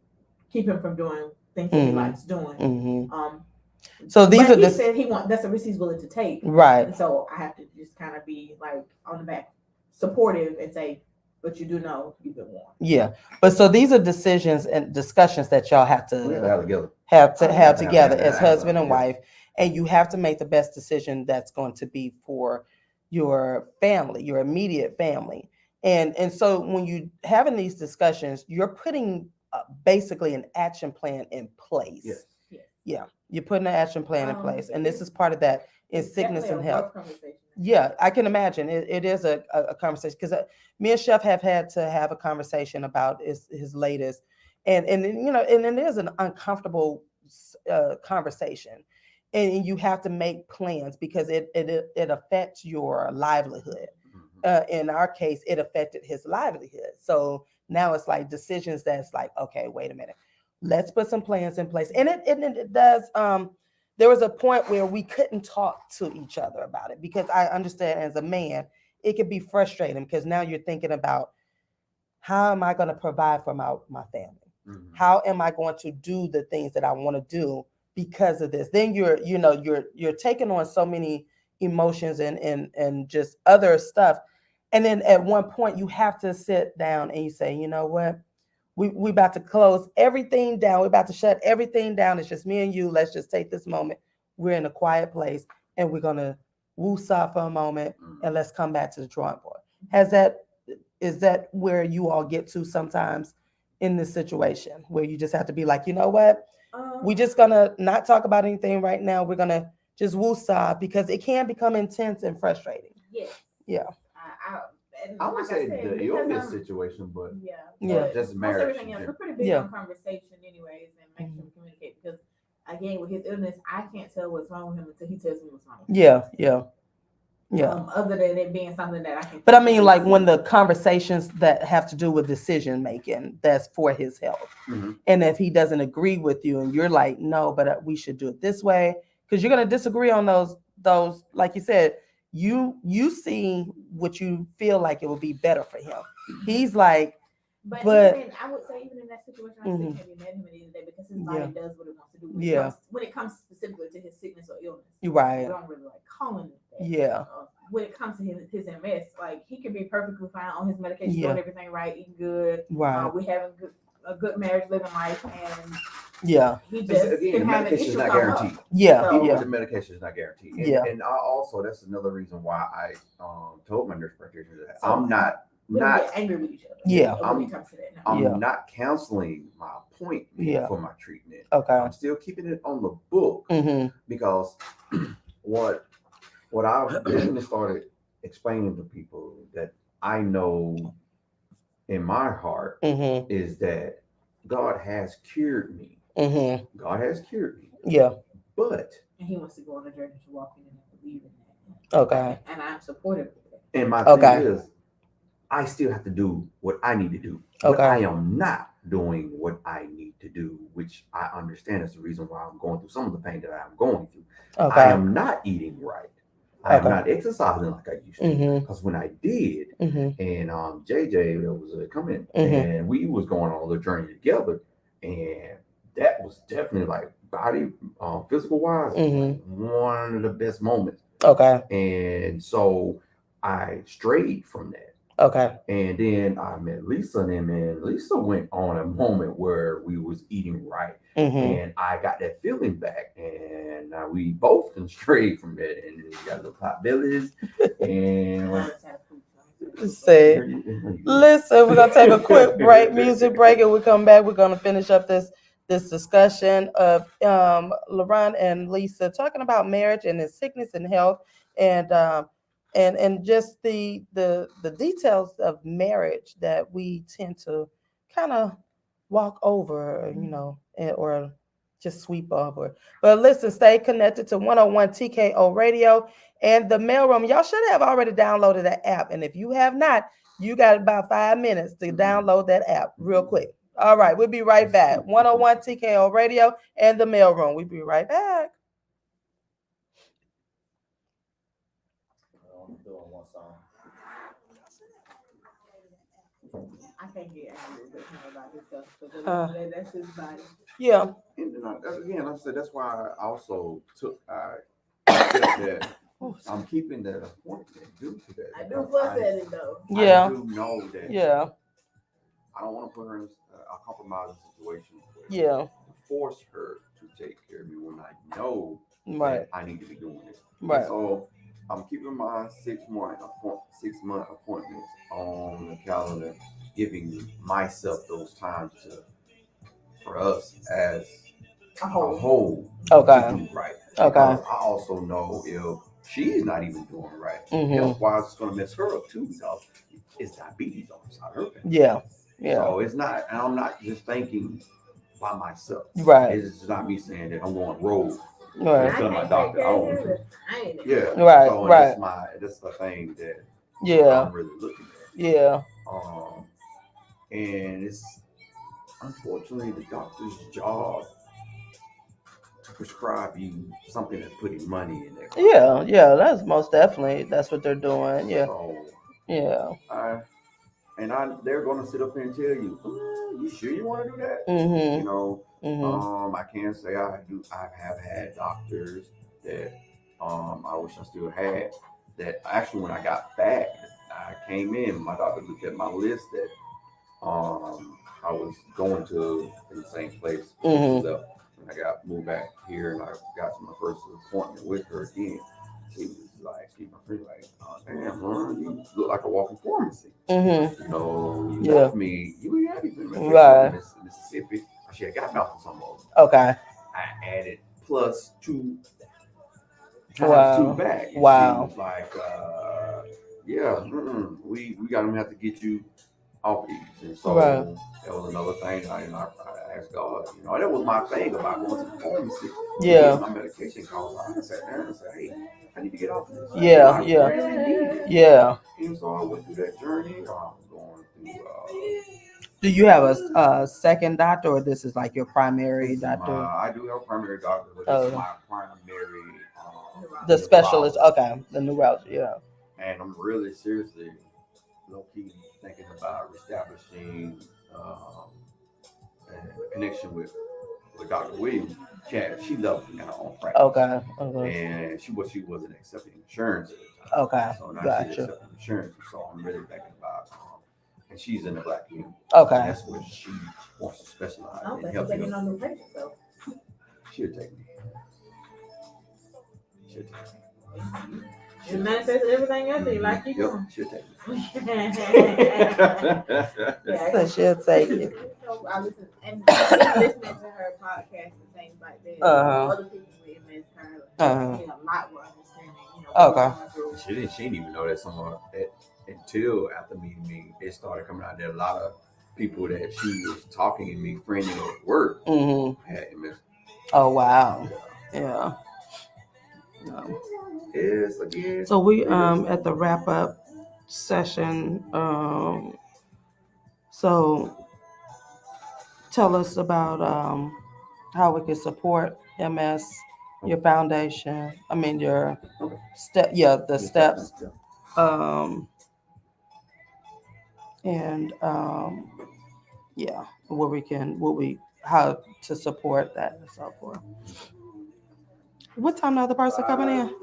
E: keep him from doing things that he likes doing.
C: Mm-hmm. So these
E: but
C: are
E: he said that's a risk he's willing to take.
C: Right.
E: And so I have to just kind of be like on the back, supportive, and say, but you do know you've been warned.
C: Yeah. But so these are decisions and discussions that y'all have to
D: have
C: together as husband and wife, and you have to make the best decision that's going to be for your family, your immediate family. And so when you having these discussions, you're putting basically an action plan in place.
D: Yes.
C: Yeah, you're putting an action plan in place, and this is part of that in sickness and health. Yeah, I can imagine it is a conversation because me and Chef have had to have a conversation about his latest, and it is an uncomfortable conversation, and you have to make plans because it affects your livelihood. In our case, it affected his livelihood. So now it's like decisions that's like, okay, wait a minute, let's put some plans in place. And it does. There was a point where we couldn't talk to each other about it because I understand as a man, it could be frustrating because now you're thinking about how am I going to provide for my family? Mm-hmm. How am I going to do the things that I want to do because of this? Then you're taking on so many emotions and just other stuff. And then at one point you have to sit down and you say, you know what? We about to close everything down. We're about to shut everything down. It's just me and you. Let's just take this moment. We're in a quiet place and we're going to woo-saw for a moment and let's come back to the drawing board. Is that where you all get to sometimes in this situation where you just have to be like, you know what? We're just going to not talk about anything right now. We're going to just woo-saw because it can become intense and frustrating.
E: Yes.
C: Yeah.
D: I would say the illness situation, but just marriage.
E: Everything else, we're pretty big on conversation, anyways, and make sure we communicate. Because again, with his illness, I can't tell what's wrong with him until he tells me what's wrong. Other than it being something that I can.
C: But I mean, like when the conversations that have to do with decision making, that's for his health, and if he doesn't agree with you, and you're like, no, but we should do it this way, because you're going to disagree on those. Like you said. You see what you feel like it would be better for him. He's like, but
E: I would say even in that situation, I still can't be mad at him at the end of the day because his body does what it wants to do. When it comes specifically to his sickness or illness,
C: right?
E: We don't really like calling it that.
C: Yeah.
E: When it comes to his MS, like he can be perfectly fine on his medication, doing everything right, eating good.
C: Right.
E: We having a good marriage, living life, and
D: he just again, the medication is not guaranteed.
C: The
D: medication is not guaranteed. And I also, that's another reason why I told my nurse practitioner that I'm not
E: angry with each other. When it comes to that.
D: I'm not canceling my appointment for my treatment.
C: Okay.
D: I'm still keeping it on the book because what I've recently started explaining to people that I know in my heart is that God has cured me. God has cured me.
C: Yeah.
D: But
E: and he wants to go on a journey to walk in and believe in that.
C: Okay.
E: And I'm supportive of that.
D: And my thing is, I still have to do what I need to do. But I am not doing what I need to do, which I understand is the reason why I'm going through some of the pain that I'm going through. I am not eating right. I am not exercising like I used to. Because when I did, and JJ was coming, and we was going on the journey together, and that was definitely like body, physical wise, like one of the best moments. And so I strayed from that. And then I met Lisa, and Lisa went on a moment where we was eating right, and I got that feeling back, and we both can stray from that, and we got the pot bellies, and
C: listen, we're gonna take a quick music break, and we come back. We're gonna finish up this discussion of LaRon and Lisa talking about marriage and his sickness and health, and just the details of marriage that we tend to kind of walk over, or just sweep over. But listen, stay connected to 101 TKO Radio and the mailroom. Y'all should have already downloaded that app. And if you have not, you got about 5 minutes to download that app real quick. All right, we'll be right back. 101 TKO Radio and the mailroom. We'll be right back.
J: I'm doing one song.
E: I can't get angry with him about this stuff because that's his body.
C: Yeah.
D: And then again, I said that's why I also took that I'm keeping that appointment due to that.
E: I do fuss at it though.
C: Yeah.
D: I do know that.
C: Yeah.
D: I don't want to put her in a compromising situation.
C: Yeah.
D: Force her to take care of me when I know
C: right.
D: that I need to be doing it.
C: Right.
D: And so I'm keeping my 6 month appointments on the calendar, giving myself those times for us as a whole
C: okay.
D: to do right.
C: Okay.
D: Because I also know if she's not even doing right, health-wise, it's going to mess her up too, because it's diabetes on the side of her family.
C: Yeah. Yeah.
D: So it's not, and I'm not just thinking by myself.
C: Right.
D: It's not me saying that I'm going rogue.
C: Right.
D: I'm telling my doctor, I don't want to. Yeah.
C: Right.
D: So
C: right.
D: That's the thing that
C: yeah.
D: I'm really looking at.
C: Yeah.
D: And it's unfortunately the doctor's job to prescribe you something that's putting money in there.
C: Yeah. Yeah. That's most definitely, that's what they're doing. Yeah.
D: So,
C: yeah.
D: They're going to sit up there and tell you, you sure you want to do that?
C: Mm-hmm.
D: You know,
C: mm-hmm.
D: I can't say I have had doctors that I wish I still had, that actually when I got back, I came in, my doctor looked at my list that I was going to in the same place
C: Mm-hmm.
D: left. When I got moved back here and I got to my first appointment with her again, she was like, excuse my friend, like, damn, Ron, you look like a walking pharmacy.
C: Mm-hmm.
D: You know, you left me, you had been
C: right.
D: Mississippi. She had got out for some of them.
C: Okay.
D: I added plus 2 times
C: wow.
D: 2 back. And
C: wow.
D: she was like, yeah, we got to have to get you off these. And so that was another thing. I asked God, you know, that was my thing about going to the pharmacy.
C: Yeah.
D: My medication calls. I sat there and said, hey, I need to get off this.
C: Yeah. yeah.
D: Really
C: yeah.
D: And so I went through that journey. I was going through.
C: Do you have a second doctor, or this is like your primary doctor?
D: I do have a primary doctor, but this is my primary.
C: The specialist, okay, the neurologist, yeah.
D: And I'm really seriously, low-key thinking about establishing a connection with Dr. Williams. She loved me now on practice.
C: Okay.
D: And she wasn't accepting insurance at the time.
C: Okay.
D: So now
C: gotcha.
D: she's accepting insurance. So I'm really thinking about, and she's in the Black community.
C: Okay.
D: And that's what she wants to specialize in helping. She'll take me.
E: You manifested everything else, you like you
D: doing. She'll take me.
C: So she'll take it.
E: I listen and listening to her podcast and things like that. Other people with Miss Carla, a lot more understanding.
C: Okay.
D: She didn't even know that someone that until after meeting me, it started coming out there. A lot of people that she was talking to me, friendly at work, had MS.
C: Oh wow. Yeah.
D: Yes, again.
C: So we at the wrap up session. So tell us about how we can support MS, your foundation. I mean your step. Yeah, the steps. And yeah, how to support that and so forth. What time the other person coming in?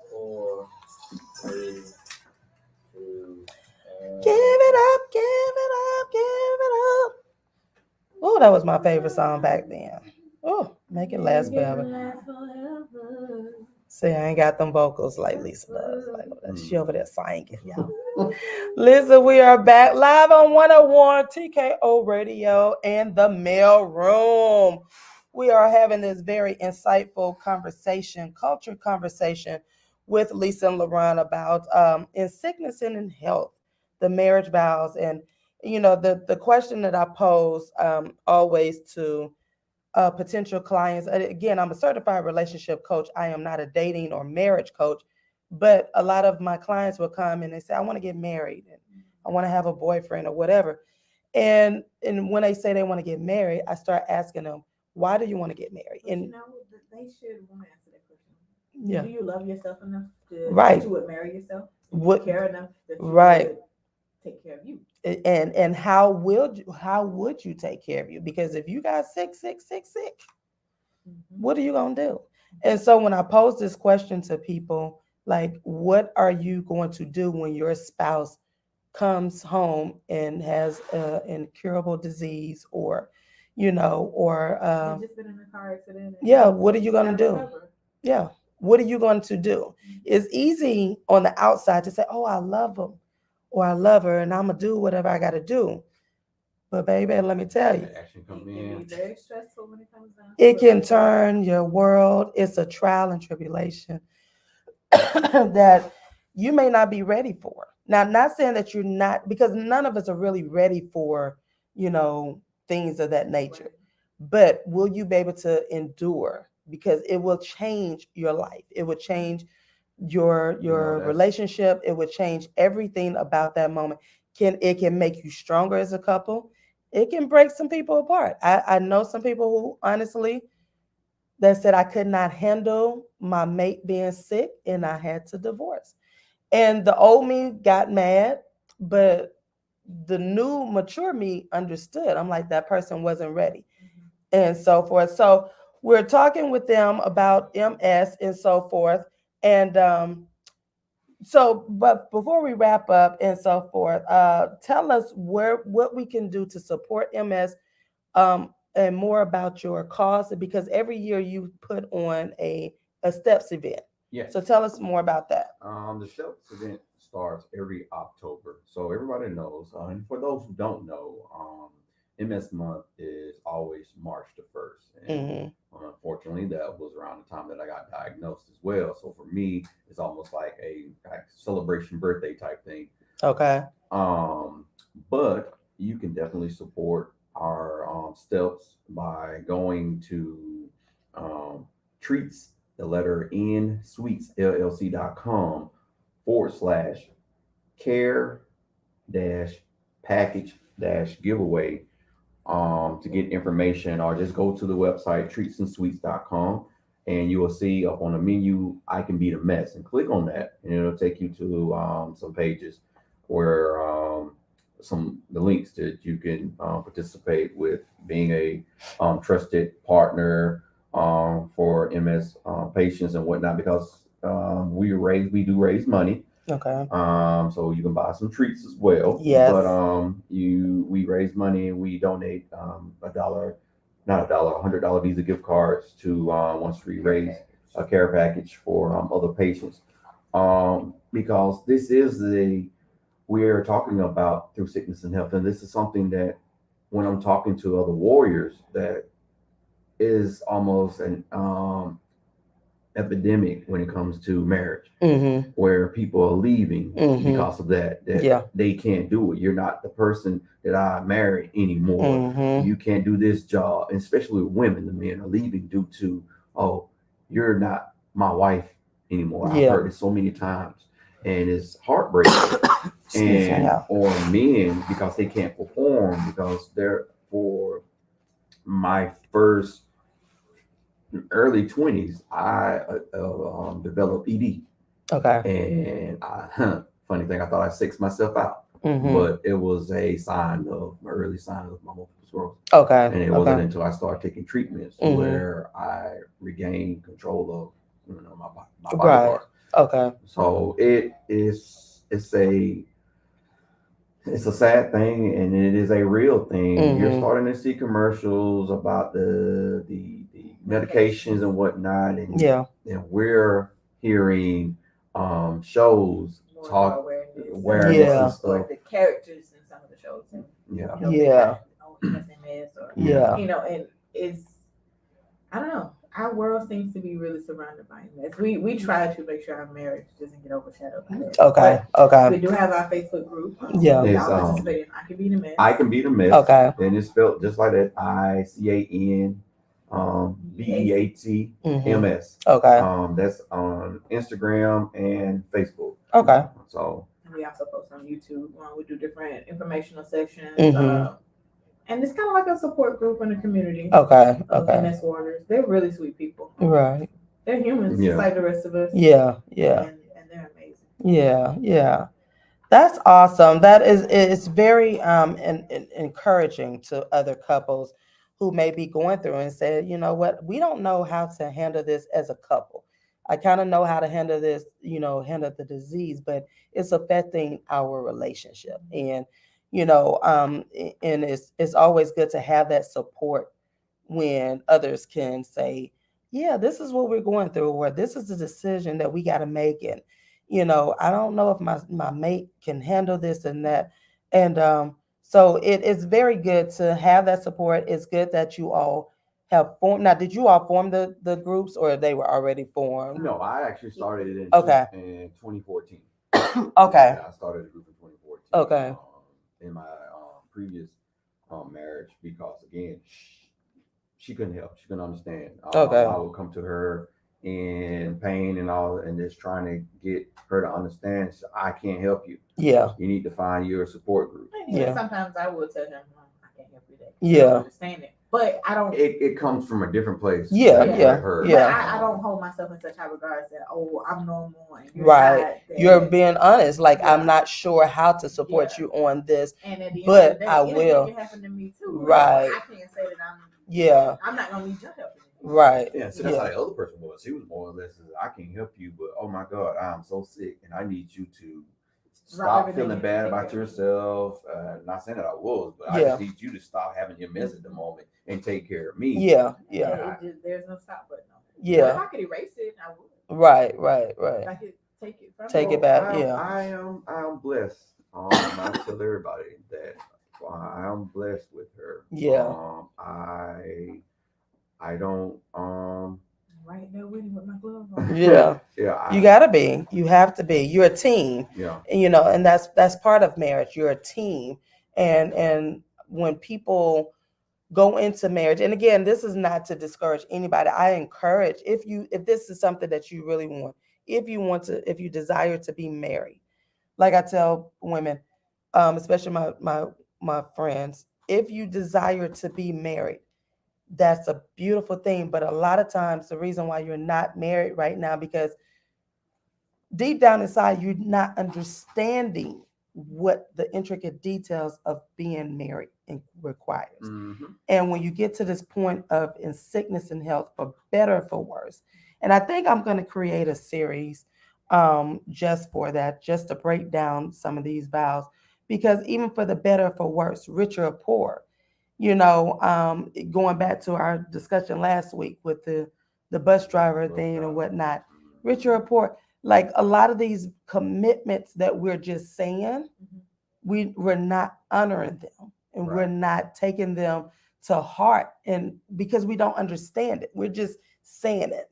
J: 4, 3, 2,
C: Give it up, give it up, give it up. Oh, that was my favorite song back then. Oh, make it last forever. See, I ain't got them vocals like Lisa does. Like she over there singing, y'all. Listen, we are back live on 101 TKO Radio and the mail room. We are having this very insightful culture conversation with Lisa and LaRon about in sickness and in health, the marriage vows. And, you know, the question that I pose always to potential clients. Again, I'm a certified relationship coach. I am not a dating or marriage coach, but a lot of my clients will come and they say, I want to get married and I want to have a boyfriend or whatever. And when they say they want to get married, I start asking them, why do you want to get married?
E: But
C: And
E: you know, they should want to answer that question.
C: yeah,
E: Do you love yourself enough
C: right.
E: that you would marry yourself? Do
C: What,
E: you care enough that you
C: right.
E: would take care of you?
C: And how would you take care of you? Because if you got sick, what are you gonna do? And so when I pose this question to people, like, what are you going to do when your spouse comes home and has an incurable disease, or, or
E: just been in a car accident?
C: Yeah, what are you gonna do? Yeah, what are you going to do? It's easy on the outside to say, "Oh, I love him," or "I love her," and I'm gonna do whatever I got to do. But baby, let me tell you,
D: Action
E: It
D: come
E: can be
D: in.
E: very stressful when it comes down to
C: it can
E: like that.
C: turn your world. It's a trial and tribulation that you may not be ready for. Now, not saying that you're not, because none of us are really ready for, things of that nature. But will you be able to endure? Because it will change your life. It will change your relationship. It would change everything about that moment. It can make you stronger as a couple. It can break some people apart. I know some people who honestly that said I could not handle my mate being sick and I had to divorce. And the old me got mad, but the new mature me understood. I'm like, that person wasn't ready, and so forth. So we're talking with them about MS and so forth. And but before we wrap up and so forth, tell us what we can do to support MS, and more about your cause, because every year you put on a steps event.
D: Yes.
C: So tell us more about that.
D: The Steps event starts every October, so everybody knows. And for those who don't know, MS month is always March the 1st, and unfortunately, that was around the time that I got diagnosed as well. So for me, it's almost like a celebration birthday type thing.
C: Okay.
D: But you can definitely support our steps by going to treats, the letter N Sweets LLC.com /care package giveaway to get information, or just go to the website treatsandsweets.com and you will see up on the menu I Can Beat a Mess, and click on that and it'll take you to some pages where the links that you can participate with being a trusted partner for MS patients and whatnot, because we do raise money.
C: Okay.
D: So you can buy some treats as well.
C: Yes.
D: But we raise money and we donate $100 Visa gift cards to once we raise a care package for other patients. Because we're talking about through sickness and health, and this is something that when I'm talking to other warriors, that is almost an epidemic when it comes to marriage, where people are leaving because of that they can't do it. You're not the person that I married anymore. You can't do this job, and especially with women, the men are leaving due to, oh, you're not my wife anymore. I've heard it so many times, and it's heartbreaking. Or men, because they can't perform, because they're for my first early 20s, I developed ED. Okay. And funny thing, I thought I sexed myself out, but it was a early sign of my multiple sclerosis. Okay. And it wasn't until I started taking treatments where I regained control of my body part. Okay. So it's a sad thing, and it is a real thing. You're starting to see commercials about the medications and whatnot, and we're hearing shows talk awareness and stuff.
E: The characters in some of the shows, and and it's, I don't know. Our world seems to be really surrounded by MS. We try to make sure our marriage doesn't get overshadowed by it. Okay. We do have our Facebook group. Y'all participate in I Can Beat a Mess.
D: I Can Beat a Mess. Okay. And it's spelled just like that, ICAN BEATMS.
C: Okay.
D: That's on Instagram and Facebook.
C: Okay.
D: So
E: And we also post on YouTube. We do different informational sections.
C: Mhm.
E: And it's kind of like a support group in the community.
C: Okay.
E: Of
C: Okay.
E: MS orders. They're really sweet people.
C: Right.
E: They're humans,
D: Yeah.
E: just like the rest of us.
C: Yeah. Yeah.
E: And they're amazing.
C: Yeah. Yeah. That's awesome. That is, it's very encouraging to other couples who may be going through and say, you know what, we don't know how to handle this as a couple. I kind of know how to handle this, handle the disease, but it's affecting our relationship. And and it's always good to have that support when others can say, yeah, this is what we're going through, or this is the decision that we got to make, and I don't know if my mate can handle this and that. And so it's very good to have that support. It's good that you all have formed. Now, did you all form the groups, or they were already formed?
D: no, I actually started it in
C: Okay.
D: in 2014.
C: Okay.
D: Yeah, I started the group in 2014.
C: Okay.
D: In my previous marriage, because again, she couldn't help. She couldn't understand.
C: Okay.
D: I would come to her in pain and all, and just trying to get her to understand. So I can't help you.
C: Yeah.
D: You need to find your support group.
E: Yeah. Sometimes I will tell him, I can't help you that.
C: Yeah.
E: I don't understand it. But I don't.
D: It comes from a different place.
C: Yeah,
D: than
C: yeah,
D: her.
C: yeah.
E: But I don't hold myself in such high regards that, I'm normal. And you're
C: Right.
E: not,
C: You're being honest. Like,
E: Yeah.
C: I'm not sure how to support you on this,
E: And at the end
C: but
E: of the day,
C: I
E: anything
C: will.
E: can happen to me too.
C: Right.
E: I can't say that I'm not gonna need your help.
C: Right.
D: Yeah, so that's how the other person was. She was more or less, I can help you, but oh my God, I'm so sick, and I need you to stop feeling bad about yourself. Not saying that I was, but I just need you to stop having your mess at the moment and take care of me.
C: Yeah.
E: There's no stop button on it.
C: Yeah.
E: If I could erase it, I would.
C: Right.
E: If I could take it from
C: Take it back.
D: I am blessed. I tell everybody that I am blessed with her.
C: Yeah.
D: I don't
E: right there with him with my glove on.
C: Yeah.
D: Yeah.
C: You gotta be. You have to be. You're a team.
D: Yeah.
C: And that's part of marriage. You're a team. And when people go into marriage, and again, this is not to discourage anybody. I encourage, if this is something that you really want, if you desire to be married, like I tell women, especially my friends, if you desire to be married, that's a beautiful thing. But a lot of times the reason why you're not married right now, because deep down inside, you're not understanding what the intricate details of being married requires.
D: Mm-hmm.
C: And when you get to this point of in sickness and health, for better or for worse, and I think I'm going to create a series just for that, just to break down some of these vows, because even for the better or for worse, rich or poor, going back to our discussion last week with the bus driver thing and whatnot, rich or poor, like a lot of these commitments that we're just saying, we're not honoring them, and we're not taking them to heart, and because we don't understand it, we're just saying it,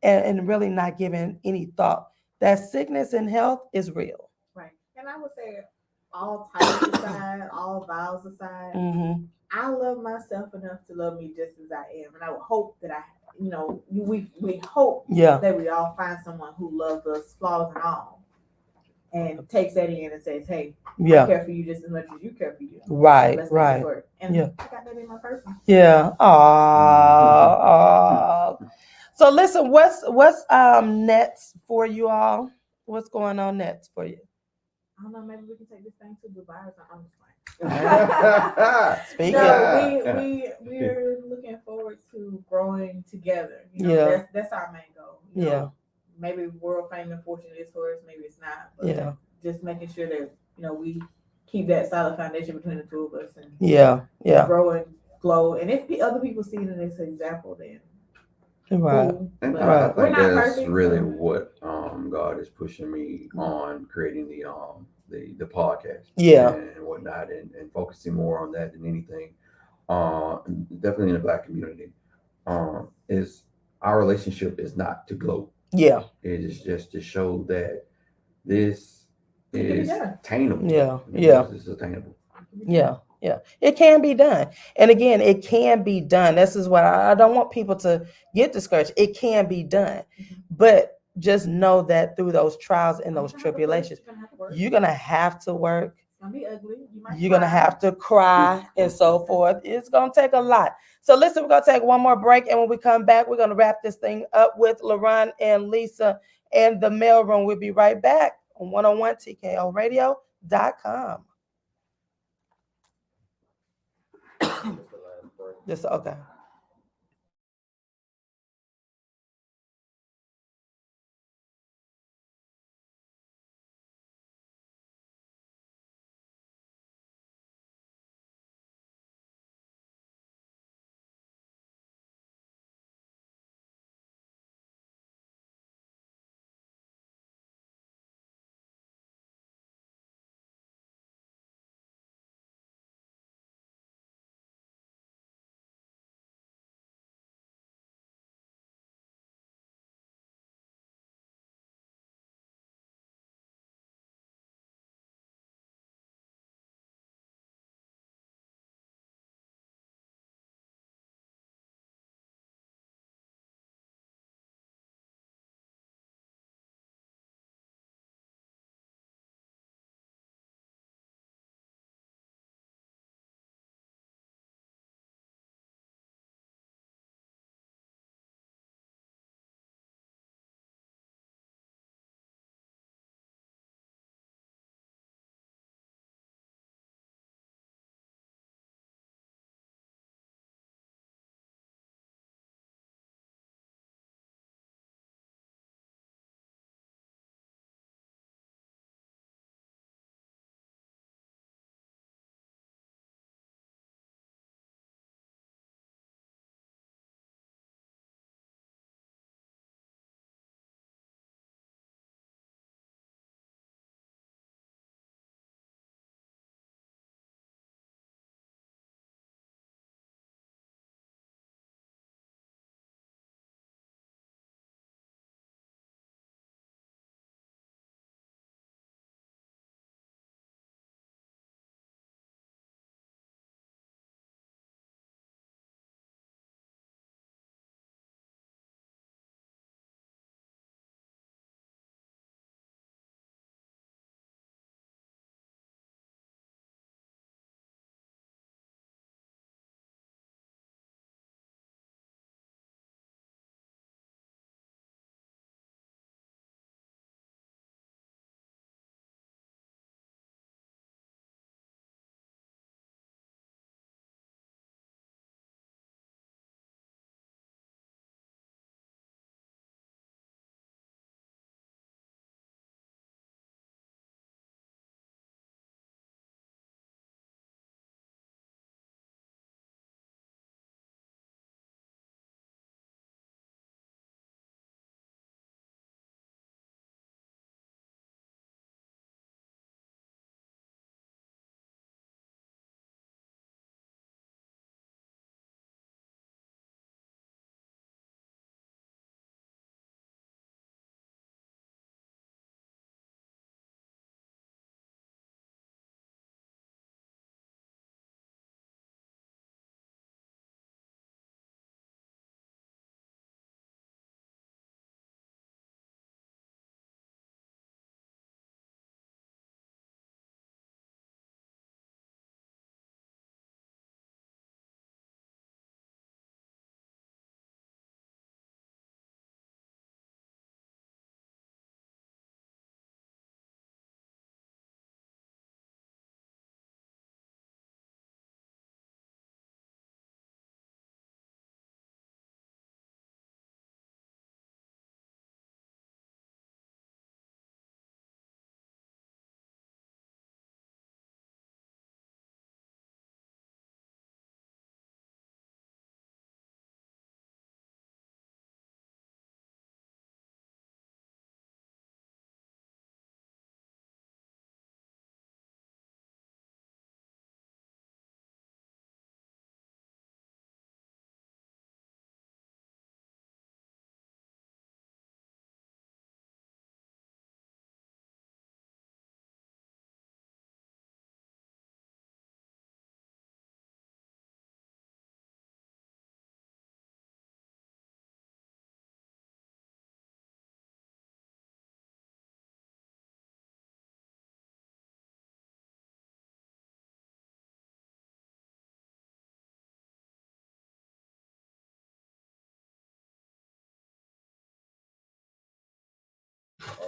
C: and really not giving any thought that sickness and health is real.
E: Right. And I would say, all titles aside, all vows aside, I love myself enough to love me just as I am, and I would hope that we hope that we all find someone who loves us, flaws and all, and takes that in and says, "Hey, I care for you just as much as you care for you."
C: Right.
E: Let's make this work. And I got that in my person.
C: Yeah. So listen, what's next for you all? What's going on next for you?
E: I don't know. Maybe we can take this thing to Dubai or something.
C: Speaking.
E: No, we're looking forward to growing together. That's our main goal. Maybe world fame and fortune is for us. Maybe it's not. But just making sure that we keep that solid foundation between the two of us and grow and glow. And if other people see it as an example, then cool.
D: And I think that's really what God is pushing me on, creating the podcast and whatnot, and focusing more on that than anything. Definitely in the Black community, is our relationship is not to gloat. It is just to show that this is attainable.
C: This
D: is attainable.
C: Yeah, it can be done. And again, it can be done. This is what I don't want people to get discouraged. It can be done. But just know that through those trials and those tribulations, you're going to have to work.
E: It's gonna be ugly.
C: You're going to have to cry and so forth. It's going to take a lot. So listen, we're going to take one more break. And when we come back, we're going to wrap this thing up with LaRon and Lisa and the mailroom. We'll be right back on 101tkoradio.com. Just okay.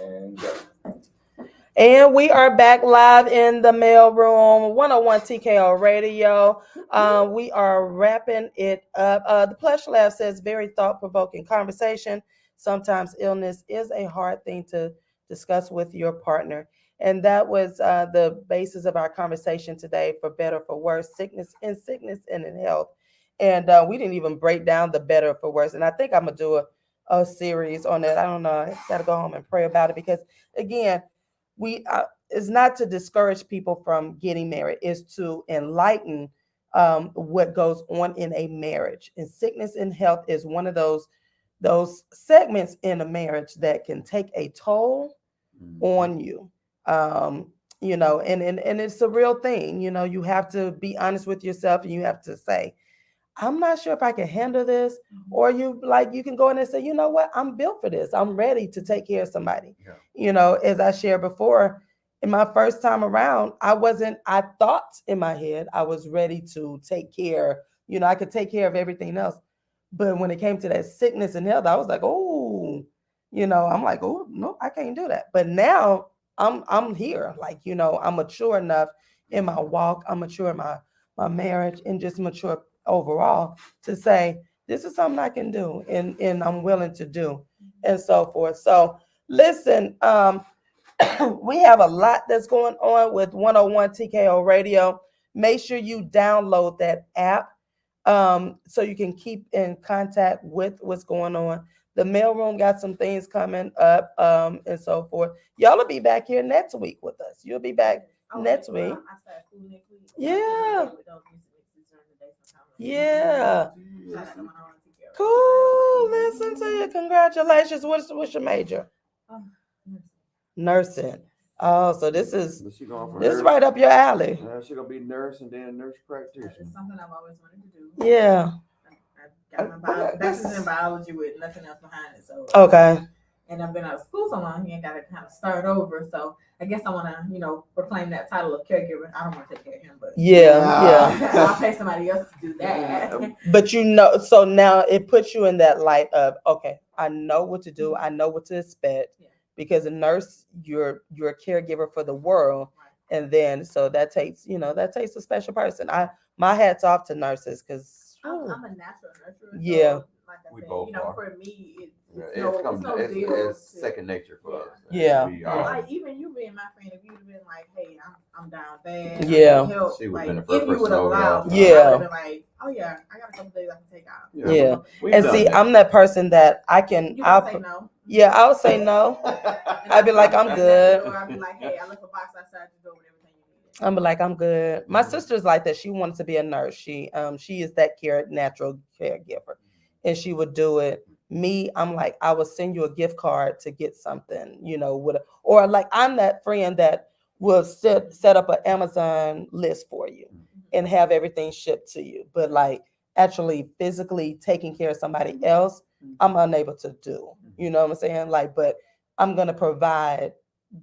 J: And go.
C: And we are back live in the mailroom, 101 TKO Radio. We are wrapping it up. The Plush Lab says very thought-provoking conversation. Sometimes illness is a hard thing to discuss with your partner. And that was the basis of our conversation today, for better, for worse, sickness and in health. And we didn't even break down the better for worse. And I think I'm going to do a series on that. I don't know. I got to go home and pray about it because, again, it's not to discourage people from getting married. It's to enlighten what goes on in a marriage. And sickness and health is one of those segments in a marriage that can take a toll on you. And it's a real thing. You have to be honest with yourself, and you have to say, I'm not sure if I can handle this. Or you can go in and say, you know what, I'm built for this. I'm ready to take care of somebody. Yeah. As I shared before, in my first time around, I thought in my head, I was ready to take care. I could take care of everything else. But when it came to that sickness and health, I was like, oh, I'm like, oh, no, I can't do that. But now I'm here. I'm mature enough in my walk. I'm mature in my marriage, and just mature overall to say, this is something I can do and I'm willing to do, and so forth. So listen, we have a lot that's going on with 101 TKO Radio. Make sure you download that app so you can keep in contact with what's going on. The mailroom got some things coming up and so forth. Y'all will be back here next week with us. You'll be back next week.
E: I start school next week.
C: Yeah. Yeah. Cool. Listen to you. Congratulations. What's your major? Nursing. Oh, so this is right up your alley.
D: She's gonna be nurse and then nurse practitioner.
E: It's something I've always wanted to do.
C: Yeah.
E: I got my bachelor's in biology with nothing else behind it. So
C: okay.
E: And I've been out of school so long, you ain't got to kind of start over. So I guess I want to, proclaim that title of caregiver. I don't want to take care of him, but I'll pay somebody else to do that.
C: But so now it puts you in that light of, okay, I know what to do. I know what to expect. Yeah. Because a nurse, you're a caregiver for the world. Right. And then, so that takes a special person. My hat's off to nurses because
E: I'm a natural nurturer.
C: Yeah.
E: So, like I said, for me,
D: it's second nature for us.
C: Yeah.
E: Like even you being my friend, if you'd have been like, "Hey, I'm down bad,"
C: yeah,
E: help,
D: she would have
E: like,
D: been the first
E: if you would have allowed,
C: yeah,
E: I would have been like, "Oh yeah, I got a couple days I can take out."
C: Yeah. And see, I'm that person that I can.
E: I'll say no.
C: Yeah, I'll say no. I'd be like, I'm good.
E: I'd be like, "Hey, I left a box outside the door with everything you need."
C: I'm like, I'm good. My sister's like that. She wanted to be a nurse. She is that natural caregiver, and she would do it. Me, I'm like, I will send you a gift card to get something, or like I'm that friend that will set up an Amazon list for you and have everything shipped to you. But like actually physically taking care of somebody else, I'm unable to do. You know what I'm saying? Like, but I'm gonna provide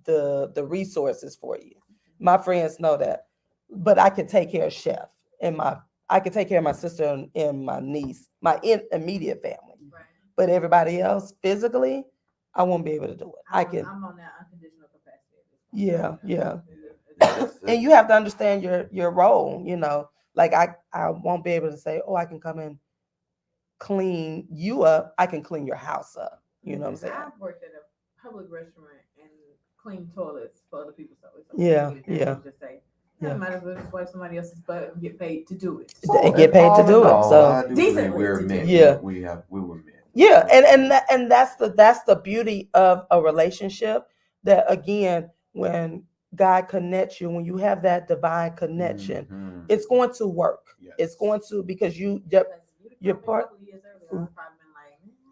C: the resources for you. My friends know that. But I can take care of Chef and I can take care of my sister and my niece, my immediate family. But everybody else, physically, I won't be able to do it.
E: I'm on that unconditional capacity.
C: Yeah. And you have to understand your role, Like I won't be able to say, oh, I can come and clean you up. I can clean your house up. You know what I'm saying?
E: I've worked at a public restaurant and cleaned toilets for other people. So just say, I might as well just wipe somebody else's butt and get paid to do it.
C: Get paid to do it. So
E: decently,
D: we're men.
C: Yeah.
D: We were men.
C: Yeah, and that's the beauty of a relationship. That again, when God connects you, when you have that divine connection, it's going to work. Yes. It's going to, because you're part.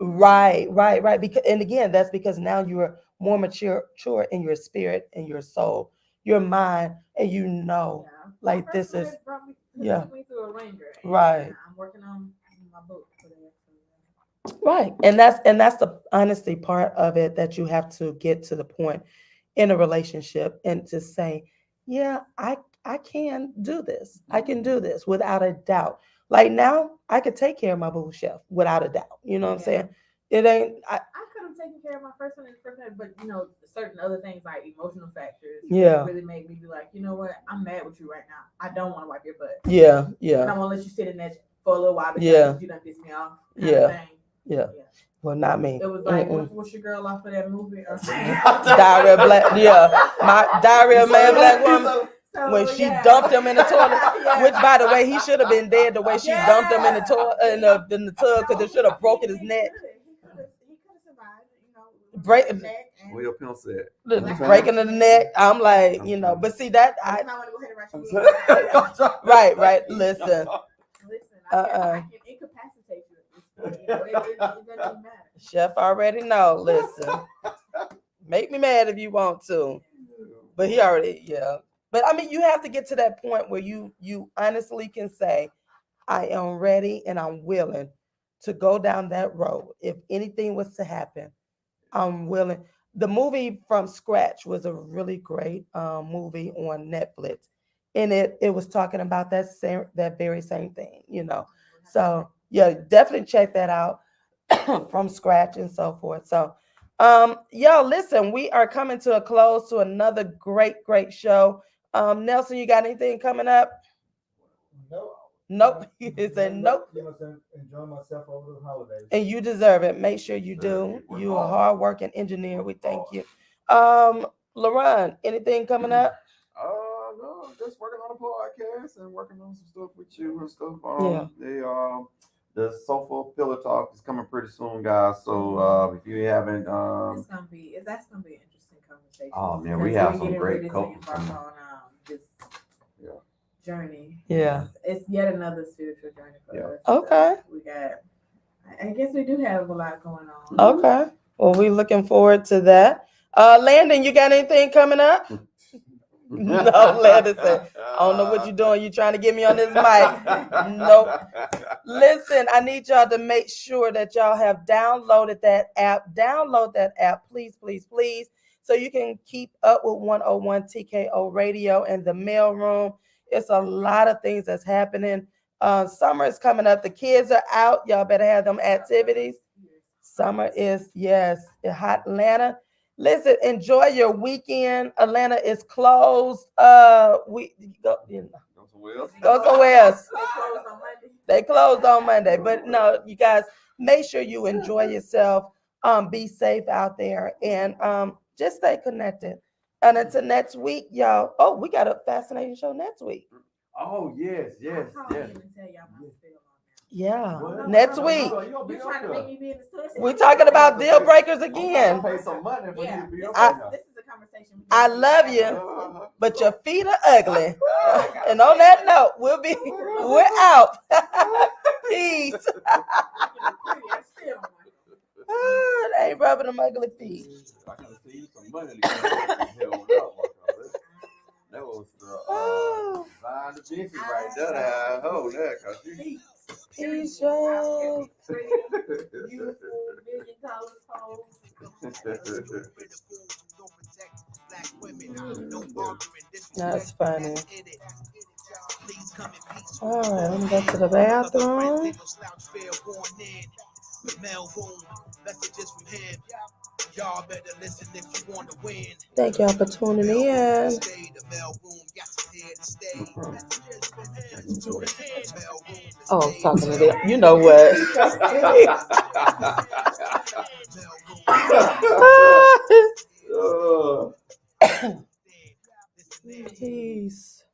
C: Right. Because, and again, that's because now you're more mature in your spirit and your soul, your mind, and like this is
E: took me through a ranger.
C: Right.
E: I'm working on my book for that.
C: Right. And that's the honesty part of it, that you have to get to the point in a relationship and to say, yeah, I can do this. I can do this without a doubt. Like now I could take care of my boo Chef without a doubt. You know what I'm saying? It ain't.
E: I could have taken care of my first one in the first place, but certain other things like emotional factors.
C: Yeah.
E: Really made me be like, you know what? I'm mad with you right now. I don't want to wipe your butt.
C: Yeah.
E: And I'm gonna let you sit in that for a little while because you done pissed me off.
C: Yeah. Well, not me.
E: It was like, what's your girl off of that movie?
C: Diarrhea black. Yeah, my diarrhea man, black woman. When she dumped him in the toilet, which by the way, he should have been dead. The way she dumped him in the toilet in the tub, because it should have broken his neck.
E: He could have survived,
C: Break.
D: What your pimp said?
C: Breaking of the neck. I'm like, but see that I
E: want to go ahead and write you.
C: right. Listen,
E: I can incapacitate you. It doesn't matter.
C: Chef already know. Listen, make me mad if you want to, but he already But I mean, you have to get to that point where you honestly can say, I am ready and I'm willing to go down that road. If anything was to happen, I'm willing. The movie From Scratch was a really great movie on Netflix, and it was talking about that very same thing, So yeah, definitely check that out. From Scratch and so forth. So, y'all listen, we are coming to a close to another great show. Nelson, you got anything coming up? Nope. He said nope.
J: Enjoy myself over the holidays.
C: And you deserve it. Make sure you do. You are a hard-working engineer. We thank you. LaRon, anything coming up?
D: No, just working on a podcast and working on some stuff with you and stuff. The sofa pillow talk is coming pretty soon, guys. So if you haven't,
E: that's gonna be an interesting conversation.
D: Oh man, we have some great couples
E: on this journey.
C: Yeah,
E: it's yet another spiritual journey for us.
C: Okay.
E: So we got. I guess we do have a lot going on.
C: Okay. Well, we're looking forward to that. Landon, you got anything coming up? No, Landon said, I don't know what you're doing. You trying to get me on this mic? Nope. Listen, I need y'all to make sure that y'all have downloaded that app. Download that app, please, so you can keep up with 101 TKO Radio and the mailroom. It's a lot of things that's happening. Summer is coming up. The kids are out. Y'all better have them activities. Summer is, hot Atlanta. Listen, enjoy your weekend. Atlanta is closed. We go somewhere else. They closed on Monday. But no, you guys, make sure you enjoy yourself. Be safe out there and just stay connected. And until next week, y'all. Oh, we got a fascinating show next week.
D: Oh, yes.
C: Yeah, next week.
E: You trying to make me be in the studio?
C: We're talking about deal breakers again.
D: Pay some money for you to be
E: this is a conversation.
C: I love you, but your feet are ugly. And on that note, we're out. Peace. They ain't rubbing them ugly feet.
D: I gotta see you some money to get that was the design the business right there. Hold that, cause you.
C: Peace, y'all. That's funny. All right, let me go to the bathroom. Thank y'all for tuning in. Oh, I'm talking to them. You know what? Peace.